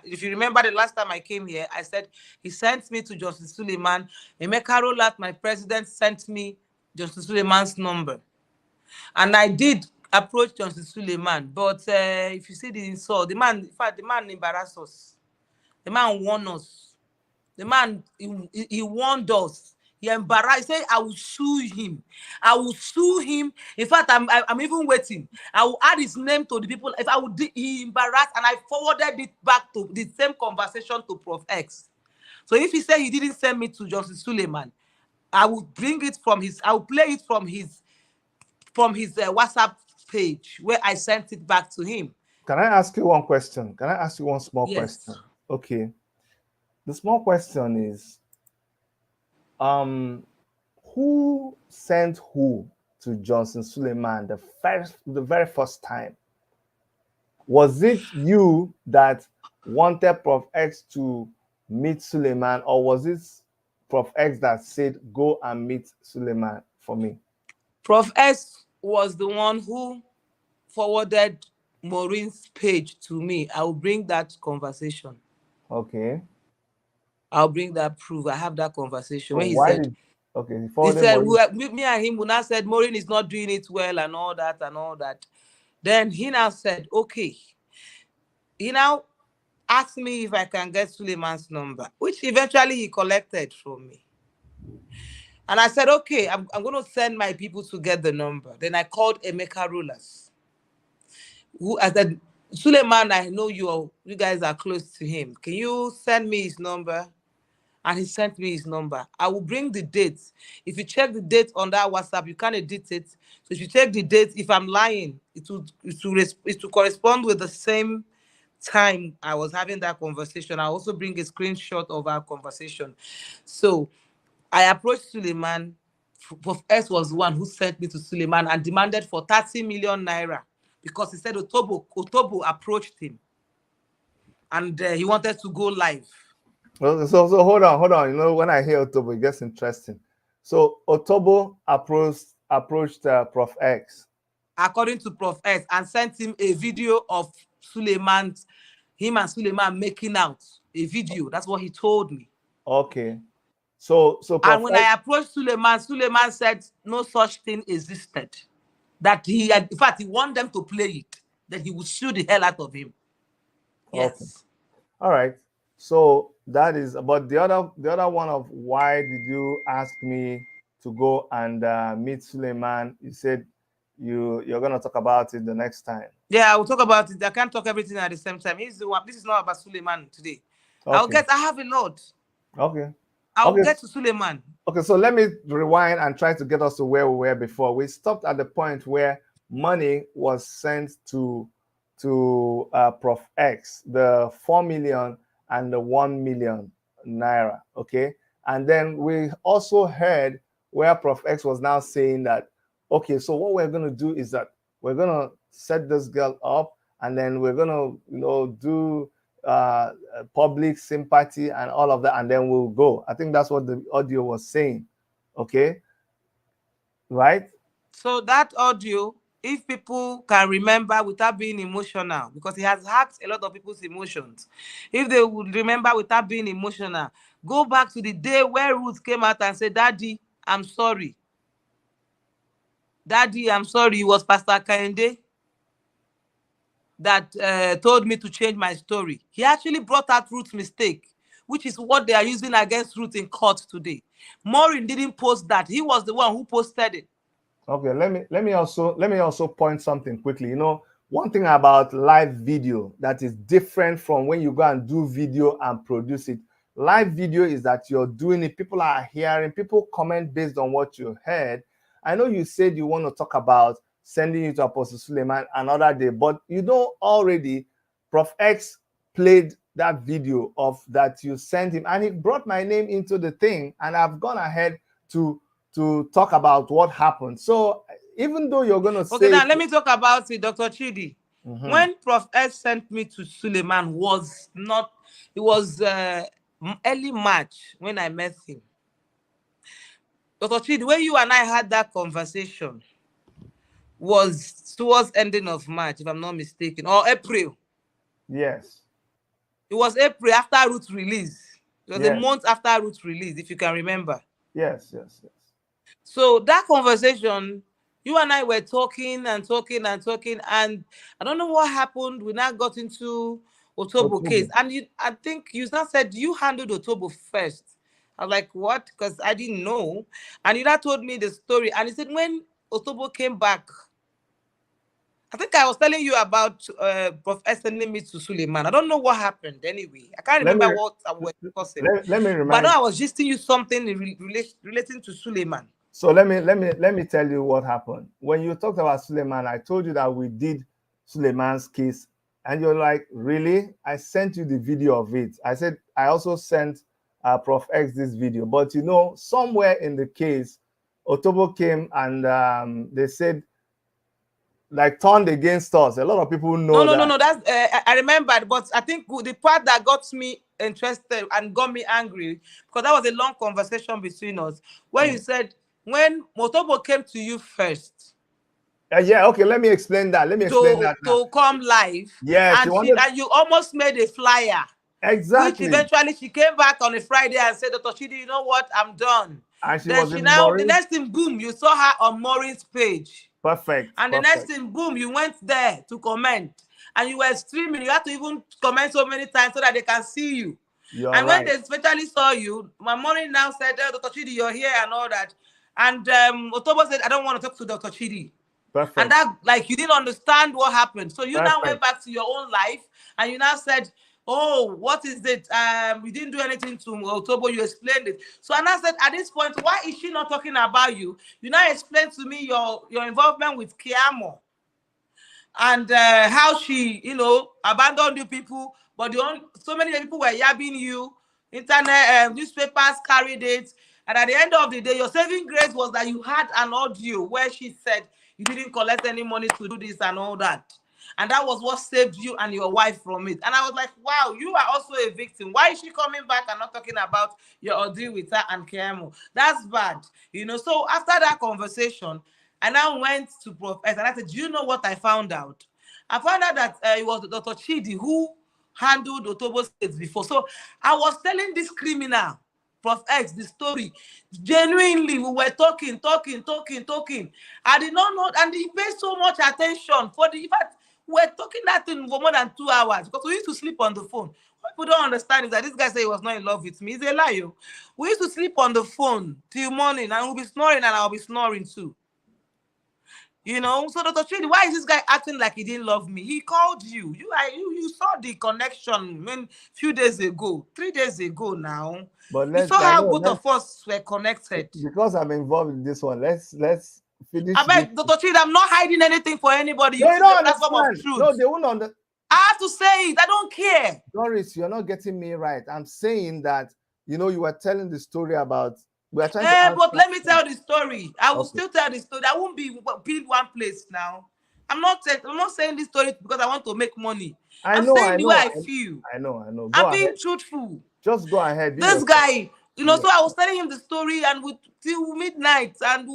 If you remember the last time I came here, I said he sent me to Johnson Suleiman. Emeka Rolat, my president, sent me Johnson Suleiman's number, and I did approach Johnson Suleiman. But if you see the insult, in fact, the man embarrassed us. The man warned us. The man, he warned us. He embarrassed. He said, I will sue him. I will sue him. In fact, I'm even waiting. I will add his name to the people. If I would, he embarrassed, and I forwarded it back to the same conversation to Prof X. So if he said he didn't send me to Justice Suleiman, I will bring it from his, I will play it from his WhatsApp page where I sent it back to him. Can I ask you one question? Can I ask you one small Yes. question? Okay. The small question is, who sent who to Johnson Suleiman the very first time? Was it you that wanted Prof X to meet Suleiman, or was it Prof X that said, go and meet Suleiman for me? Prof S was the one who forwarded Maureen's page to me. I will bring that conversation. Okay. I'll bring that proof. I have that conversation So when he why said, did he he forwarded said, Maureen? me and him, Muna said, Maureen is not doing it well and all that and all that. Then he now said, okay. He now asked me if I can get Suleiman's number, which eventually he collected from me. And I said, okay, I'm going to send my people to get the number. Then I called Emeka Rulers, who I said, Suleiman, I know you guys are close to him. Can you send me his number? And he sent me his number. I will bring the dates. If you check the date on that WhatsApp, you can't edit it. So if you check the date, if I'm lying, it will correspond with the same time I was having that conversation. I also bring a screenshot of our conversation. So I approached Suleiman. Prof S was the one who sent me to Suleiman and demanded for 30 million naira because he said Otobo approached him and he wanted to go live. So hold on. You know, when I hear Otobo, it gets interesting. So Otobo approached Prof X, according to Prof S, and sent him a video of him and Suleiman making out. A video. That's what he told me. Okay. So Prof And when X, I approached Suleiman said no such thing existed. That he had, in fact, he wanted them to play it. That he would sue the hell out of him. Yes. okay. All right. So that is about the other one of why did you ask me to go and meet Suleiman? You said you're gonna talk about it the next time. Yeah, I will talk about it. I can't talk everything at the same time. He's the one. This is not about Suleiman today. Okay. I have a lot. Okay. I'll get to Suleiman. Okay, so let me rewind and try to get us to where we were before. We stopped at the point where money was sent to Prof X, the 4 million and the 1 million naira. Okay, and then we also heard where Prof X was now saying that, okay, so what we're going to do is that we're going to set this girl up, and then we're going to do public sympathy and all of that, and then we'll go. I think that's what the audio was saying. Okay, right? So that audio, if people can remember without being emotional, because he has hacked a lot of people's emotions, if they would remember without being emotional, go back to the day where Ruth came out and said, Daddy, I'm sorry. Daddy, I'm sorry. It was Pastor Kainde that told me to change my story. He actually brought out Ruth's mistake, which is what they are using against Ruth in court today. Maureen didn't post that. He was the one who posted it. Okay, let me also point something quickly. You know, one thing about live video that is different from when you go and do video and produce it. Live video is that you're doing it, people are hearing, people comment based on what you heard. I know you said you want to talk about sending you to Apostle Suleiman another day, but you know already Prof X played that video of that you sent him, and he brought my name into the thing, and I've gone ahead to talk about what happened. So even though you're going to say... Okay, now let me talk about it, Dr. Chidi. When Prof S sent me to Suleiman, it was early March when I met him. Dr. Chidi, when you and I had that conversation was towards ending of March, if I'm not mistaken, or April. Yes. It was April after Ruth's release. It was a month after Ruth's release, if you can remember. Yes. So that conversation, you and I were talking, and I don't know what happened. We now got into Otobo case. And I think you now said you handled Otobo first. I was like, what? Because I didn't know. And you now told me the story. And he said when Otobo came back, I think I was telling you about Prof. sending me to Suleiman. I don't know what happened anyway. I can't remember what I was discussing. Let me remind. But I was just telling you something relating to Suleiman. So let me tell you what happened. When you talked about Suleiman, I told you that we did Suleiman's case, and you're like, really? I sent you the video of it. I said I also sent Prof X this video, but you know, somewhere in the case, Otobo came and they said, like, turned against us. A lot of people know that. No. That's I remembered, but I think the part that got me interested and got me angry, because that was a long conversation between us, where you said when Otobo came to you first. Yeah, okay, let me explain that. To come live. Yes, and you almost made a flyer. Exactly. Which eventually she came back on a Friday and said, Dr. Chidi, you know what? I'm done. And she then was she in now, Maureen. the next thing, boom, you saw her on Maureen's page. Perfect. And the next thing, boom, you went there to comment. And you were streaming. You had to even comment so many times so that they can see you. When they especially saw you, my Maureen now said, oh, Dr. Chidi, you're here and all that. And Otobo said, I don't want to talk to Dr. Chidi. Perfect. And that, like, you didn't understand what happened. So you now went back to your own life and you now said, oh, what is it? We didn't do anything to Otobo. You explained it. So and I said, at this point, why is she not talking about you? You now explained to me your involvement with Chioma and how she, abandoned you people. But so many people were yabbing you. Internet, newspapers carried it. And at the end of the day, your saving grace was that you had an audio where she said you didn't collect any money to do this and all that. And that was what saved you and your wife from it. And I was like, wow, you are also a victim. Why is she coming back and not talking about your ordeal with her and Chioma? That's bad. So after that conversation, I now went to Prof X and I said, do you know what I found out? I found out that it was Dr. Chidi who handled Otobo's case before. So I was telling this criminal, Prof X, the story. Genuinely, we were talking. I did not know, and he paid so much attention for the fact we were talking that thing for more than 2 hours because we used to sleep on the phone. What people don't understand is that this guy said he was not in love with me. He's a liar. We used to sleep on the phone till morning, and we'll be snoring, and I'll be snoring too. So Dr. Chidi, why is this guy acting like he didn't love me? He called you. You saw the connection a few days ago, 3 days ago now. But you saw how both of us were connected. Because I'm involved in this one, let's finish. I beg, Dr. Chidi, I'm not hiding anything for anybody. No, you don't understand. No, they won't understand. I have to say it. I don't care. Doris, you're not getting me right. I'm saying that, you were telling the story about. But let me tell the story. I will still tell the story. I won't be in one place now. I'm not saying this story because I want to make money. I'm saying the way I feel. I know. I'm being truthful. Just go ahead. This guy, so I was telling him the story and till midnight, and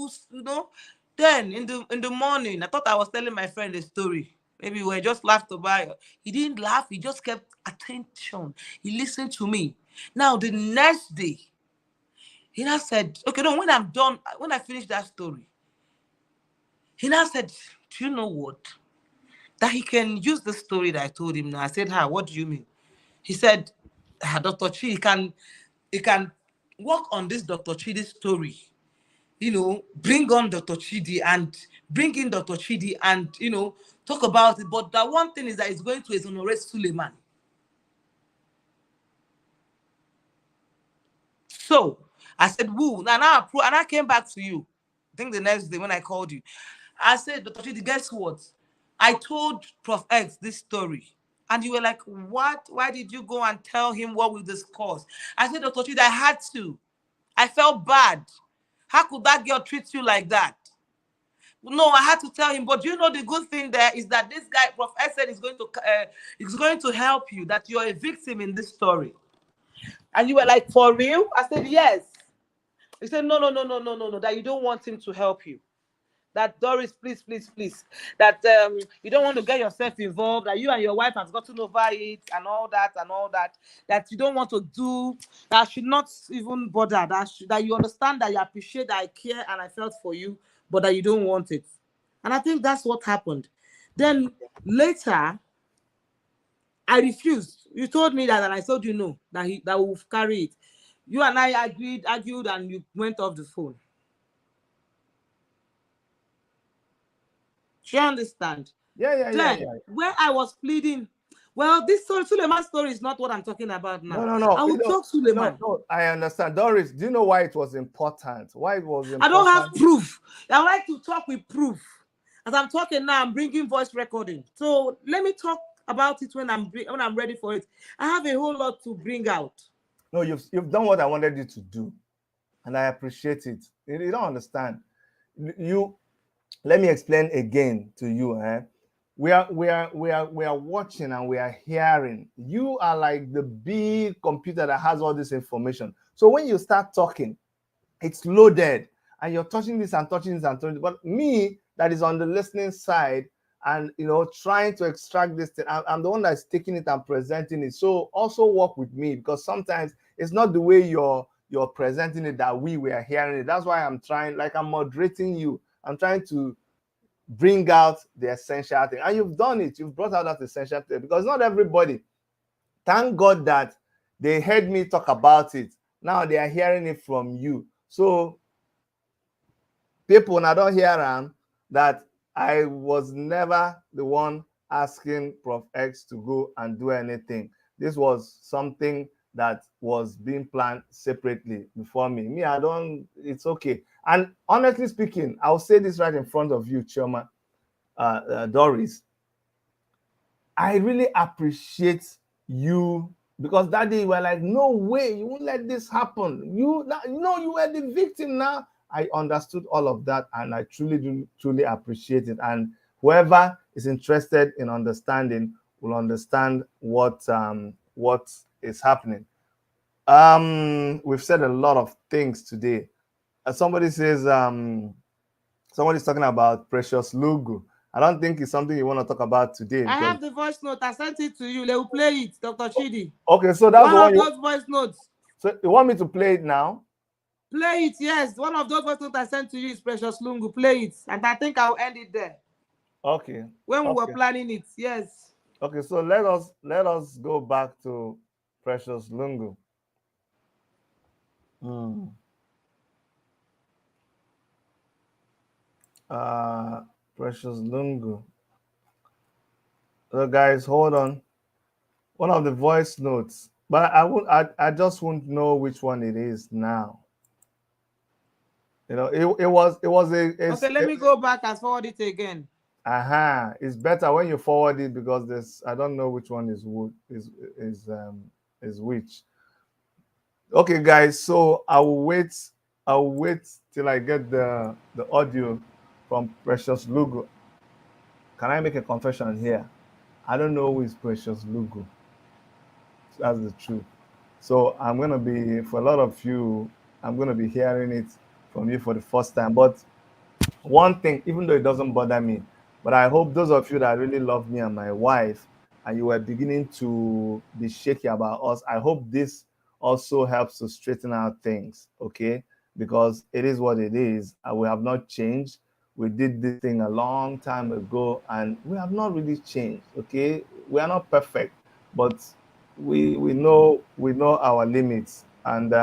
then in the morning, I thought I was telling my friend a story. Maybe we just laughed about it. He didn't laugh. He just kept attention. He listened to me. Now the next day, he now said, okay, no, when I'm done, when I finish that story, he now said, do you know what? That he can use the story that I told him now. I said, what do you mean? He said, Dr. Chidi, he can work on this Dr. Chidi story. Bring on Dr. Chidi and bring in Dr. Chidi and, talk about it. But the one thing is that he's going to exonerate Suleiman. So I said, woo, and I came back to you. I think the next day when I called you, I said, Dr. Chidi, guess what? I told Prof X this story. And you were like, what? Why did you go and tell him what we discussed? I said, Dr. Chidi, I had to. I felt bad. How could that girl treat you like that? No, I had to tell him. But you know the good thing there is that this guy, Prof X, said is going to help you, that you're a victim in this story. And you were like, for real? I said, yes. He said, no, that you don't want him to help you. That Doris, please, that you don't want to get yourself involved, that you and your wife has gotten over it and all that, that you don't want to do, that should not even bother, that you understand, that you appreciate, that I care and I felt for you, but that you don't want it. And I think that's what happened. Then later, I refused. You told me that, and I told you no, that we will carry it. You and I argued, and you went off the phone. Do you understand? Yeah. Where I was pleading, well, this Suleiman story is not what I'm talking about now. No. I will talk Suleiman. No, I understand. Doris, do you know why it was important? I don't have proof. I like to talk with proof. As I'm talking now, I'm bringing voice recording. So let me talk about it when I'm ready for it. I have a whole lot to bring out. No, you've done what I wanted you to do, and I appreciate it. You don't understand. You let me explain again to you. We are watching and we are hearing. You are like the big computer that has all this information. So when you start talking, it's loaded and you're touching this and touching this and touching. But me, that is on the listening side and trying to extract this thing, I'm the one that's taking it and presenting it. So also work with me, because sometimes it's not the way you're presenting it that we were hearing it. That's why I'm trying, like I'm moderating you. I'm trying to bring out the essential thing, and you've done it. You've brought out that essential thing, because not everybody, thank God that they heard me talk about it. Now they are hearing it from you. So people now don't hear that I was never the one asking Prof X to go and do anything. This was something that was being planned separately before me. Me, I don't, it's okay. And honestly speaking, I'll say this right in front of you, Chioma, Doris. I really appreciate you, because that day you were like, no way, you won't let this happen. You know, you were the victim now. I understood all of that, and I truly appreciate it. And whoever is interested in understanding will understand what is happening. We've said a lot of things today. Somebody says somebody's talking about precious logo. I don't think it's something you want to talk about today. I have the voice note. I sent it to you. They will play it, Dr. Chidi. Okay, so that's one of those voice notes. So you want me to play it now? Play it, yes. One of those voice notes I sent to you is Precious Lungu. Play it. And I think I'll end it there. Okay. When we were planning it, yes. Okay, so let us go back to Precious Lungu. Precious Lungu. So guys, hold on. One of the voice notes, but I just won't know which one it is now. It was okay, let me go back and forward it again. It's better when you forward it, because I don't know which one is which. Okay, guys, so I'll wait till I get the audio from Precious Lugo. Can I make a confession here? I don't know who is Precious Lugo. That's the truth. So I'm gonna be, for a lot of you, I'm gonna be hearing it from you for the first time. But one thing, even though it doesn't bother me, but I hope those of you that really love me and my wife, and you were beginning to be shaky about us, I hope this also helps to straighten out things, okay? Because it is what it is, and we have not changed. We did this thing a long time ago, and we have not really changed, okay? We are not perfect, but we know our limits, and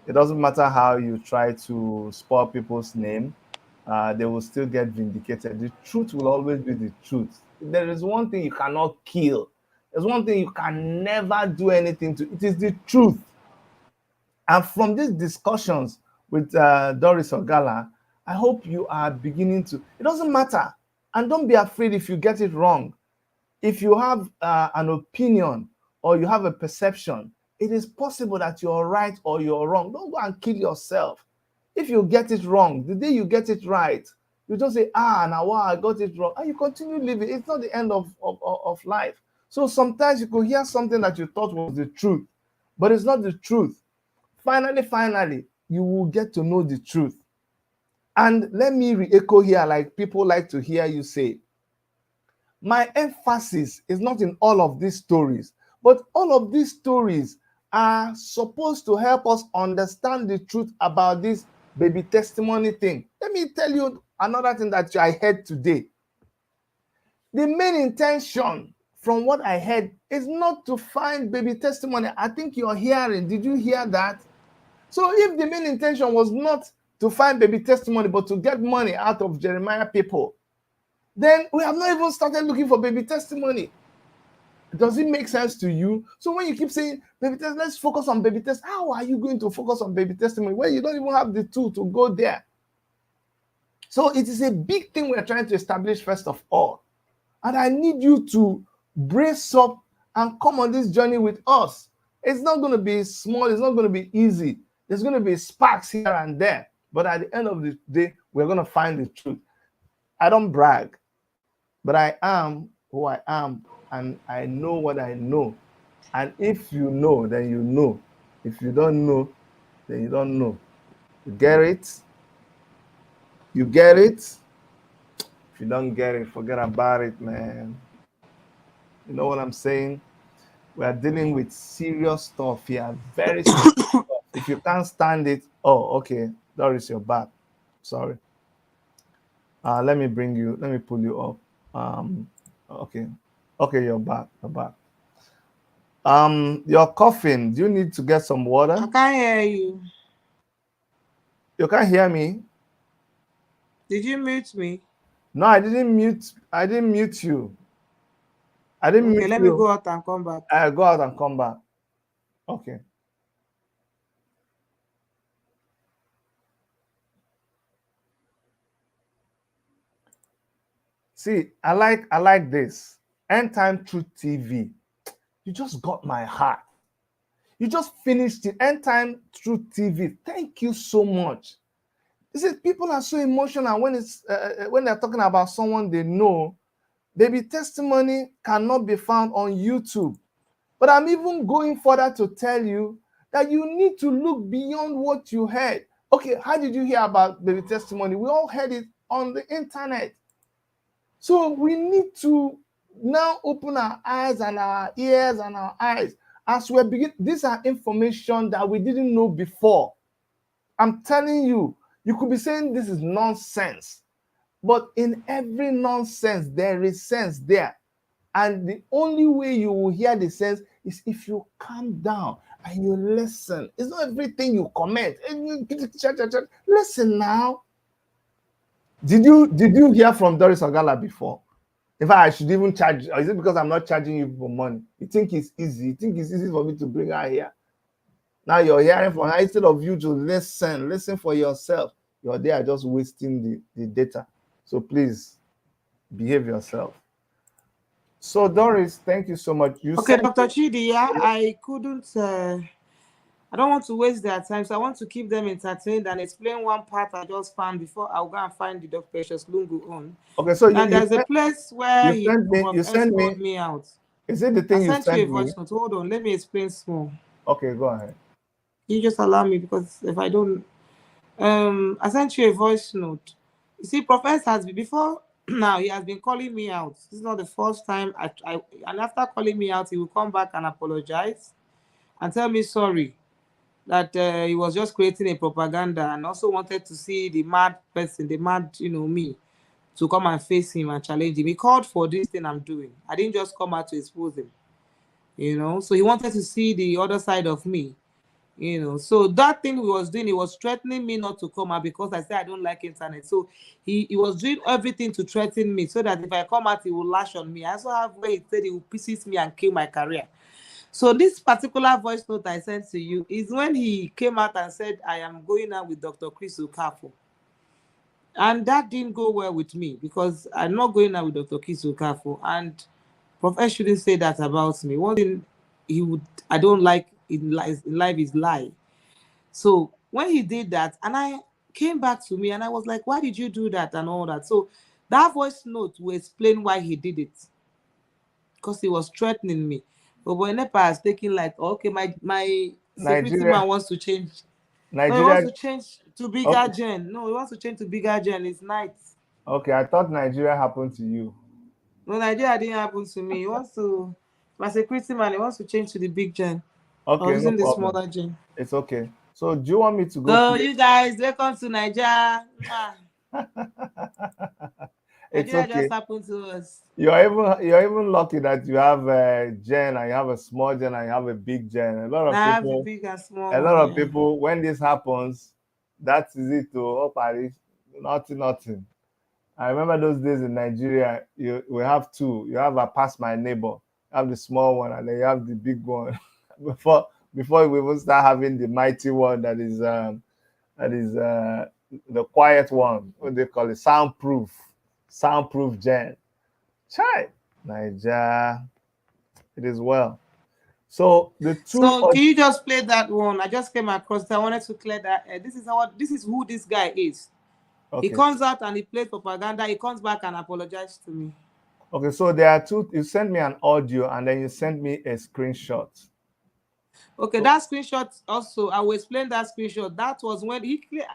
it doesn't matter how you try to spoil people's name. They will still get vindicated. The truth will always be the truth. There is one thing you cannot kill. There's one thing you can never do anything to. It is the truth. And from these discussions with Doris Ogala, I hope you are beginning to. It doesn't matter. And don't be afraid if you get it wrong. If you have an opinion or you have a perception, it is possible that you're right or you're wrong. Don't go and kill yourself. If you get it wrong, the day you get it right, you just say, now wow, I got it wrong. And you continue living. It's not the end of life. So sometimes you could hear something that you thought was the truth, but it's not the truth. Finally, you will get to know the truth. And let me re-echo here, like people like to hear you say, my emphasis is not in all of these stories, but all of these stories are supposed to help us understand the truth about this baby testimony thing. Let me tell you another thing that I heard today. The main intention from what I heard is not to find baby testimony. I think you're hearing. Did you hear that? So if the main intention was not to find baby testimony, but to get money out of Jeremiah people, then we have not even started looking for baby testimony. Does it make sense to you? So when you keep saying, baby test, let's focus on baby test, how are you going to focus on baby testimony when you don't even have the tool to go there? So it is a big thing we're trying to establish first of all. And I need you to brace up and come on this journey with us. It's not going to be small. It's not going to be easy. There's going to be sparks here and there. But at the end of the day, we're going to find the truth. I don't brag, but I am who I am, and I know what I know. And if you know, then you know. If you don't know, then you don't know. You get it? You get it? If you don't get it, forget about it, man. You know what I'm saying? We are dealing with serious stuff here, very serious stuff. If you can't stand it, oh, okay, Doris, you're back. Sorry. Let me pull you up. Okay. Okay, you're back. You're back. You're coughing. Do you need to get some water? I can't hear you. You can't hear me? Did you mute me? No, I didn't mute. I didn't mute you. I didn't Okay, mute let you. me go out and come back. Go out and come back. Okay. See, I like this. End Time Truth TV. You just got my heart. You just finished it. End Time Truth TV. Thank you so much. You see, people are so emotional when they're talking about someone they know. Baby testimony cannot be found on YouTube. But I'm even going further to tell you that you need to look beyond what you heard. Okay, how did you hear about baby testimony? We all heard it on the internet. So we need to now open our eyes and our ears and our eyes as we begin. These are information that we didn't know before. I'm telling you, you could be saying this is nonsense, but in every nonsense, there is sense there. And the only way you will hear the sense is if you calm down and you listen. It's not everything you comment. Listen now. Did you hear from Doris Ogala before? In fact, I should even charge. Or is it because I'm not charging you for money? You think it's easy? You think it's easy for me to bring her here? Now you're hearing from her instead of you to listen for yourself. You're there just wasting the data. So please behave yourself. So Doris, thank you so much. Okay, Dr. Chidi, yeah, I couldn't. I don't want to waste their time, so I want to keep them entertained and explain one part I just found before I'll go and find the Dr. Precious Lungu on. Okay, so and there's a place where you sent me out. Is it the thing I you sent sent you a me? voice note. Hold on, let me explain small. Okay, go ahead. You just allow me, because if I don't, I sent you a voice note. You see, Professor has been before. Now he has been calling me out. This is not the first time. And after calling me out, he will come back and apologize and tell me sorry that he was just creating a propaganda and also wanted to see the mad person, the mad, me, to come and face him and challenge him. He called for this thing I'm doing. I didn't just come out to expose him, So he wanted to see the other side of me, So that thing he was doing, he was threatening me not to come out because I said I don't like internet. So he was doing everything to threaten me so that if I come out, he will lash on me. I also have where he said he will pieces me and kill my career. So this particular voice note I sent to you is when he came out and said, I am going out with Dr. Chris Okafor. And that didn't go well with me because I'm not going out with Dr. Chris Okafor. And Professor shouldn't say that about me. One thing I don't like in life is lie. So when he did that, and I came back to me and I was like, why did you do that and all that? So that voice note will explain why he did it. Because he was threatening me. But when NEPA is taking like, okay, my security man wants to change. No, he wants to change to bigger gen. No, he wants to change to bigger gen. It's night. Okay, I thought Nigeria happened to you. No, Nigeria didn't happen to me. He wants to, my security man, he wants to change to the big gen. Okay, using no the problem. smaller gen. It's okay. So do you want me to go? Go, you guys, welcome to Nigeria. It's Nigeria okay. just happened to us. You're even lucky that you have a gen and you have a small gen and you have a big gen. A lot of people, a big and small people, when this happens, that is it to Paris. Nothing. I remember those days in Nigeria. We have two. You have a pass my neighbor. You have the small one, and then you have the big one. before we even start having the mighty one that is the quiet one. What they call it? Soundproof gen. Chai, Nigeria, it is well. So the two. So can you just play that one? I just came across. I wanted to clear that. This is who this guy is. Okay. He comes out and he plays propaganda. He comes back and apologizes to me. Okay, so there are two. You sent me an audio and then you sent me a screenshot. Okay, that screenshot also. I will explain that screenshot. That was when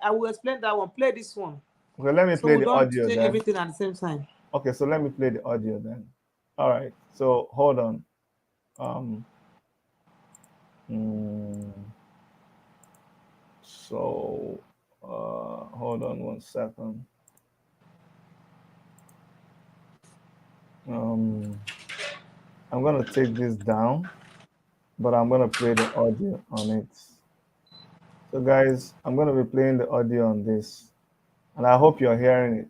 I will explain that one. Play this one. Okay, let me So play we the don't audio say then. everything at the same time. Okay, so let me play the audio then. All right. So hold on. So hold on 1 second. I'm gonna take this down, but I'm gonna play the audio on it. So guys, I'm gonna be playing the audio on this, and I hope you're hearing it.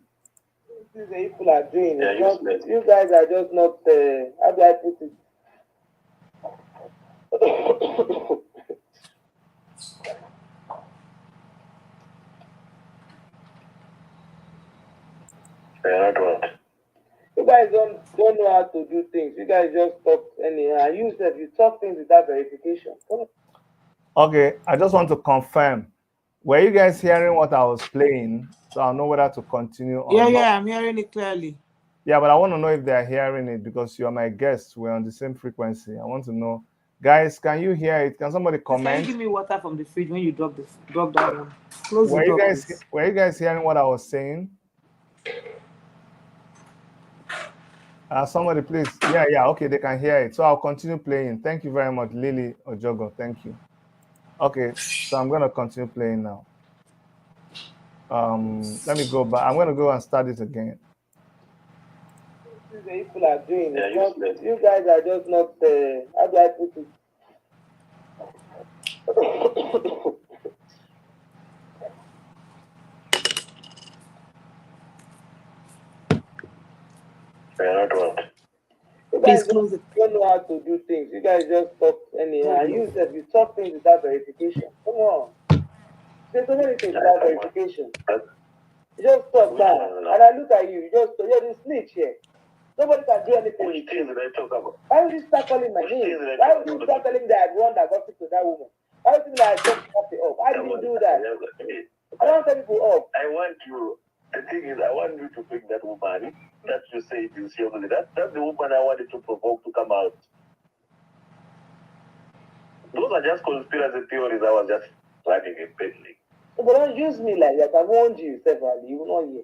This is what people are doing. You guys are just not. How do I put it? You guys don't know how to do things. You guys just talk anyhow. You said you talk things without verification. Okay, I just want to confirm. Were you guys hearing what I was playing? So I'll know whether to continue or not. Yeah, I'm hearing it clearly. Yeah, but I want to know if they're hearing it because you're my guest. We're on the same frequency. I want to know. Guys, can you hear it? Can somebody comment? Can you give me water from the fridge when you drop that one? Close the door, please. Were you guys hearing what I was saying? Somebody please. Yeah, okay, they can hear it. So I'll continue playing. Thank you very much, Lily Ojogo. Thank you. Okay, so I'm gonna continue playing now. Let me go back. I'm gonna go and start it again. This is what people are doing. You guys are just not. How do I put it? You guys don't know how to do things. You guys just talk anyhow. You said you talk things without verification. Come on. There's so many things without verification. You just talk now. And I look at you. You're the snitch here. Nobody can do anything. Which things did I talk about? Why would you start calling my name? Why would you start telling that one that got to that woman? Why would you think that I just cut it off? Why did you do that? I don't tell people off. I want you. The thing is, I want you to bring that woman that you say is Chioma. That's the woman I wanted to provoke to come out. Those are just conspiracy theories I was just planning and peddling. But don't use me like that. I warned you severally. You will not hear.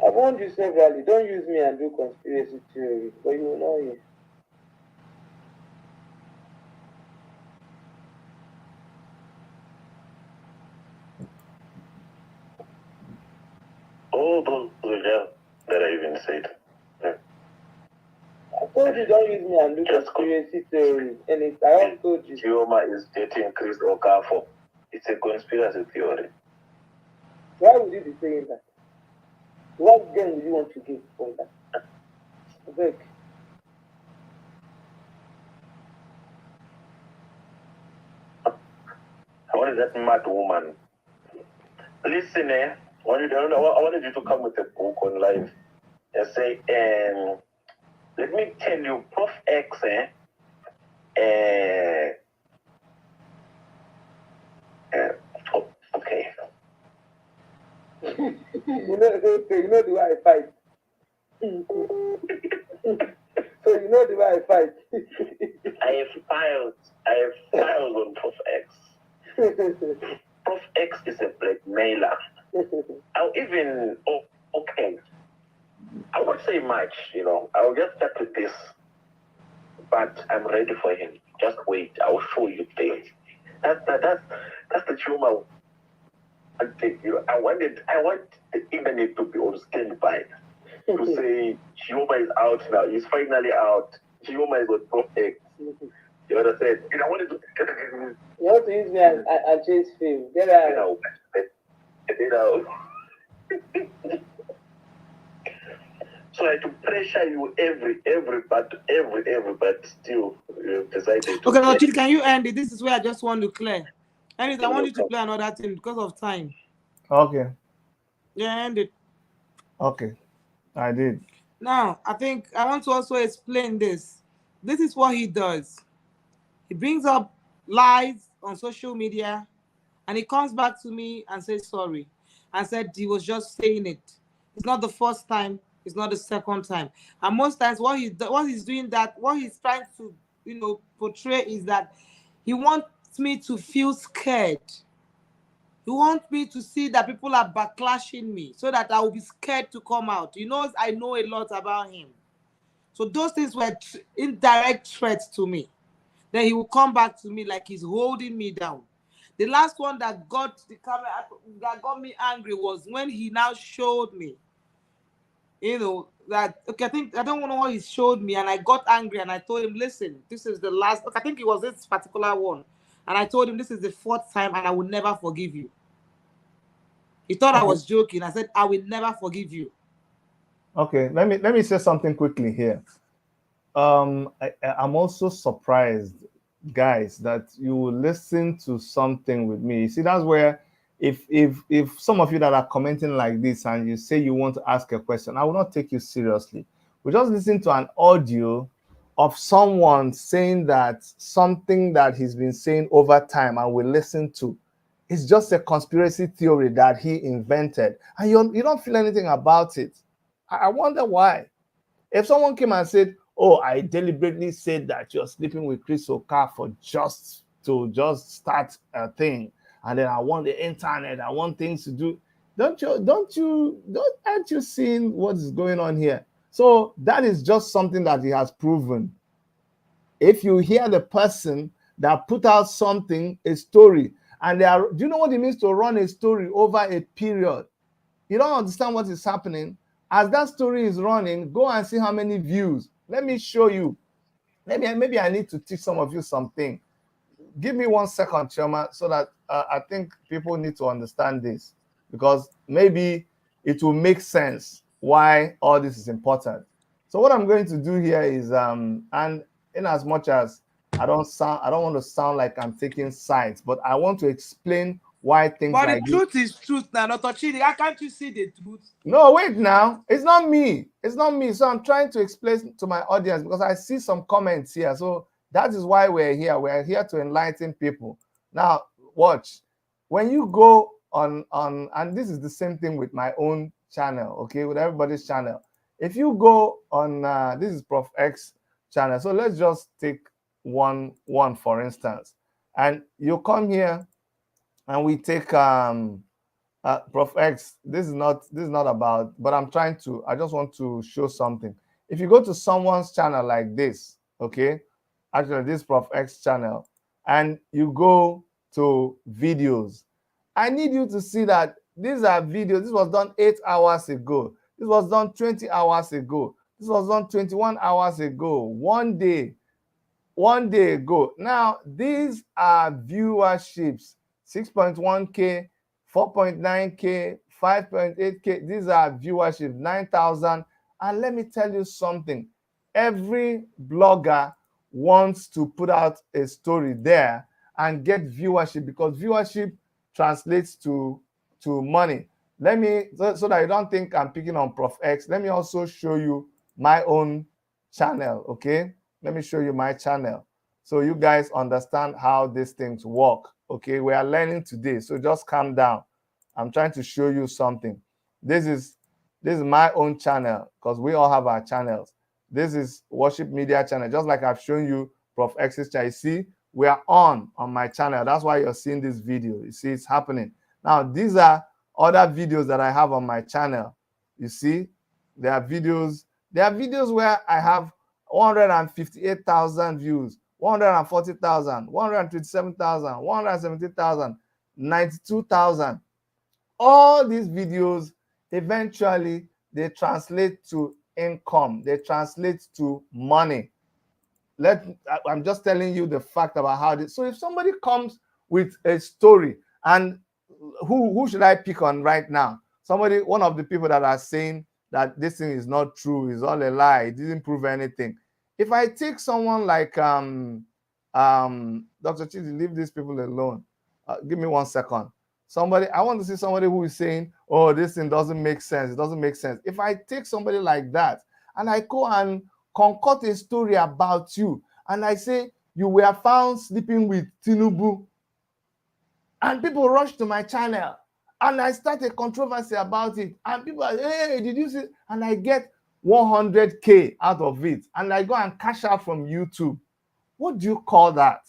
I warned you severally. Don't use me and do conspiracy theories, but you will not hear. All those that I even said. I told you don't use me and do conspiracy theories. And I also told you. Chioma is dating Chris Okafor. It's a conspiracy theory. Why would you be saying that? What game would you want to give for that? Beg. I wanted that mad woman. Listen, I wanted you to come with a book on live and say, let me tell you, Prof X, okay. You know the way I fight. So you know the way I fight. I have files on Prof X. Prof X is a blackmailer. I'll even okay. I won't say much, I'll just start with this. But I'm ready for him. Just wait, I'll show you things. That's the Chioma. I want the internet to be on standby to say Chioma is out now. He's finally out. Chioma is on Prof X. You understand? And I wanted to. You have to use me and chase fame. Get out. So I had to pressure you every, but still you decided to. Okay, Lord, can you end it? This is where I just want to clear. And I want you to play another thing because of time. Okay. Yeah, end it. Okay, I did. Now, I think I want to also explain this. This is what he does. He brings up lies on social media and he comes back to me and says sorry and said he was just saying it. It's not the first time, it's not the second time. And most times what he's doing, that what he's trying to, portray is that he wants me to feel scared. He wants me to see that people are backlashing me so that I will be scared to come out. He knows I know a lot about him. So those things were indirect threats to me. Then he will come back to me like he's holding me down. The last one that got the camera, that got me angry, was when he now showed me, that, okay, I don't know what he showed me, and I got angry and I told him, listen, this is the last, I think it was this particular one. And I told him, this is the fourth time and I will never forgive you. He thought I was joking. I said, I will never forgive you. Okay, let me say something quickly here. I'm also surprised, guys, that you will listen to something with me. See, that's where if some of you that are commenting like this and you say you want to ask a question, I will not take you seriously. We just listen to an audio of someone saying that something that he's been saying over time and we listen to. It's just a conspiracy theory that he invented, and you don't feel anything about it. I wonder why. If someone came and said, oh, I deliberately said that you're sleeping with Chris Okafor just to start a thing, and then I want the internet, I want things to do. Aren't you seeing what is going on here? So that is just something that he has proven. If you hear the person that put out something, a story, and do you know what it means to run a story over a period? You don't understand what is happening. As that story is running, go and see how many views. Let me show you. Maybe I need to teach some of you something. Give me 1 second, Chioma, so that I think people need to understand this, because maybe it will make sense why all this is important. So what I'm going to do here is, and in as much as I don't want to sound like I'm taking sides, but I want to explain why things but like the truth is truth now, not Chidi. How can't you see the truth? No, wait now. It's not me. It's not me. So I'm trying to explain to my audience, because I see some comments here. So that is why we're here. We're here to enlighten people. Now, watch. When you go on, and this is the same thing with my own channel, okay, with everybody's channel. If you go on, this is Prof X channel. So let's just take one for instance. And you come here and we take Prof X, this is not about, but I just want to show something. If you go to someone's channel like this, okay, actually this Prof X channel, and you go to videos, I need you to see that these are videos. This was done 8 hours ago. This was done 20 hours ago. This was done 21 hours ago. 1 day ago. Now, these are viewerships, 6.1K, 4.9K, 5.8K. These are viewership, 9,000. And let me tell you something. Every blogger wants to put out a story there and get viewership, because viewership translates to money. Let me, so that you don't think I'm picking on Prof X, let me also show you my own channel, okay? Let me show you my channel so you guys understand how these things work. Okay, we are learning today, so just calm down. I'm trying to show you something. This is my own channel, because we all have our channels. This is Worship Media channel, just like I've shown you Prof X's channel. You see, we are on my channel. That's why you're seeing this video. You see, it's happening. Now, these are other videos that I have on my channel. You see, there are videos where I have 158,000 views, 140,000, 127,000, 170,000, 92,000. All these videos, eventually, they translate to income. They translate to money. I'm just telling you the fact about how this. So if somebody comes with a story, and who should I pick on right now? One of the people that are saying that this thing is not true, is all a lie, it didn't prove anything. If I take someone like Dr. Chidi, leave these people alone. Give me 1 second. I want to see somebody who is saying, oh, this thing doesn't make sense. It doesn't make sense. If I take somebody like that and I go and concoct a story about you, and I say you were found sleeping with Tinubu, and people rush to my channel, and I start a controversy about it, and people are, hey, did you see? And I get 100K out of it, and I go and cash out from YouTube. What do you call that?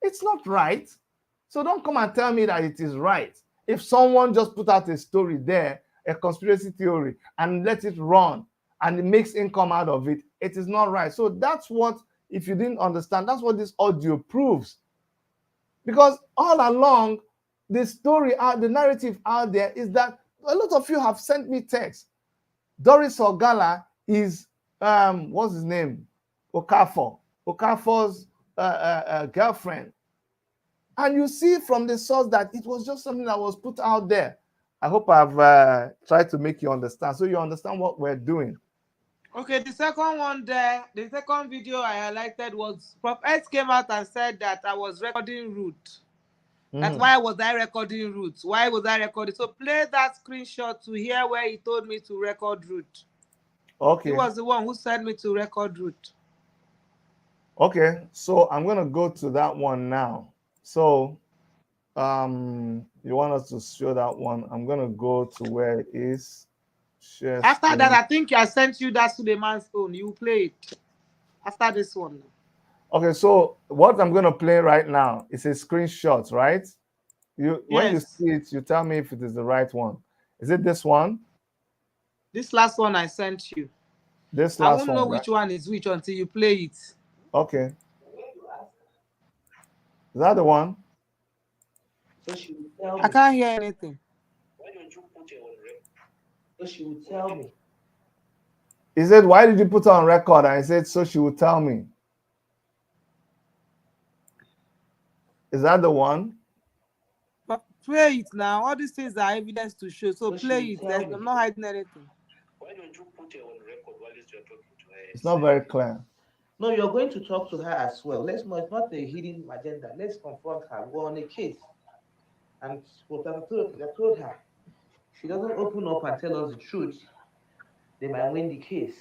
It's not right. So don't come and tell me that it is right. If someone just put out a story there, a conspiracy theory, and let it run, and it makes income out of it, it is not right. So that's what, if you didn't understand, that's what this audio proves. Because all along, the story out, the narrative out there is that a lot of you have sent me texts. Doris Ogala is, what's his name? Okafor's girlfriend. And you see from the source that it was just something that was put out there. I hope I've tried to make you understand, so you understand what we're doing. Okay, the second one there, the second video I highlighted was Prof X came out and said that I was recording root. That's why was I recording root? Why was I recording? So play that screenshot to hear where he told me to record root. Okay. He was the one who sent me to record root. Okay, so I'm gonna go to that one now. So you want us to show that one? I'm gonna go to where it is. Share After screen. that, I think I sent you that Suleiman's phone. You play it after this one. Okay, so what I'm gonna play right now is a screenshot, right? When you see it, you tell me if it is the right one. Is it this one? This last one I sent you. This I last won't one, know right? which one is which until you play it. Okay. Is that the one? So she would tell me. I can't hear anything. Why don't you put it on record? So she would tell me. He said, why did you put it on record? And I said, so she would tell me. Is that the one? But play it now. All these things are evidence to show. So play it. I'm not hiding anything. Why don't you put it on record while you're talking to her? It's not very clear. No, you're going to talk to her as well. Let's know it's not a hidden agenda. Let's confront her. We're on a case. And what I told her, if she doesn't open up and tell us the truth, they might win the case.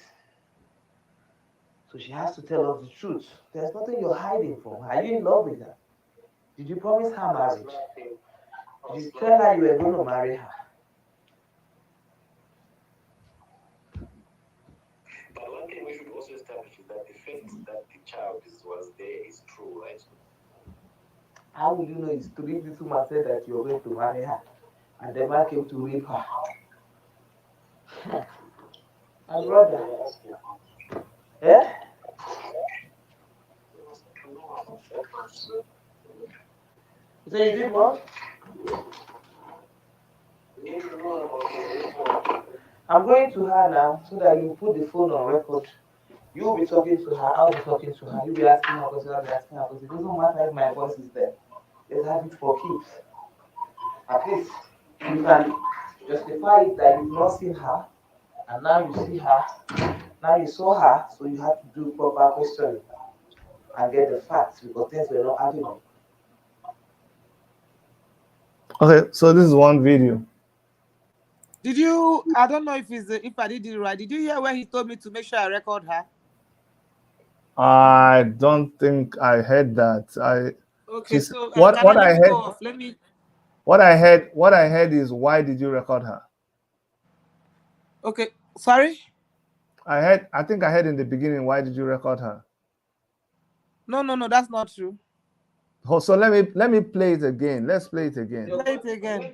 So she has to tell us the truth. There's nothing you're hiding from her. Are you in love with her? Did you promise her marriage? Did you tell her you were going to marry her? But one thing we should also establish is that the fact that the child was there is true, right? How will you know it's true if this woman said that you're going to marry her and the man came to rape her? My brother. Eh? So you did what? I'm going to her now so that you put the phone on record. You'll be talking to her, I'll be talking to her. You'll be asking her questions, I'll be asking her questions. It doesn't matter if my voice is there. Let's have it for keeps. At least you can justify it that you've not seen her, and now you see her, now you saw her, so you have to do proper questioning and get the facts because things were not adding up. Okay, so this is one video. Did you? I don't know if I did it right. Did you hear where he told me to make sure I record her? I don't think I heard that. Okay, so what I heard. Go off. Let me. What I heard is, why did you record her? Okay, sorry. I think I heard in the beginning, why did you record her? No, that's not true. Oh, so let me play it again. Let's play it again. Play it again.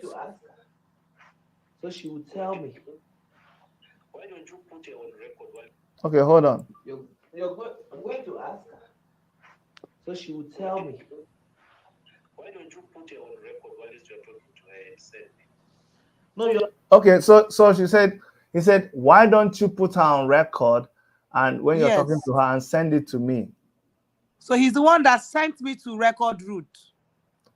So she would tell me. Why don't you put it on record? Okay, hold on. I'm going to ask her. So she would tell me. Why don't you put it on record while you're talking to her and send me? No, you're Okay, so he said, why don't you put her on record and when you're talking to her and send it to me? So he's the one that sent me to record root.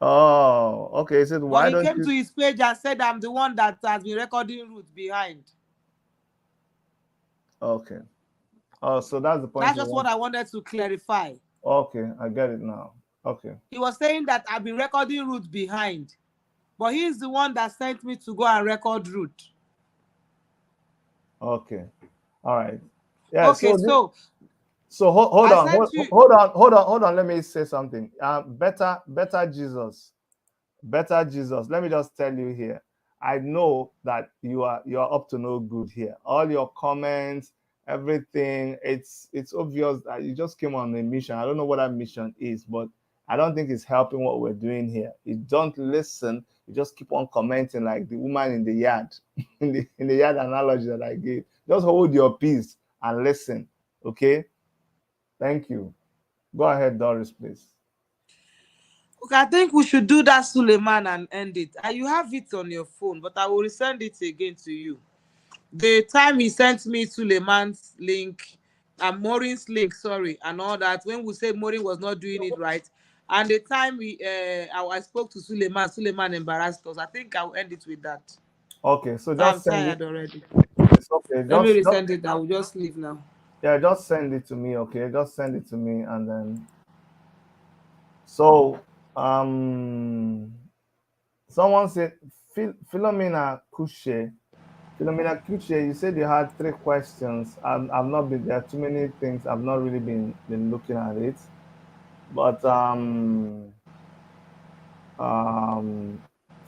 Oh, okay. He said, why don't you? He came to his page and said, I'm the one that has been recording root behind. Okay. Oh, so that's the point. That's just what I wanted to clarify. Okay, I get it now. Okay. He was saying that I've been recording root behind, but he's the one that sent me to go and record root. Okay. All right. Yeah. Okay, so So hold I on, sent you. hold on. Let me say something. Better Jesus, better Jesus. Let me just tell you here. I know that you're up to no good here. All your comments, everything. It's obvious that you just came on a mission. I don't know what that mission is, but I don't think it's helping what we're doing here. You don't listen. You just keep on commenting like the woman in the yard, in the yard analogy that I gave. Just hold your peace and listen. Okay. Thank you. Go ahead, Doris, please. Okay, I think we should do that, Suleiman, and end it. You have it on your phone, but I will resend it again to you. The time he sent me Suleiman's link and Maureen's link, sorry, and all that, when we said Maureen was not doing it right, and the time I spoke to Suleiman, Suleiman embarrassed us. I think I'll end it with that. Okay, so So I'm just send it. tired already. It's okay. Let me resend it. I will just leave now. Yeah, just send it to me. Okay, just send it to me, and then so someone said Philomena Kushe. Philomena Kushe, you said you had 3 questions. I've not been there. Are too many things. I've not really been looking at it, but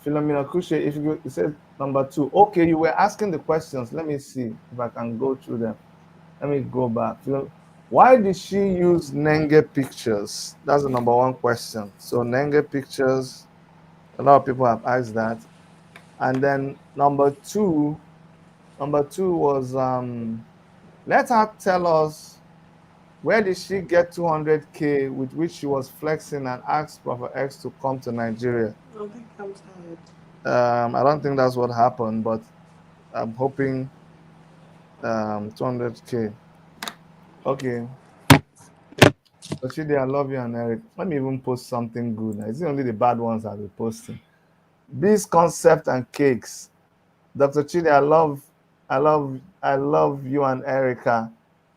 Philomena Kushe, if you said number 2. Okay, you were asking the questions. Let me see if I can go through them. Let me go back. Why did she use Nenge pictures? That's the number 1 question. So Nenge pictures, a lot of people have asked that. And then number two was let her tell us where did she get 200K with which she was flexing and asked Prophet X to come to Nigeria. I think I'm tired. I don't think that's what happened, but I'm hoping 200K. Okay. So Chidi, I love you and Eric. Let me even post something good. It's only the bad ones I'll be posting. Bees concept and cakes. Dr. Chidi, I love you and Erica.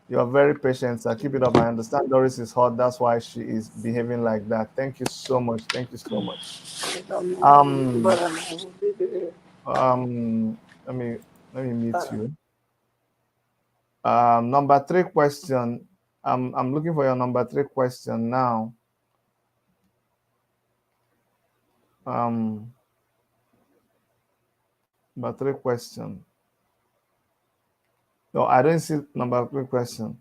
You're very patient. So keep it up. I understand Doris is hot. That's why she is behaving like that. Thank you so much. Thank you so much. Um, um, let me meet you. Number 3 question. I'm looking for your number 3 question now. Number 3 question. No, I don't see number 3 question.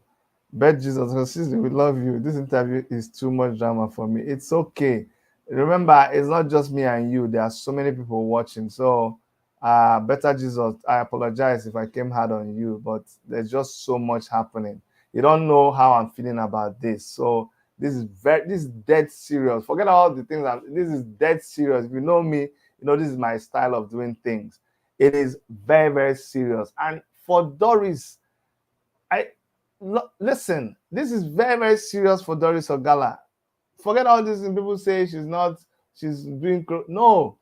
Bet Jesus, sister, we love you. This interview is too much drama for me. It's okay. Remember, it's not just me and you. There are so many people watching. So, better Jesus, I apologize if I came hard on you, but there's just so much happening. You don't know how I'm feeling about this. So, this is dead serious. Forget all the things. This is dead serious. If you know me, you know this is my style of doing things. It is very, very serious. And for Doris, listen, this is very, very serious for Doris Ogala. Forget all this, and people say she's doing. No,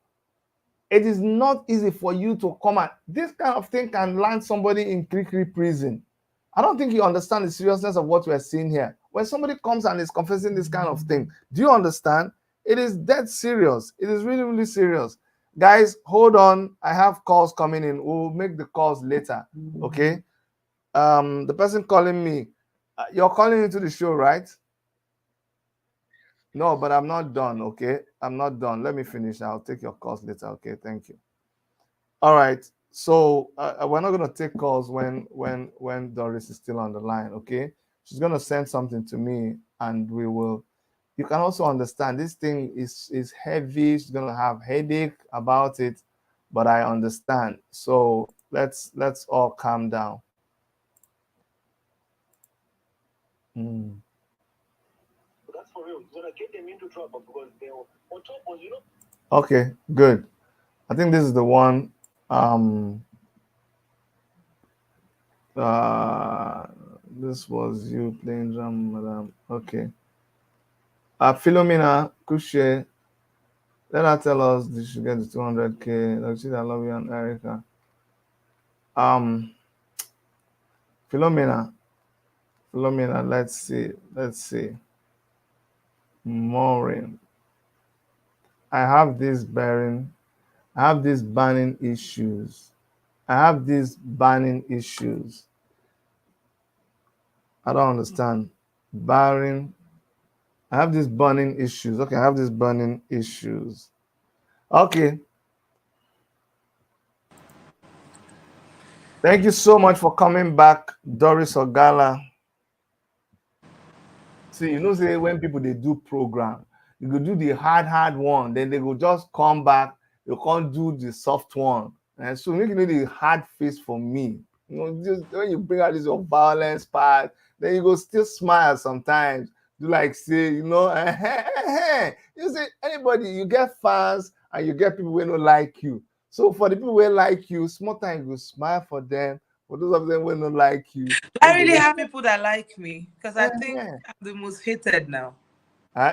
it is not easy for you to come and this kind of thing can land somebody in Krikri prison. I don't think you understand the seriousness of what we're seeing here. When somebody comes and is confessing this kind of thing, do you understand? It is dead serious. It is really, really serious. Guys, hold on. I have calls coming in. We'll make the calls later. Okay. The person calling me, you're calling into the show, right? No, but I'm not done. Okay, I'm not done. Let me finish. I'll take your calls later. Okay, thank you. All right. So we're not gonna take calls when Doris is still on the line. Okay, she's gonna send something to me, and we will. You can also understand this thing is heavy. She's gonna have headache about it, but I understand. So let's all calm down. Mm. That's for real. It's gonna get them into trouble because they were on top of Okay, good. I think this is the one. This was you playing drum, madam. Okay. Philomena Kushe, let her tell us she should get the 200K. Like she, I love you and Erica. Philomena, let's see. Maureen. I have these banning issues. I don't understand. Barring. I have these burning issues. Okay, I have these burning issues. Okay. Thank you so much for coming back, Doris Ogala. See, you know, say when people they do program, you go do the hard one, then they go just come back, you can't do the soft one. And so make you know the hard face for me. You know, just when you bring out this your violence part, then you go still smile sometimes. Do like say, you know, you say anybody, you get fans and you get people who don't like you. So for the people who like you, small time you smile for them. For those of them who don't like you, I really have people that like me because I think eh, I'm the most hated now.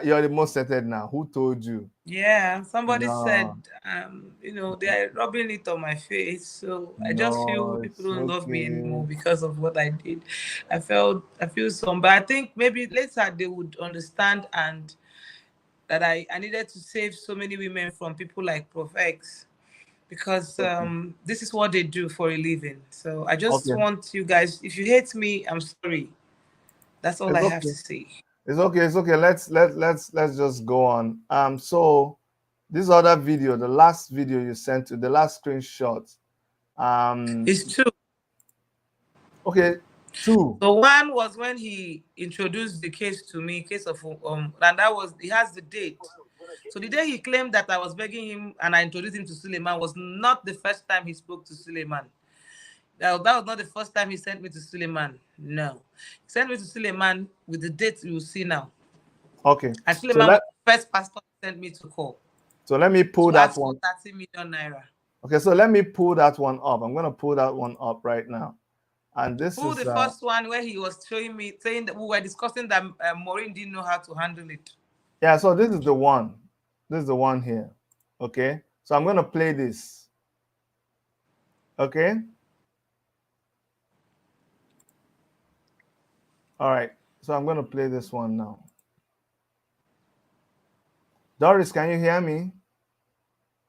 you're the most settled now. Who told you? Yeah, somebody said, No, they are rubbing it on my face. So I just feel no, people it's don't love me anymore okay. because of what I did. I feel some, but I think maybe later they would understand and that I needed to save so many women from people like Prof X because Okay. this is what they do for a living. So I just Okay. want you guys, if you hate me, I'm sorry. That's all I It's have okay. to say. It's okay. It's okay. Let's just go on. So this other video, the last video you sent to the last screenshot. Um, It's true. okay, two. So one was when he introduced the case to me, case of and that was he has the date. So the day he claimed that I was begging him and I introduced him to Suleiman was not the first time he spoke to Suleiman. That was not the first time he sent me to Suleiman. No, he sent me to Suleiman with the date you will see now. Okay. And So Suleiman was let the first pastor he sent me to call so let me pull to that ask for one. 30 million naira. Okay, so let me pull that one up. I'm gonna pull that one up right now. And this Who is the first one where he was showing me saying that we were discussing that Maureen didn't know how to handle it. yeah, so this is the one. This is the one here. Okay. So I'm gonna play this. Okay. All right. So I'm gonna play this one now. Doris, can you hear me?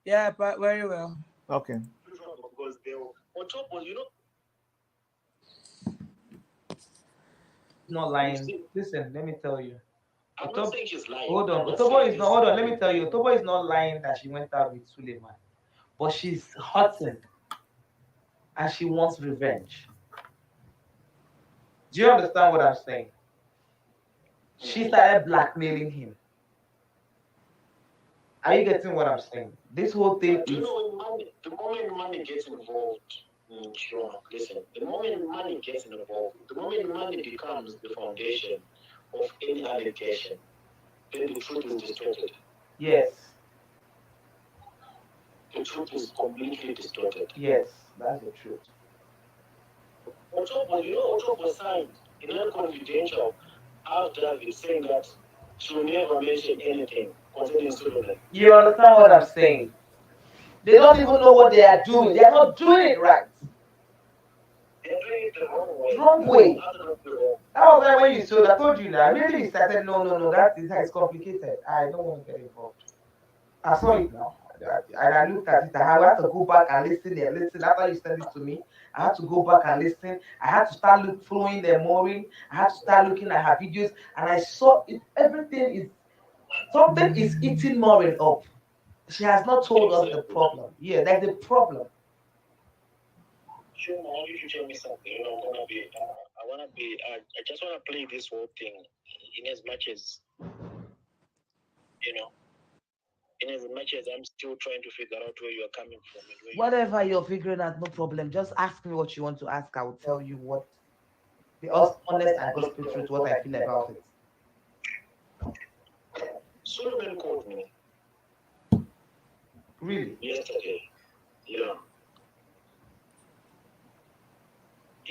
Yeah, but very well. Okay. Because they were on top of, Not lying. Listen, let me tell you. I'm not saying she's lying. Hold on. I'm not Otobo saying is this. not. Hold on. Let me tell you. Otobo is not lying that she went out with Suleiman, but she's hurting, and she wants revenge. Do you understand what I'm saying? She started blackmailing him. Are you getting what I'm saying? This whole thing Do you is. know when money, the moment money gets involved, Chioma, listen, the moment money gets involved, the moment money becomes the foundation of any allegation, then the truth is distorted. Yes. The truth is completely distorted. Yes, that's the truth. Ochopo signed in a confidential affidavit saying that she will never mention anything concerning Suleiman. You understand what I'm saying? They don't even know what they are doing. They are not doing it right. They're doing it the wrong way. Wrong way. Absolutely wrong. That was why when you showed, I told you now. Immediately you started, no, that is complicated. I don't want to get involved. I saw it now. And I looked at it. I had to go back and listen and listen. After you sent it to me, I had to go back and listen. I had to start following the Maureen. I had to start looking at her videos. And I saw it. Everything is, something is eating Maureen up. She has not told us the problem. Yeah, that's the problem. Sure, man, you should tell me something. I just want to play this whole thing in as much as, in as much as I'm still trying to figure out where you're coming from. And Whatever you're figuring out, no problem. Just ask me what you want to ask. I will tell you what the honest and gospel truth, what I feel about it. Suleiman called me. Really? Yesterday. Yeah.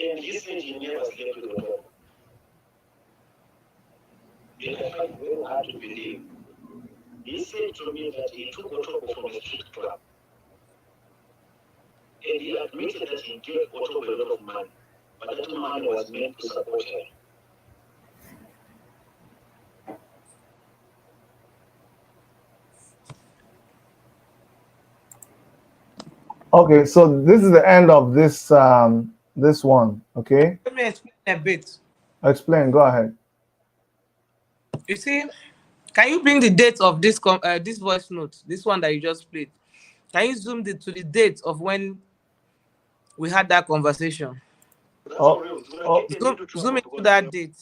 And he said he never slept with a dog. And I find it very hard to believe. He said to me that he took Otobo from a street club. And he admitted that he gave Otobo a lot of money. But that money was meant to support her. Okay, so this is the end of this this one. Okay. Let me explain a bit. Explain. Go ahead. You see, can you bring the date of this this voice note, this one that you just played? Can you zoom to the date of when we had that conversation? Oh, oh, Zoom into that date.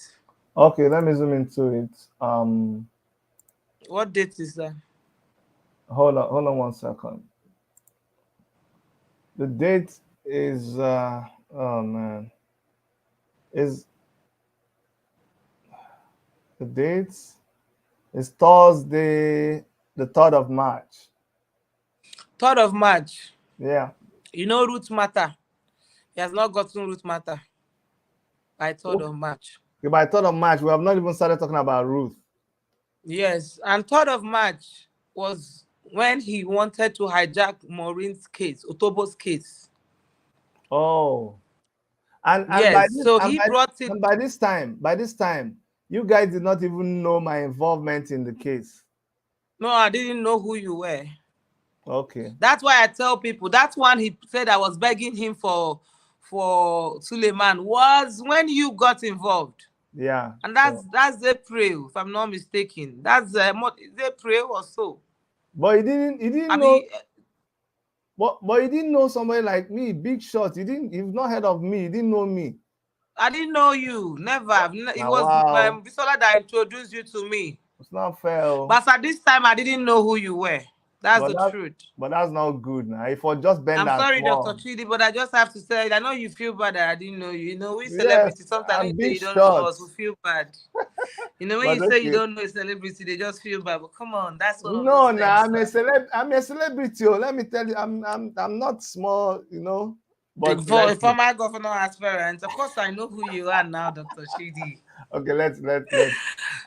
okay. Let me zoom into it. What date is that? Hold on 1 second. The date is oh man, is the date is Thursday, the 3rd of March. 3rd of March. Yeah. You know root matter. He has not gotten root matter by 3rd of March. Okay, by 3rd of March, we have not even started talking about Ruth. Yes, and 3rd of March was when he wanted to hijack Maureen's case, Otobo's case. Oh, and yes, so he brought it. And by this time, you guys did not even know my involvement in the case. No, I didn't know who you were. Okay. That's why I tell people that one he said I was begging him for Suleiman was when you got involved. Yeah. And that's April, if I'm not mistaken. That's April or so. But he didn't know. But he didn't know somebody like me, big shot. You've not heard of me. He didn't know me. I didn't know you. Never. It was Bisola that introduced you to me. It's not fair. But at this time, I didn't know who you were. That's the truth. But that's not good now. If I just bend I'm sorry, Dr. Chidi, but I just have to say, I know you feel bad that I didn't know you. You know, we celebrities, sometimes you say you don't know us, we feel bad. You know, when you say you don't know a celebrity, they just feel bad. But come on, that's one of those things. I'm a celebrity. Let me tell you, I'm not small, you know. But the former governor aspirant, of course, I know who you are now, Dr. Chidi. Okay, let's.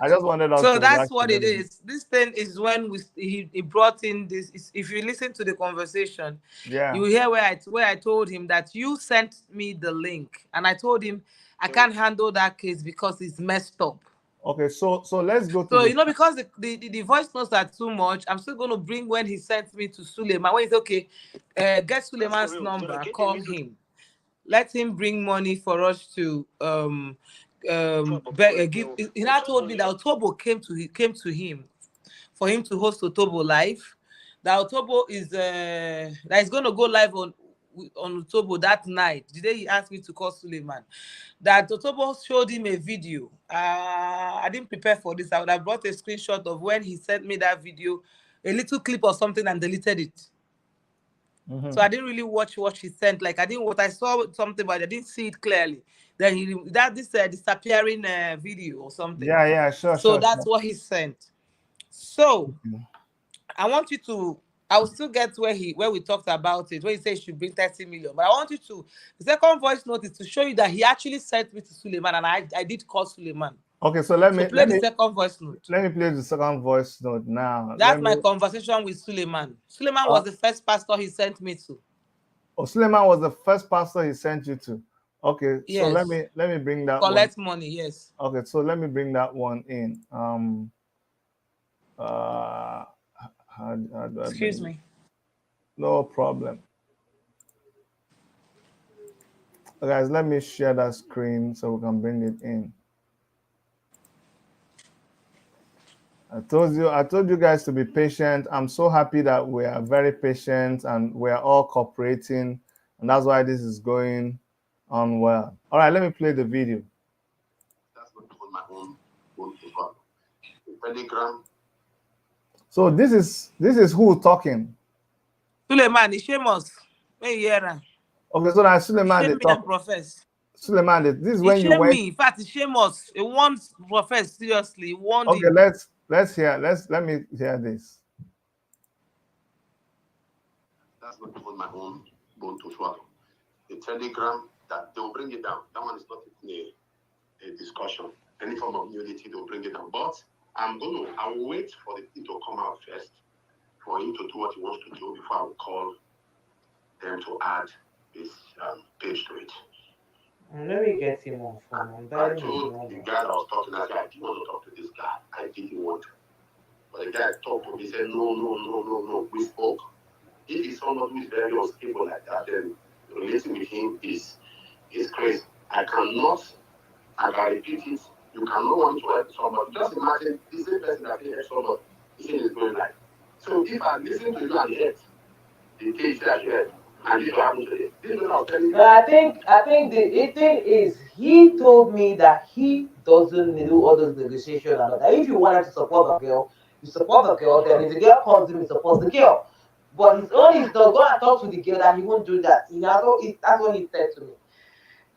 I just wanted us. So that's what it is. This thing is when he brought in this. If you listen to the conversation, yeah, you will hear where I told him that you sent me the link, and I told him I can't handle that case because it's messed up. Okay, so let's go to. So you know, because the voice notes are too much, I'm still going to bring when he sent me to Suleiman. When he's okay, get Suleiman's number, call him, let him bring money for us to give. He now told me that Otobo came to him for him to host Otobo live. That Otobo is that is going to go live on Otobo that night. The day he asked me to call Suleiman, that Otobo showed him a video. I didn't prepare for this. I would have brought a screenshot of when he sent me that video, a little clip or something, and deleted it. So I didn't really watch what she sent. Like I saw something, but I didn't see it clearly. Then this disappearing video or something. Yeah, sure. So that's what he sent. So I want you to. I will still get where we talked about it, where he said he should bring 30 million. But I want you to. The second voice note is to show you that he actually sent me to Suleiman, and I did call Suleiman. Okay, so let me play the second voice note. Let me play the second voice note now. That's my conversation with Suleiman. Suleiman was the first pastor he sent me to. Oh, Suleiman was the first pastor he sent you to. Okay, yes. So let me bring that. Collect money, yes. Okay, so let me bring that one in. Excuse me. No problem. Guys, let me share that screen so we can bring it in. I told you guys to be patient. I'm so happy that we are very patient and we are all cooperating, and that's why this is going on well. All right, let me play the video. That's not on my own Telegram. So this is who talking? Suleiman, Ishemos. Okay, so now Suleiman they talk. Suleiman, this is when you went. In fact, Ishemos. It wants profess seriously. Okay, let's hear. Let me hear this. That's not on my own bone to swallow. The Telegram that they'll bring it down. That one is not a discussion. Any form of nudity, they'll bring it down. But I will wait for the thing to come out first, for him to do what he wants to do before I will call them to add this page to it. Let me get him on phone. I told the guy that was talking, I said, I didn't want to talk to this guy. I didn't want to. But the guy talked to me, said, no. We spoke. If he's someone who is very unstable like that, then relating with him is crazy. I cannot I can repeat it. You cannot want to help somebody. Just imagine the same person that can help somebody in his going life. So if I listen to you and hear the case that you heard, and it happened today, this is what I'm telling you. No, I think the thing is he told me that he doesn't do all those negotiations and all that. If you wanted to support the girl, you support the girl. Then if the girl comes to him, he supports the girl. But his own is to go and talk to the girl that he won't do that. That's what he said to me.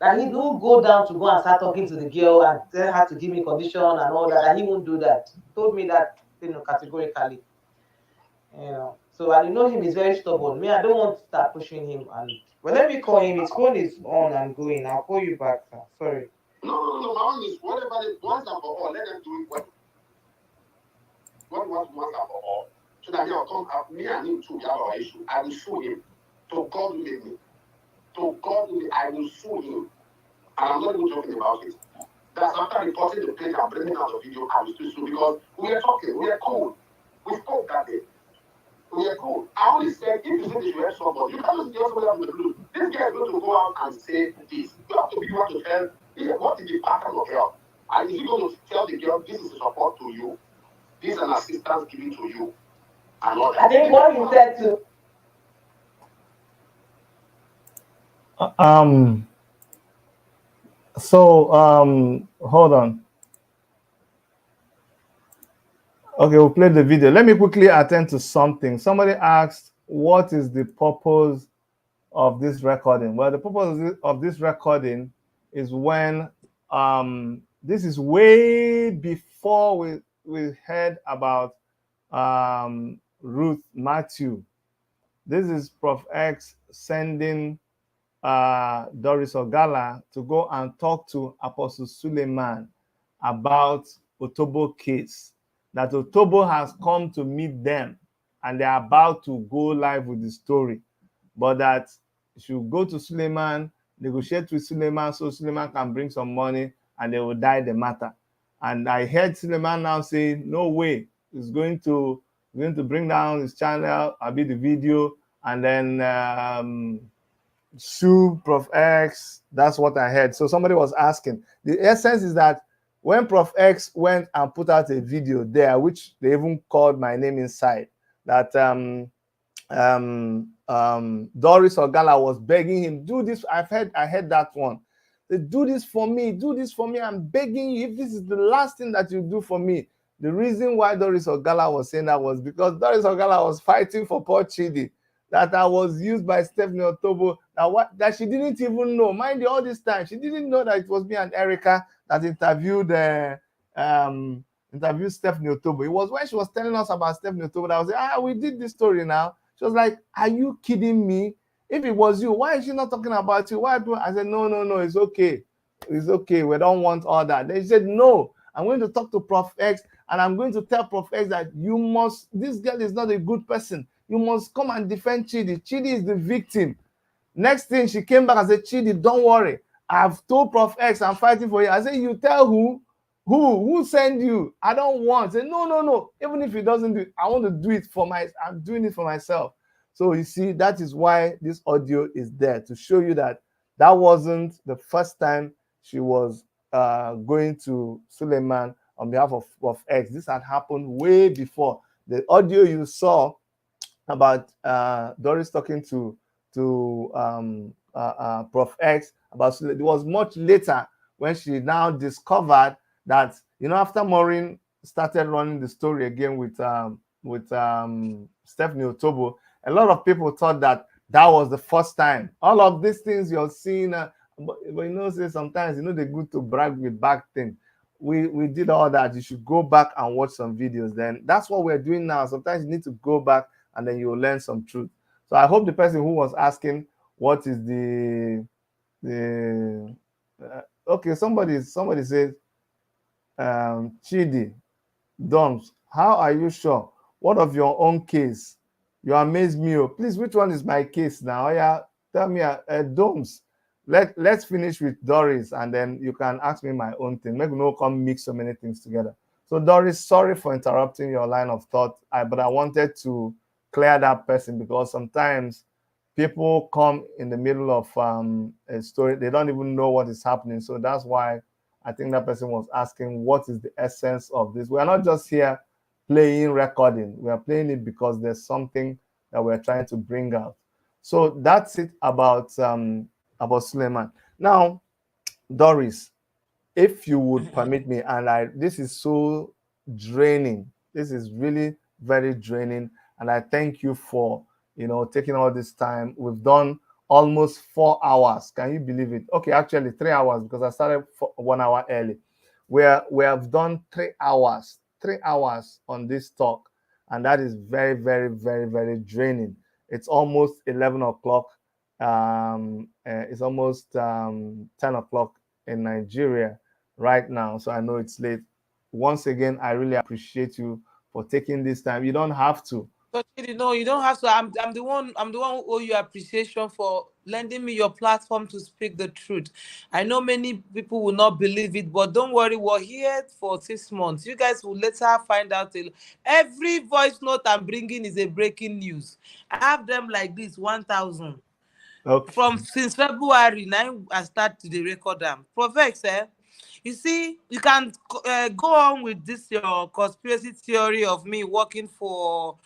That he won't go down to go and start talking to the girl and tell her to give me condition and all that. That he won't do that. He told me that, categorically. So I know him is very stubborn. Me, I don't want to start pushing him. And well, let me call him. His phone is on and going. I'll call you back, sir. Sorry. No. My own is whatever it once and for all. Let them do it what once and for all. So that me and him too have our issue. I will sue him. To God who made me. To God who made me, I will sue him. And I'm not even joking about it. That's after reporting the page and bringing out the video, I will still sue because we are talking, we are cool. We spoke that day. We are cool. I only said, if you say they should help somebody, you can't just go out with the blue. This guy is going to go out and say this. You have to be able to tell what is the pattern of help. And is he going to tell the girl, this is a support to you, this is an assistance given to you, and all that. I think what he said to. Hold on. Okay, we'll play the video. Let me quickly attend to something. Somebody asked, what is the purpose of this recording? Well, the purpose of this recording is when this is way before we heard about Ruth Matthew. This is Prof X sending Doris Ogala to go and talk to Apostle Suleiman about Otobo case. That Otobo has come to meet them and they're about to go live with the story. But that should go to Suleiman, negotiate with Suleiman so Suleiman can bring some money and they will die the matter. And I heard Suleiman now say, no way, he's going to bring down his channel, I'll be the video, and then sue Prof X. That's what I heard. So somebody was asking. The essence is that when Prof X went and put out a video there, which they even called my name inside, that Doris Ogala was begging him, do this. I heard that one. They do this for me, I'm begging you, if this is the last thing that you do for me. The reason why Doris Ogala was saying that was because Doris Ogala was fighting for poor Chidi, that I was used by Stephanie Otobo, that she didn't even know. Mind you, all this time, she didn't know that it was me and Erica that interviewed Stephanie Otobo. It was when she was telling us about Stephanie Otobo that I was like, we did this story now. She was like, are you kidding me? If it was you, why is she not talking about you? Why do I said, no, it's okay. It's okay. We don't want all that. They said, no, I'm going to talk to Prof X and I'm going to tell Prof X that this girl is not a good person. You must come and defend Chidi. Chidi is the victim. Next thing, she came back and said, Chidi, don't worry. I've told Prof X I'm fighting for you. I said, you tell who? Who sent you? I don't want. I said, no. Even if he doesn't do it, I want to do it I'm doing it for myself. So you see, that is why this audio is there, to show you that wasn't the first time she was going to Suleiman on behalf of X. This had happened way before. The audio you saw about Doris talking to Prof X about it was much later when she now discovered that, after Maureen started running the story again with Stephanie Otobo, a lot of people thought that was the first time. All of these things you're seeing, but say sometimes they're good to brag with back thing. We did all that. You should go back and watch some videos. Then that's what we're doing now. Sometimes you need to go back and then you'll learn some truth. So I hope the person who was asking what is okay, somebody says, Chidi, Doms, how are you sure? What of your own case? You amaze me. Please, which one is my case now? Yeah, tell me, Doms. Let's finish with Doris and then you can ask me my own thing. Maybe no come mix so many things together. So Doris, sorry for interrupting your line of thought, but I wanted to clear that person because sometimes people come in the middle of a story, they don't even know what is happening. So that's why I think that person was asking, what is the essence of this? We are not just here playing recording. We are playing it because there's something that we're trying to bring out. So that's it about Suleiman. Now, Doris, if you would permit me, and this is so draining. This is really very draining, and I thank you for taking all this time. We've done almost 4 hours. Can you believe it? Okay, actually 3 hours, because I started 1 hour early. We have done 3 hours, 3 hours on this talk, and that is very, very, very, very draining. It's almost 11 o'clock. It's almost 10 o'clock in Nigeria right now, so I know it's late. Once again, I really appreciate you for taking this time. You don't have to. But you don't have to. I'm the one. I'm the one who owe you appreciation for lending me your platform to speak the truth. I know many people will not believe it, but don't worry. We're here for 6 months. You guys will later find out. Every voice note I'm bringing is a breaking news. I have them like this, 1,000. Okay. From since February, now I start to the record them. Prophet, you see, you can go on with this your conspiracy theory of me working for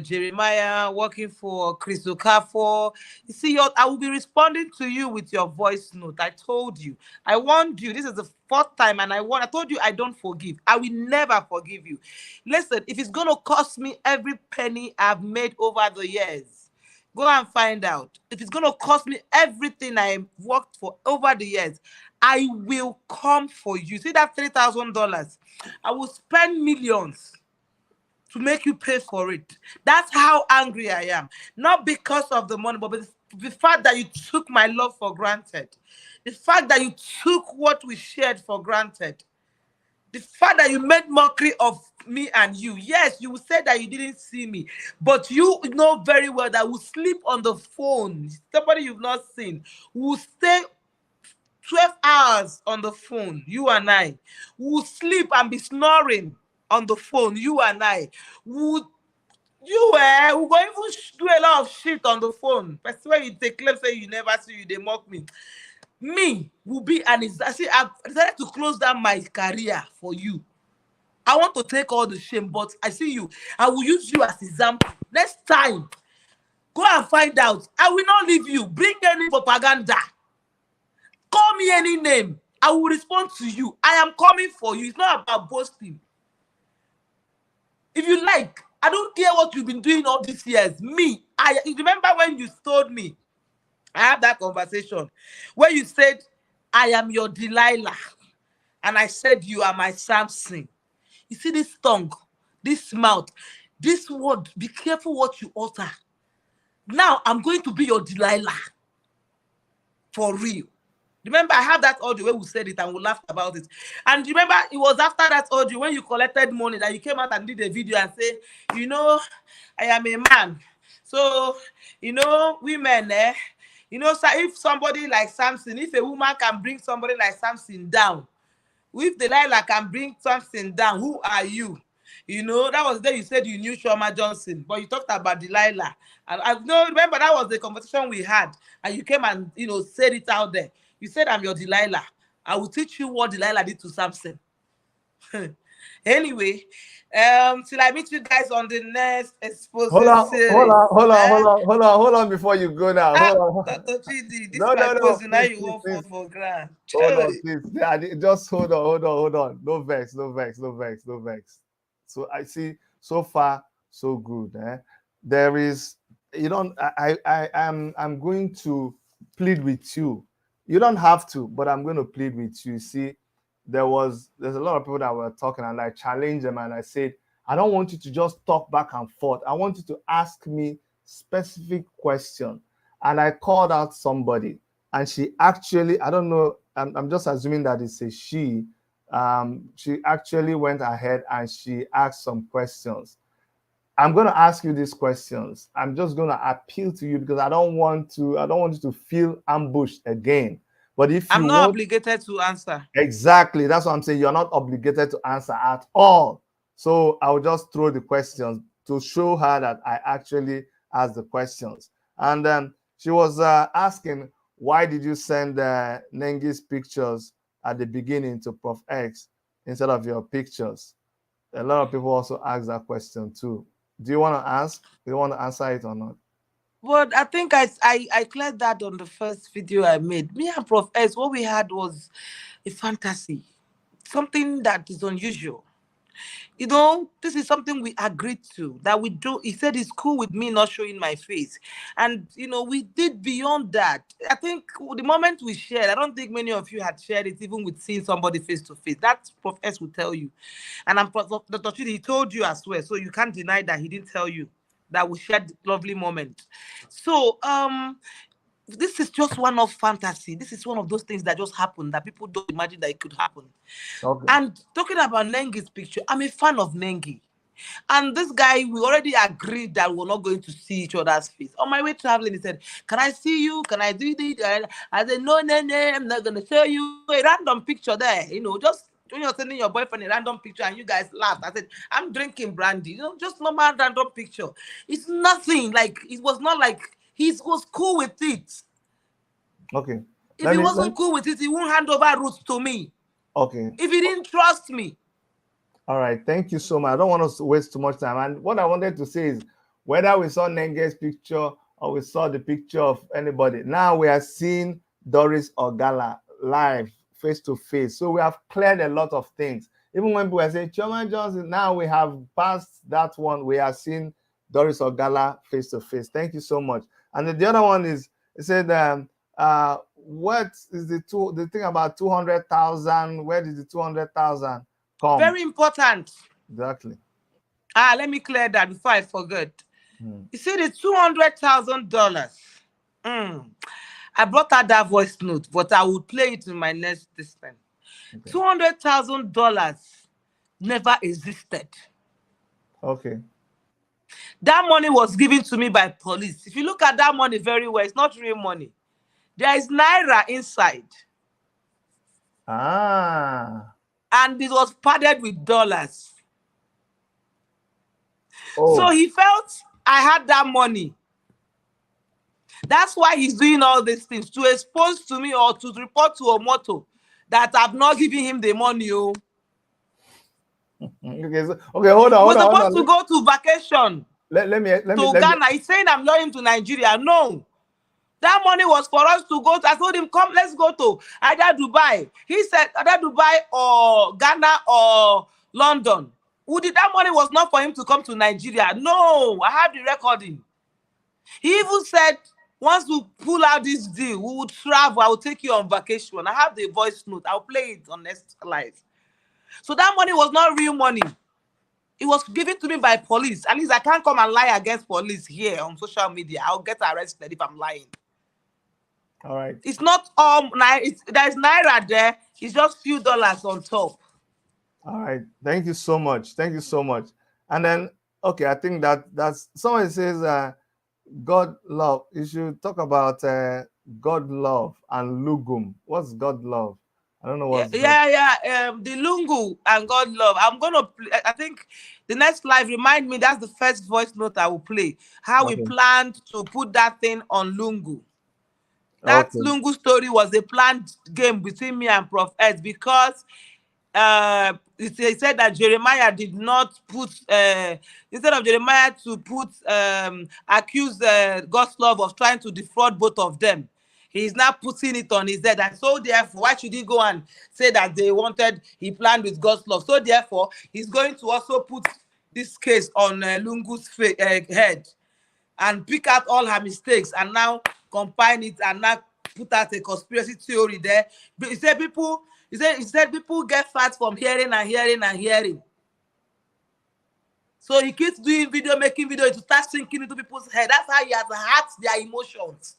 Jeremiah, working for Chris Okafor. You see, I will be responding to you with your voice note. I told you, I warned you. This is the fourth time, and I told you I don't forgive. I will never forgive you. Listen, if it's gonna cost me every penny I've made over the years, go and find out. If it's going to cost me everything I worked for over the years, I will come for you. See that $3,000? I will spend millions to make you pay for it. That's how angry I am. Not because of the money, but the fact that you took my love for granted. The fact that you took what we shared for granted. The fact that you made mockery of me and you. Yes, you said that you didn't see me, but you know very well that we'll sleep on the phone. Somebody you've not seen. We'll stay 12 hours on the phone, you and I. We'll sleep and be snoring on the phone, you and I. We'll we're going to do a lot of shit on the phone. That's why you take claim, say you never see you, they mock me. Me will be an example. I've decided to close down my career for you. I want to take all the shame, but I see you. I will use you as example. Next time, go and find out. I will not leave you. Bring any propaganda. Call me any name. I will respond to you. I am coming for you. It's not about boasting. If you like, I don't care what you've been doing all these years. Me, you remember when you told me, I had that conversation where you said, I am your Delilah. And I said, you are my Samson. You see this tongue, this mouth, this word, be careful what you utter. Now I'm going to be your Delilah. For real. Remember, I have that audio where we said it and we laughed about it. And remember, it was after that audio when you collected money that you came out and did a video and said, I am a man. So, women, so if somebody like Samson, if a woman can bring somebody like Samson down, if Delilah can bring something down, who are you? That was there you said you knew Chioma Johnson, but you talked about Delilah. And I know, remember that was the conversation we had, and you came and said it out there. You said, I'm your Delilah. I will teach you what Delilah did to Samson. Anyway, till I meet you guys on the next Exposition series. Hold on before you go now. Hold on. Dr. Chidi, this is my post, now you won't fall for grand. Hold on, please. Just hold on. No vex. So I see, so far, so good. There is, I'm going to plead with you. You don't have to, but I'm going to plead with you. See, there's a lot of people that were talking, and I challenged them and I said, I don't want you to just talk back and forth. I want you to ask me specific question. And I called out somebody, and she actually, I don't know, I'm just assuming that it's a she. She actually went ahead and she asked some questions. I'm going to ask you these questions. I'm just going to appeal to you because I don't want you to feel ambushed again. But if I'm not obligated to answer. Exactly. That's what I'm saying. You're not obligated to answer at all. So I'll just throw the questions to show her that I actually asked the questions. And she was asking, why did you send Nengi's pictures at the beginning to Prof X instead of your pictures? A lot of people also ask that question too. Do you want to ask? Do you want to answer it or not? But I think I cleared that on the first video I made. Me and Prof S, what we had was a fantasy, something that is unusual. You know, this is something we agreed to that we do. He said it's cool with me not showing my face, and you know, we did beyond that. I think the moment we shared, I don't think many of you had shared it, even with seeing somebody face to face. That Prof S will tell you, and I'm Dr. Chidi, he told you as well, so you can't deny that he didn't tell you that we shared lovely moment. So this is just one of fantasy. This is one of those things that just happened that people don't imagine that it could happen. Okay. And talking about Nengi's picture, I'm a fan of Nengi. And this guy, we already agreed that we're not going to see each other's face. On my way traveling, he said, "Can I see you? Can I do this?" And I said, "No, no, no, I'm not going to show you a random picture there. You know, just when you're sending your boyfriend a random picture and you guys laughed." I said, "I'm drinking brandy. You know, just normal random picture. It's nothing. Like, it was not like he was cool with it. Okay. If he wasn't cool with it, he won't hand over roots to me. Okay. If he didn't trust me." All right. Thank you so much. I don't want us to waste too much time. And what I wanted to say is whether we saw Nenge's picture or we saw the picture of anybody, now we are seeing Doris Ogala live, face to face. So we have cleared a lot of things. Even when people are saying Chioma Johnson, now we have passed that one. We are seeing Doris Ogala face to face. Thank you so much. And the other one is, it said, what is the thing about 200,000? Where did the 200,000 come? Very important. Exactly. Let me clear that before I forget. You see the $200,000. I brought out that voice note, but I will play it in my next discussion. Okay. $200,000 never existed. Okay. That money was given to me by police. If you look at that money very well, it's not real money. There is naira inside. And it was padded with dollars. Oh. So he felt I had that money. That's why he's doing all these things, to expose to me or to report to Omoto that I've not given him the money. Oh. Okay, hold on. We're supposed to go to vacation. Let me Ghana. He's saying I'm luring to Nigeria. No. That money was for us to go to. I told him, come, let's go to either Dubai. He said either Dubai or Ghana or London. That money was not for him to come to Nigeria. No, I have the recording. He even said, once we pull out this deal, we will travel. I will take you on vacation. I have the voice note. I'll play it on next live. So that money was not real money. It was given to me by police. At least I can't come and lie against police here on social media. I'll get arrested if I'm lying. All right. It's not there's naira there. It's just few dollars on top. All right. Thank you so much. Thank you so much. And then, okay, I think that's someone says God love. You should talk about God love and Lugum. What's God love? I don't know what. The Lungu and God love. I'm gonna play. I think the next live, remind me, that's the first voice note I will play. How we planned to put that thing on Lungu. That Lungu story was a planned game between me and Prof S because he said that Jeremiah did not put instead of Jeremiah to put accuse God's love of trying to defraud both of them. He's now putting it on his head. And so therefore, why should he go and say that he planned with God's love? So therefore, he's going to also put this case on Lungu's head and pick out all her mistakes and now combine it and now put out a conspiracy theory there. He said people get fat from hearing and hearing and hearing. So he keeps doing making video to start sinking into people's head. That's how he has hurt their emotions.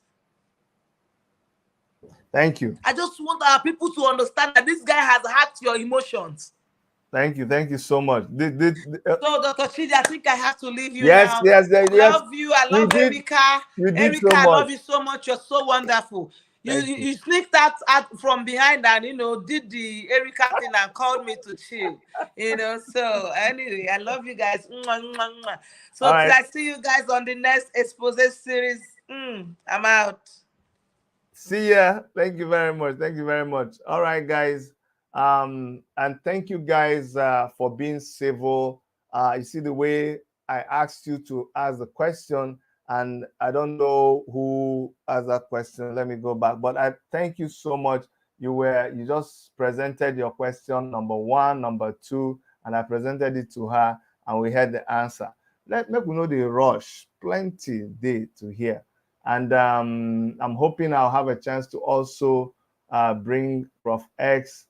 Thank you. I just want our people to understand that this guy has hurt your emotions. Thank you so much. So, Dr. Chidi, I think I have to leave you now. Yes. I love you. I love Erica. Erica, I love you so much. You're so wonderful. You sneaked out from behind and, did the Erica thing and called me to chill. So anyway, I love you guys. So till I see you guys on the next Exposition series. I'm out. See ya. Thank you very much. All right, guys. And thank you guys for being civil. You see the way I asked you to ask the question, and I don't know who asked that question. Let me go back. But I thank you so much. You just presented your question, number one, number two, and I presented it to her, and we had the answer. Let me know the rush. Plenty day to hear. And I'm hoping I'll have a chance to also bring Prof. X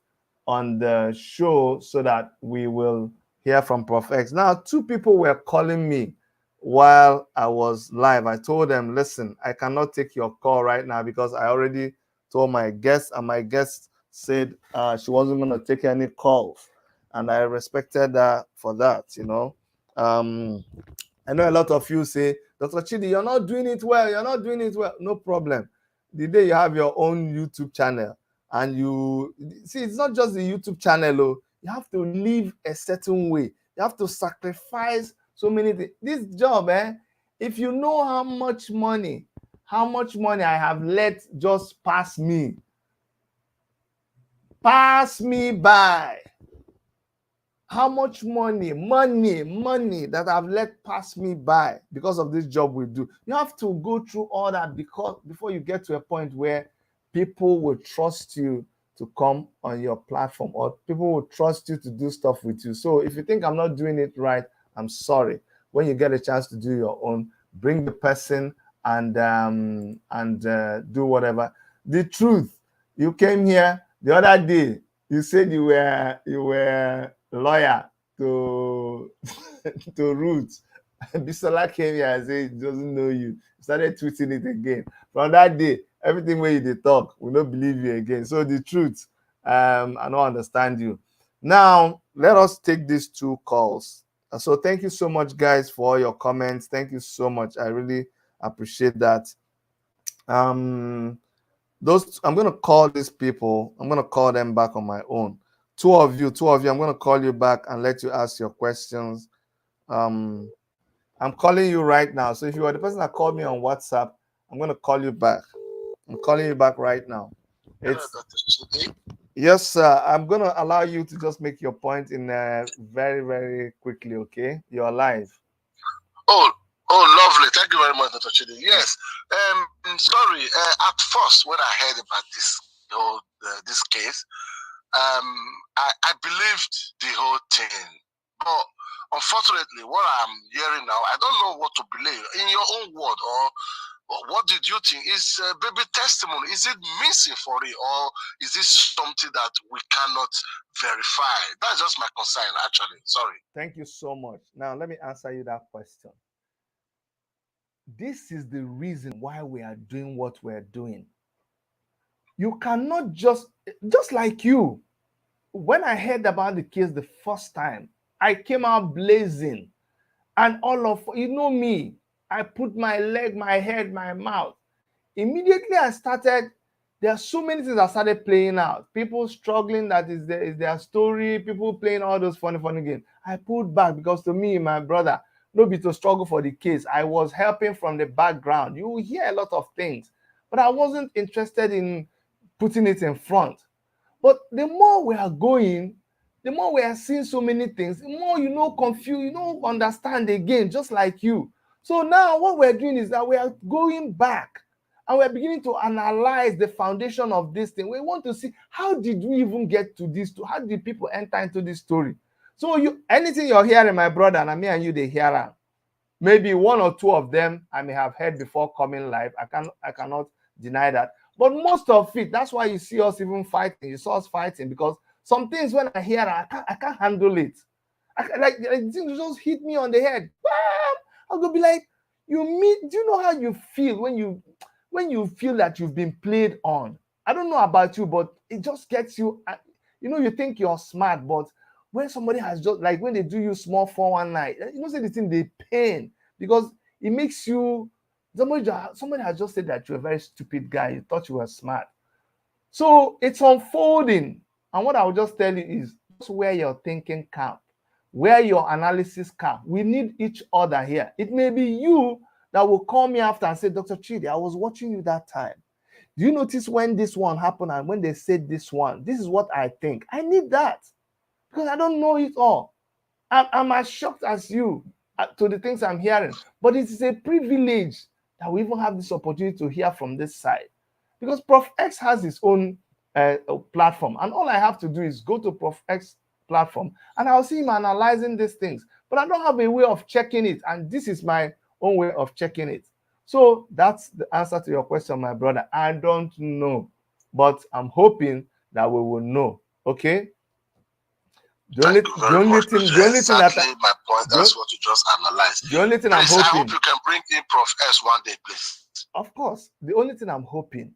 on the show so that we will hear from Prof. X. Now, two people were calling me while I was live. I told them, listen, I cannot take your call right now because I already told my guest, and my guest said she wasn't going to take any calls. And I respected her for that, you know. I know a lot of you say, Dr. Chidi, you're not doing it well. You're not doing it well. No problem. The day you have your own YouTube channel, and you see, it's not just the YouTube channel. Oh, you have to live a certain way. You have to sacrifice so many things. This job, if you know how much money I have let just pass me by. How much money that I've let pass me by because of this job we do. You have to go through all that before you get to a point where people will trust you to come on your platform, or people will trust you to do stuff with you. So if you think I'm not doing it right, I'm sorry. When you get a chance to do your own, bring the person and do whatever. The truth, you came here the other day, you said you were lawyer to to Ruth. Bisola came here and said he doesn't know you. Started tweeting it again. From that day, everything where you talk, we don't believe you again. So the truth, I don't understand you. Now, let us take these two calls. So thank you so much, guys, for all your comments. Thank you so much. I really appreciate that. I'm going to call these people. I'm going to call them back on my own. Two of you, I'm going to call you back and let you ask your questions. I'm calling you right now. So if you are the person that called me on WhatsApp, I'm going to call you back. I'm calling you back right now. Yes, sir. I'm going to allow you to just make your point in very, very quickly, okay? You're live. Oh, lovely. Thank you very much, Dr. Chidi. Yes. Sorry. At first, when I heard about this case, I believed the whole thing. But unfortunately, what I'm hearing now, I don't know what to believe. In your own word, or what did you think? Is baby testimony, is it missing for it, or is this something that we cannot verify? That's just my concern, actually. Sorry. Thank you so much. Now, let me answer you that question. This is the reason why we are doing what we're doing. You cannot just like you. When I heard about the case the first time, I came out blazing. And all of, you know me, I put my leg, my head, my mouth. Immediately I started, there are so many things that started playing out. People struggling, that is their story, people playing all those funny games. I pulled back because to me, my brother, no be to struggle for the case. I was helping from the background. You will hear a lot of things, but I wasn't interested in putting it in front. But the more we are going, the more we are seeing so many things, the more confused, understand again, just like you. So now what we're doing is that we are going back and we're beginning to analyze the foundation of this thing. We want to see, how did we even get to this? How did people enter into this story? So anything you're hearing, my brother, and me and you, they hear it. Maybe one or two of them I may have heard before coming live. I cannot deny that. But most of it, that's why you see us even fighting. You saw us fighting because some things when I hear, I can't handle it. Like things just hit me on the head. I'll go be like, do you know how you feel when you feel that you've been played on? I don't know about you, but it just gets you. You think you're smart, but when somebody has just, like when they do you small 419, say the thing, they pain because it makes you. Somebody has just said that you're a very stupid guy. You thought you were smart. So it's unfolding. And what I will just tell you is just wear your thinking cap, wear your analysis cap. We need each other here. It may be you that will call me after and say, Dr. Chidi, I was watching you that time. Do you notice when this one happened and when they said this one, this is what I think. I need that because I don't know it all. I'm as shocked as you to the things I'm hearing, but it is a privilege that we even have this opportunity to hear from this side, because Prof X has his own platform, and all I have to do is go to Prof X platform and I'll see him analyzing these things, but I don't have a way of checking it, and this is my own way of checking it. So that's the answer to your question, my brother. I don't know, but I'm hoping that we will know. Okay. The only thing that my point. That's what you just analyzed. The only thing please, I'm hoping. I hope you can bring in Prof S one day, please. Of course, the only thing I'm hoping,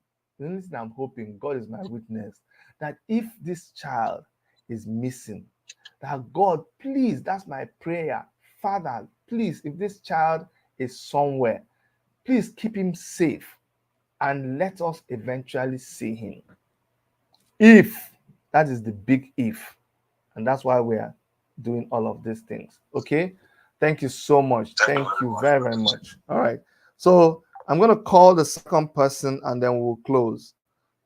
God is my witness, that if this child is missing, that God, please, that's my prayer, Father, please, if this child is somewhere, please keep him safe and let us eventually see him. If that is the big if. And that's why we are doing all of these things. Okay. Thank you so much. Thank you very, very much. All right. So I'm going to call the second person and then we'll close.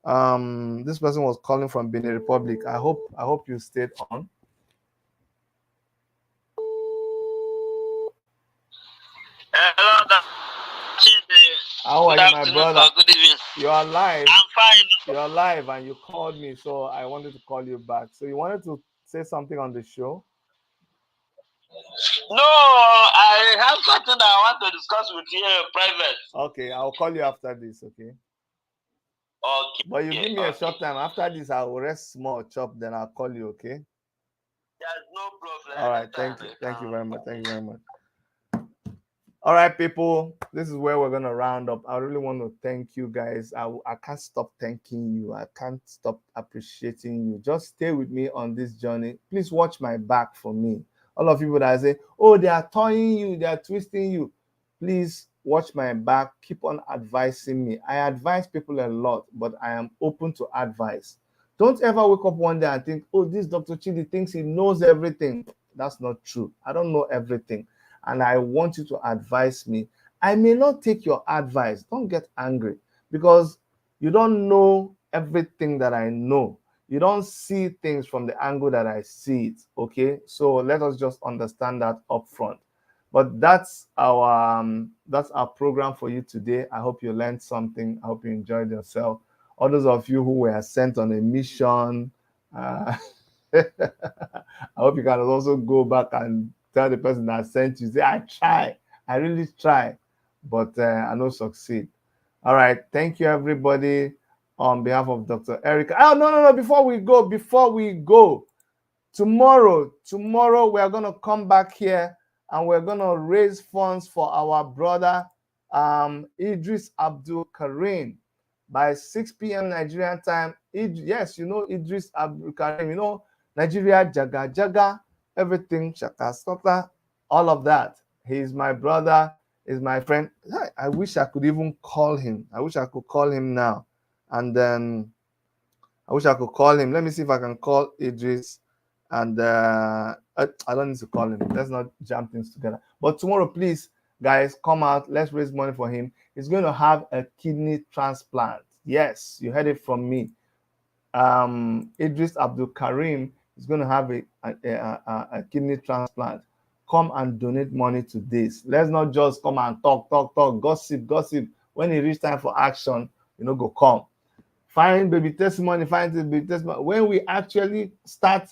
This person was calling from Benin Republic. I hope you stayed on. Hello, how are you, my brother? Good evening. You are live. I'm fine. You are live and you called me, so I wanted to call you back. So you wanted to say something on the show? No, I have something that I want to discuss with you in private. Okay, I'll call you after this, okay? Okay. But you give me a short time. After this, I will rest small, chop, then I'll call you, okay? There's no problem. All right, thank you. Thank you very much. Thank you very much. All right, people, this is where we're going to round up. I really want to thank you guys. I can't stop thanking you. I can't stop appreciating you. Just stay with me on this journey. Please watch my back for me. All of you that say, oh, they are toying you, they are twisting you. Please watch my back. Keep on advising me. I advise people a lot, but I am open to advice. Don't ever wake up one day and think, oh, this Dr. Chidi thinks he knows everything. That's not true. I don't know everything. And I want you to advise me. I may not take your advice. Don't get angry because you don't know everything that I know. You don't see things from the angle that I see it. Okay, so let us just understand that up front. But that's our program for you today. I hope you learned something. I hope you enjoyed yourself. All those of you who were sent on a mission, I hope you can also go back and tell the person that sent you, say, I really try, but I don't succeed. All right, thank you, everybody, on behalf of Dr. Erica. Oh, no, before we go, tomorrow we are going to come back here and we're going to raise funds for our brother, Idris Abdul Karim, by 6 p.m. Nigerian time. Yes, you know Idris Abdul Karim, you know, Nigeria, Jaga Jaga, everything, Shaka Stopper, all of that. He's my brother, he's my friend. I wish I could even call him. I wish I could call him now. And then I wish I could call him. Let me see if I can call Idris. And I don't need to call him. Let's not jam things together. But tomorrow, please, guys, come out. Let's raise money for him. He's going to have a kidney transplant. Yes, you heard it from me. Idris Abdul Karim is going to have a kidney transplant. Come and donate money to this. Let's not just come and talk, gossip. When it reaches time for action, go come. Find baby testimony, When we actually start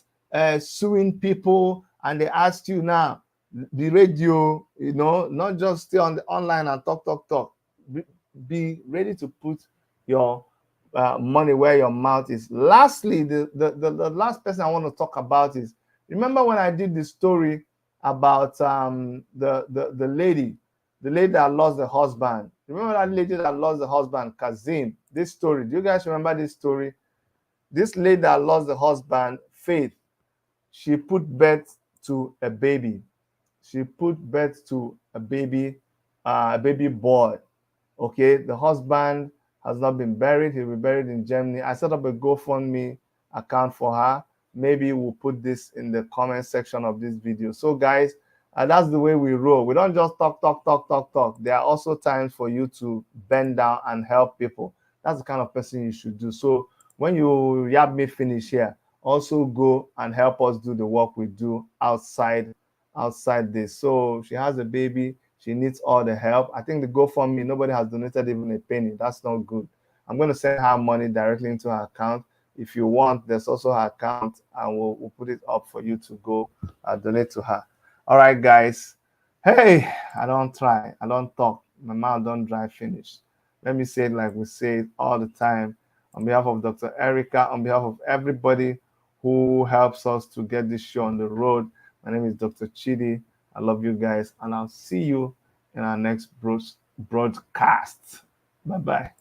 suing people and they ask you now, the radio, not just stay on the online and talk. Be ready to put your money where your mouth is. Lastly, the last person I want to talk about is, remember when I did the story about the lady that lost the husband? Remember that lady that lost the husband, Kazim? This story, do you guys remember this story? This lady that lost the husband, Faith, she put birth to a baby. She put birth to a baby boy. Okay, the husband has not been buried. He'll be buried in Germany. I set up a GoFundMe account for her. Maybe we'll put this in the comment section of this video. So guys, that's the way we roll. We don't just talk. There are also times for you to bend down and help people. That's the kind of person you should do. So when you yab me finish here, also go and help us do the work we do outside this. So she has a baby. She needs all the help. I think the GoFundMe, nobody has donated even a penny. That's not good. I'm going to send her money directly into her account. If you want, there's also her account, and we'll put it up for you to go donate to her. All right, guys. Hey, I don't try. I don't talk. My mouth don't dry finish. Let me say it like we say it all the time. On behalf of Dr. Erica, on behalf of everybody who helps us to get this show on the road, my name is Dr. Chidi. I love you guys, and I'll see you in our next broadcast. Bye-bye.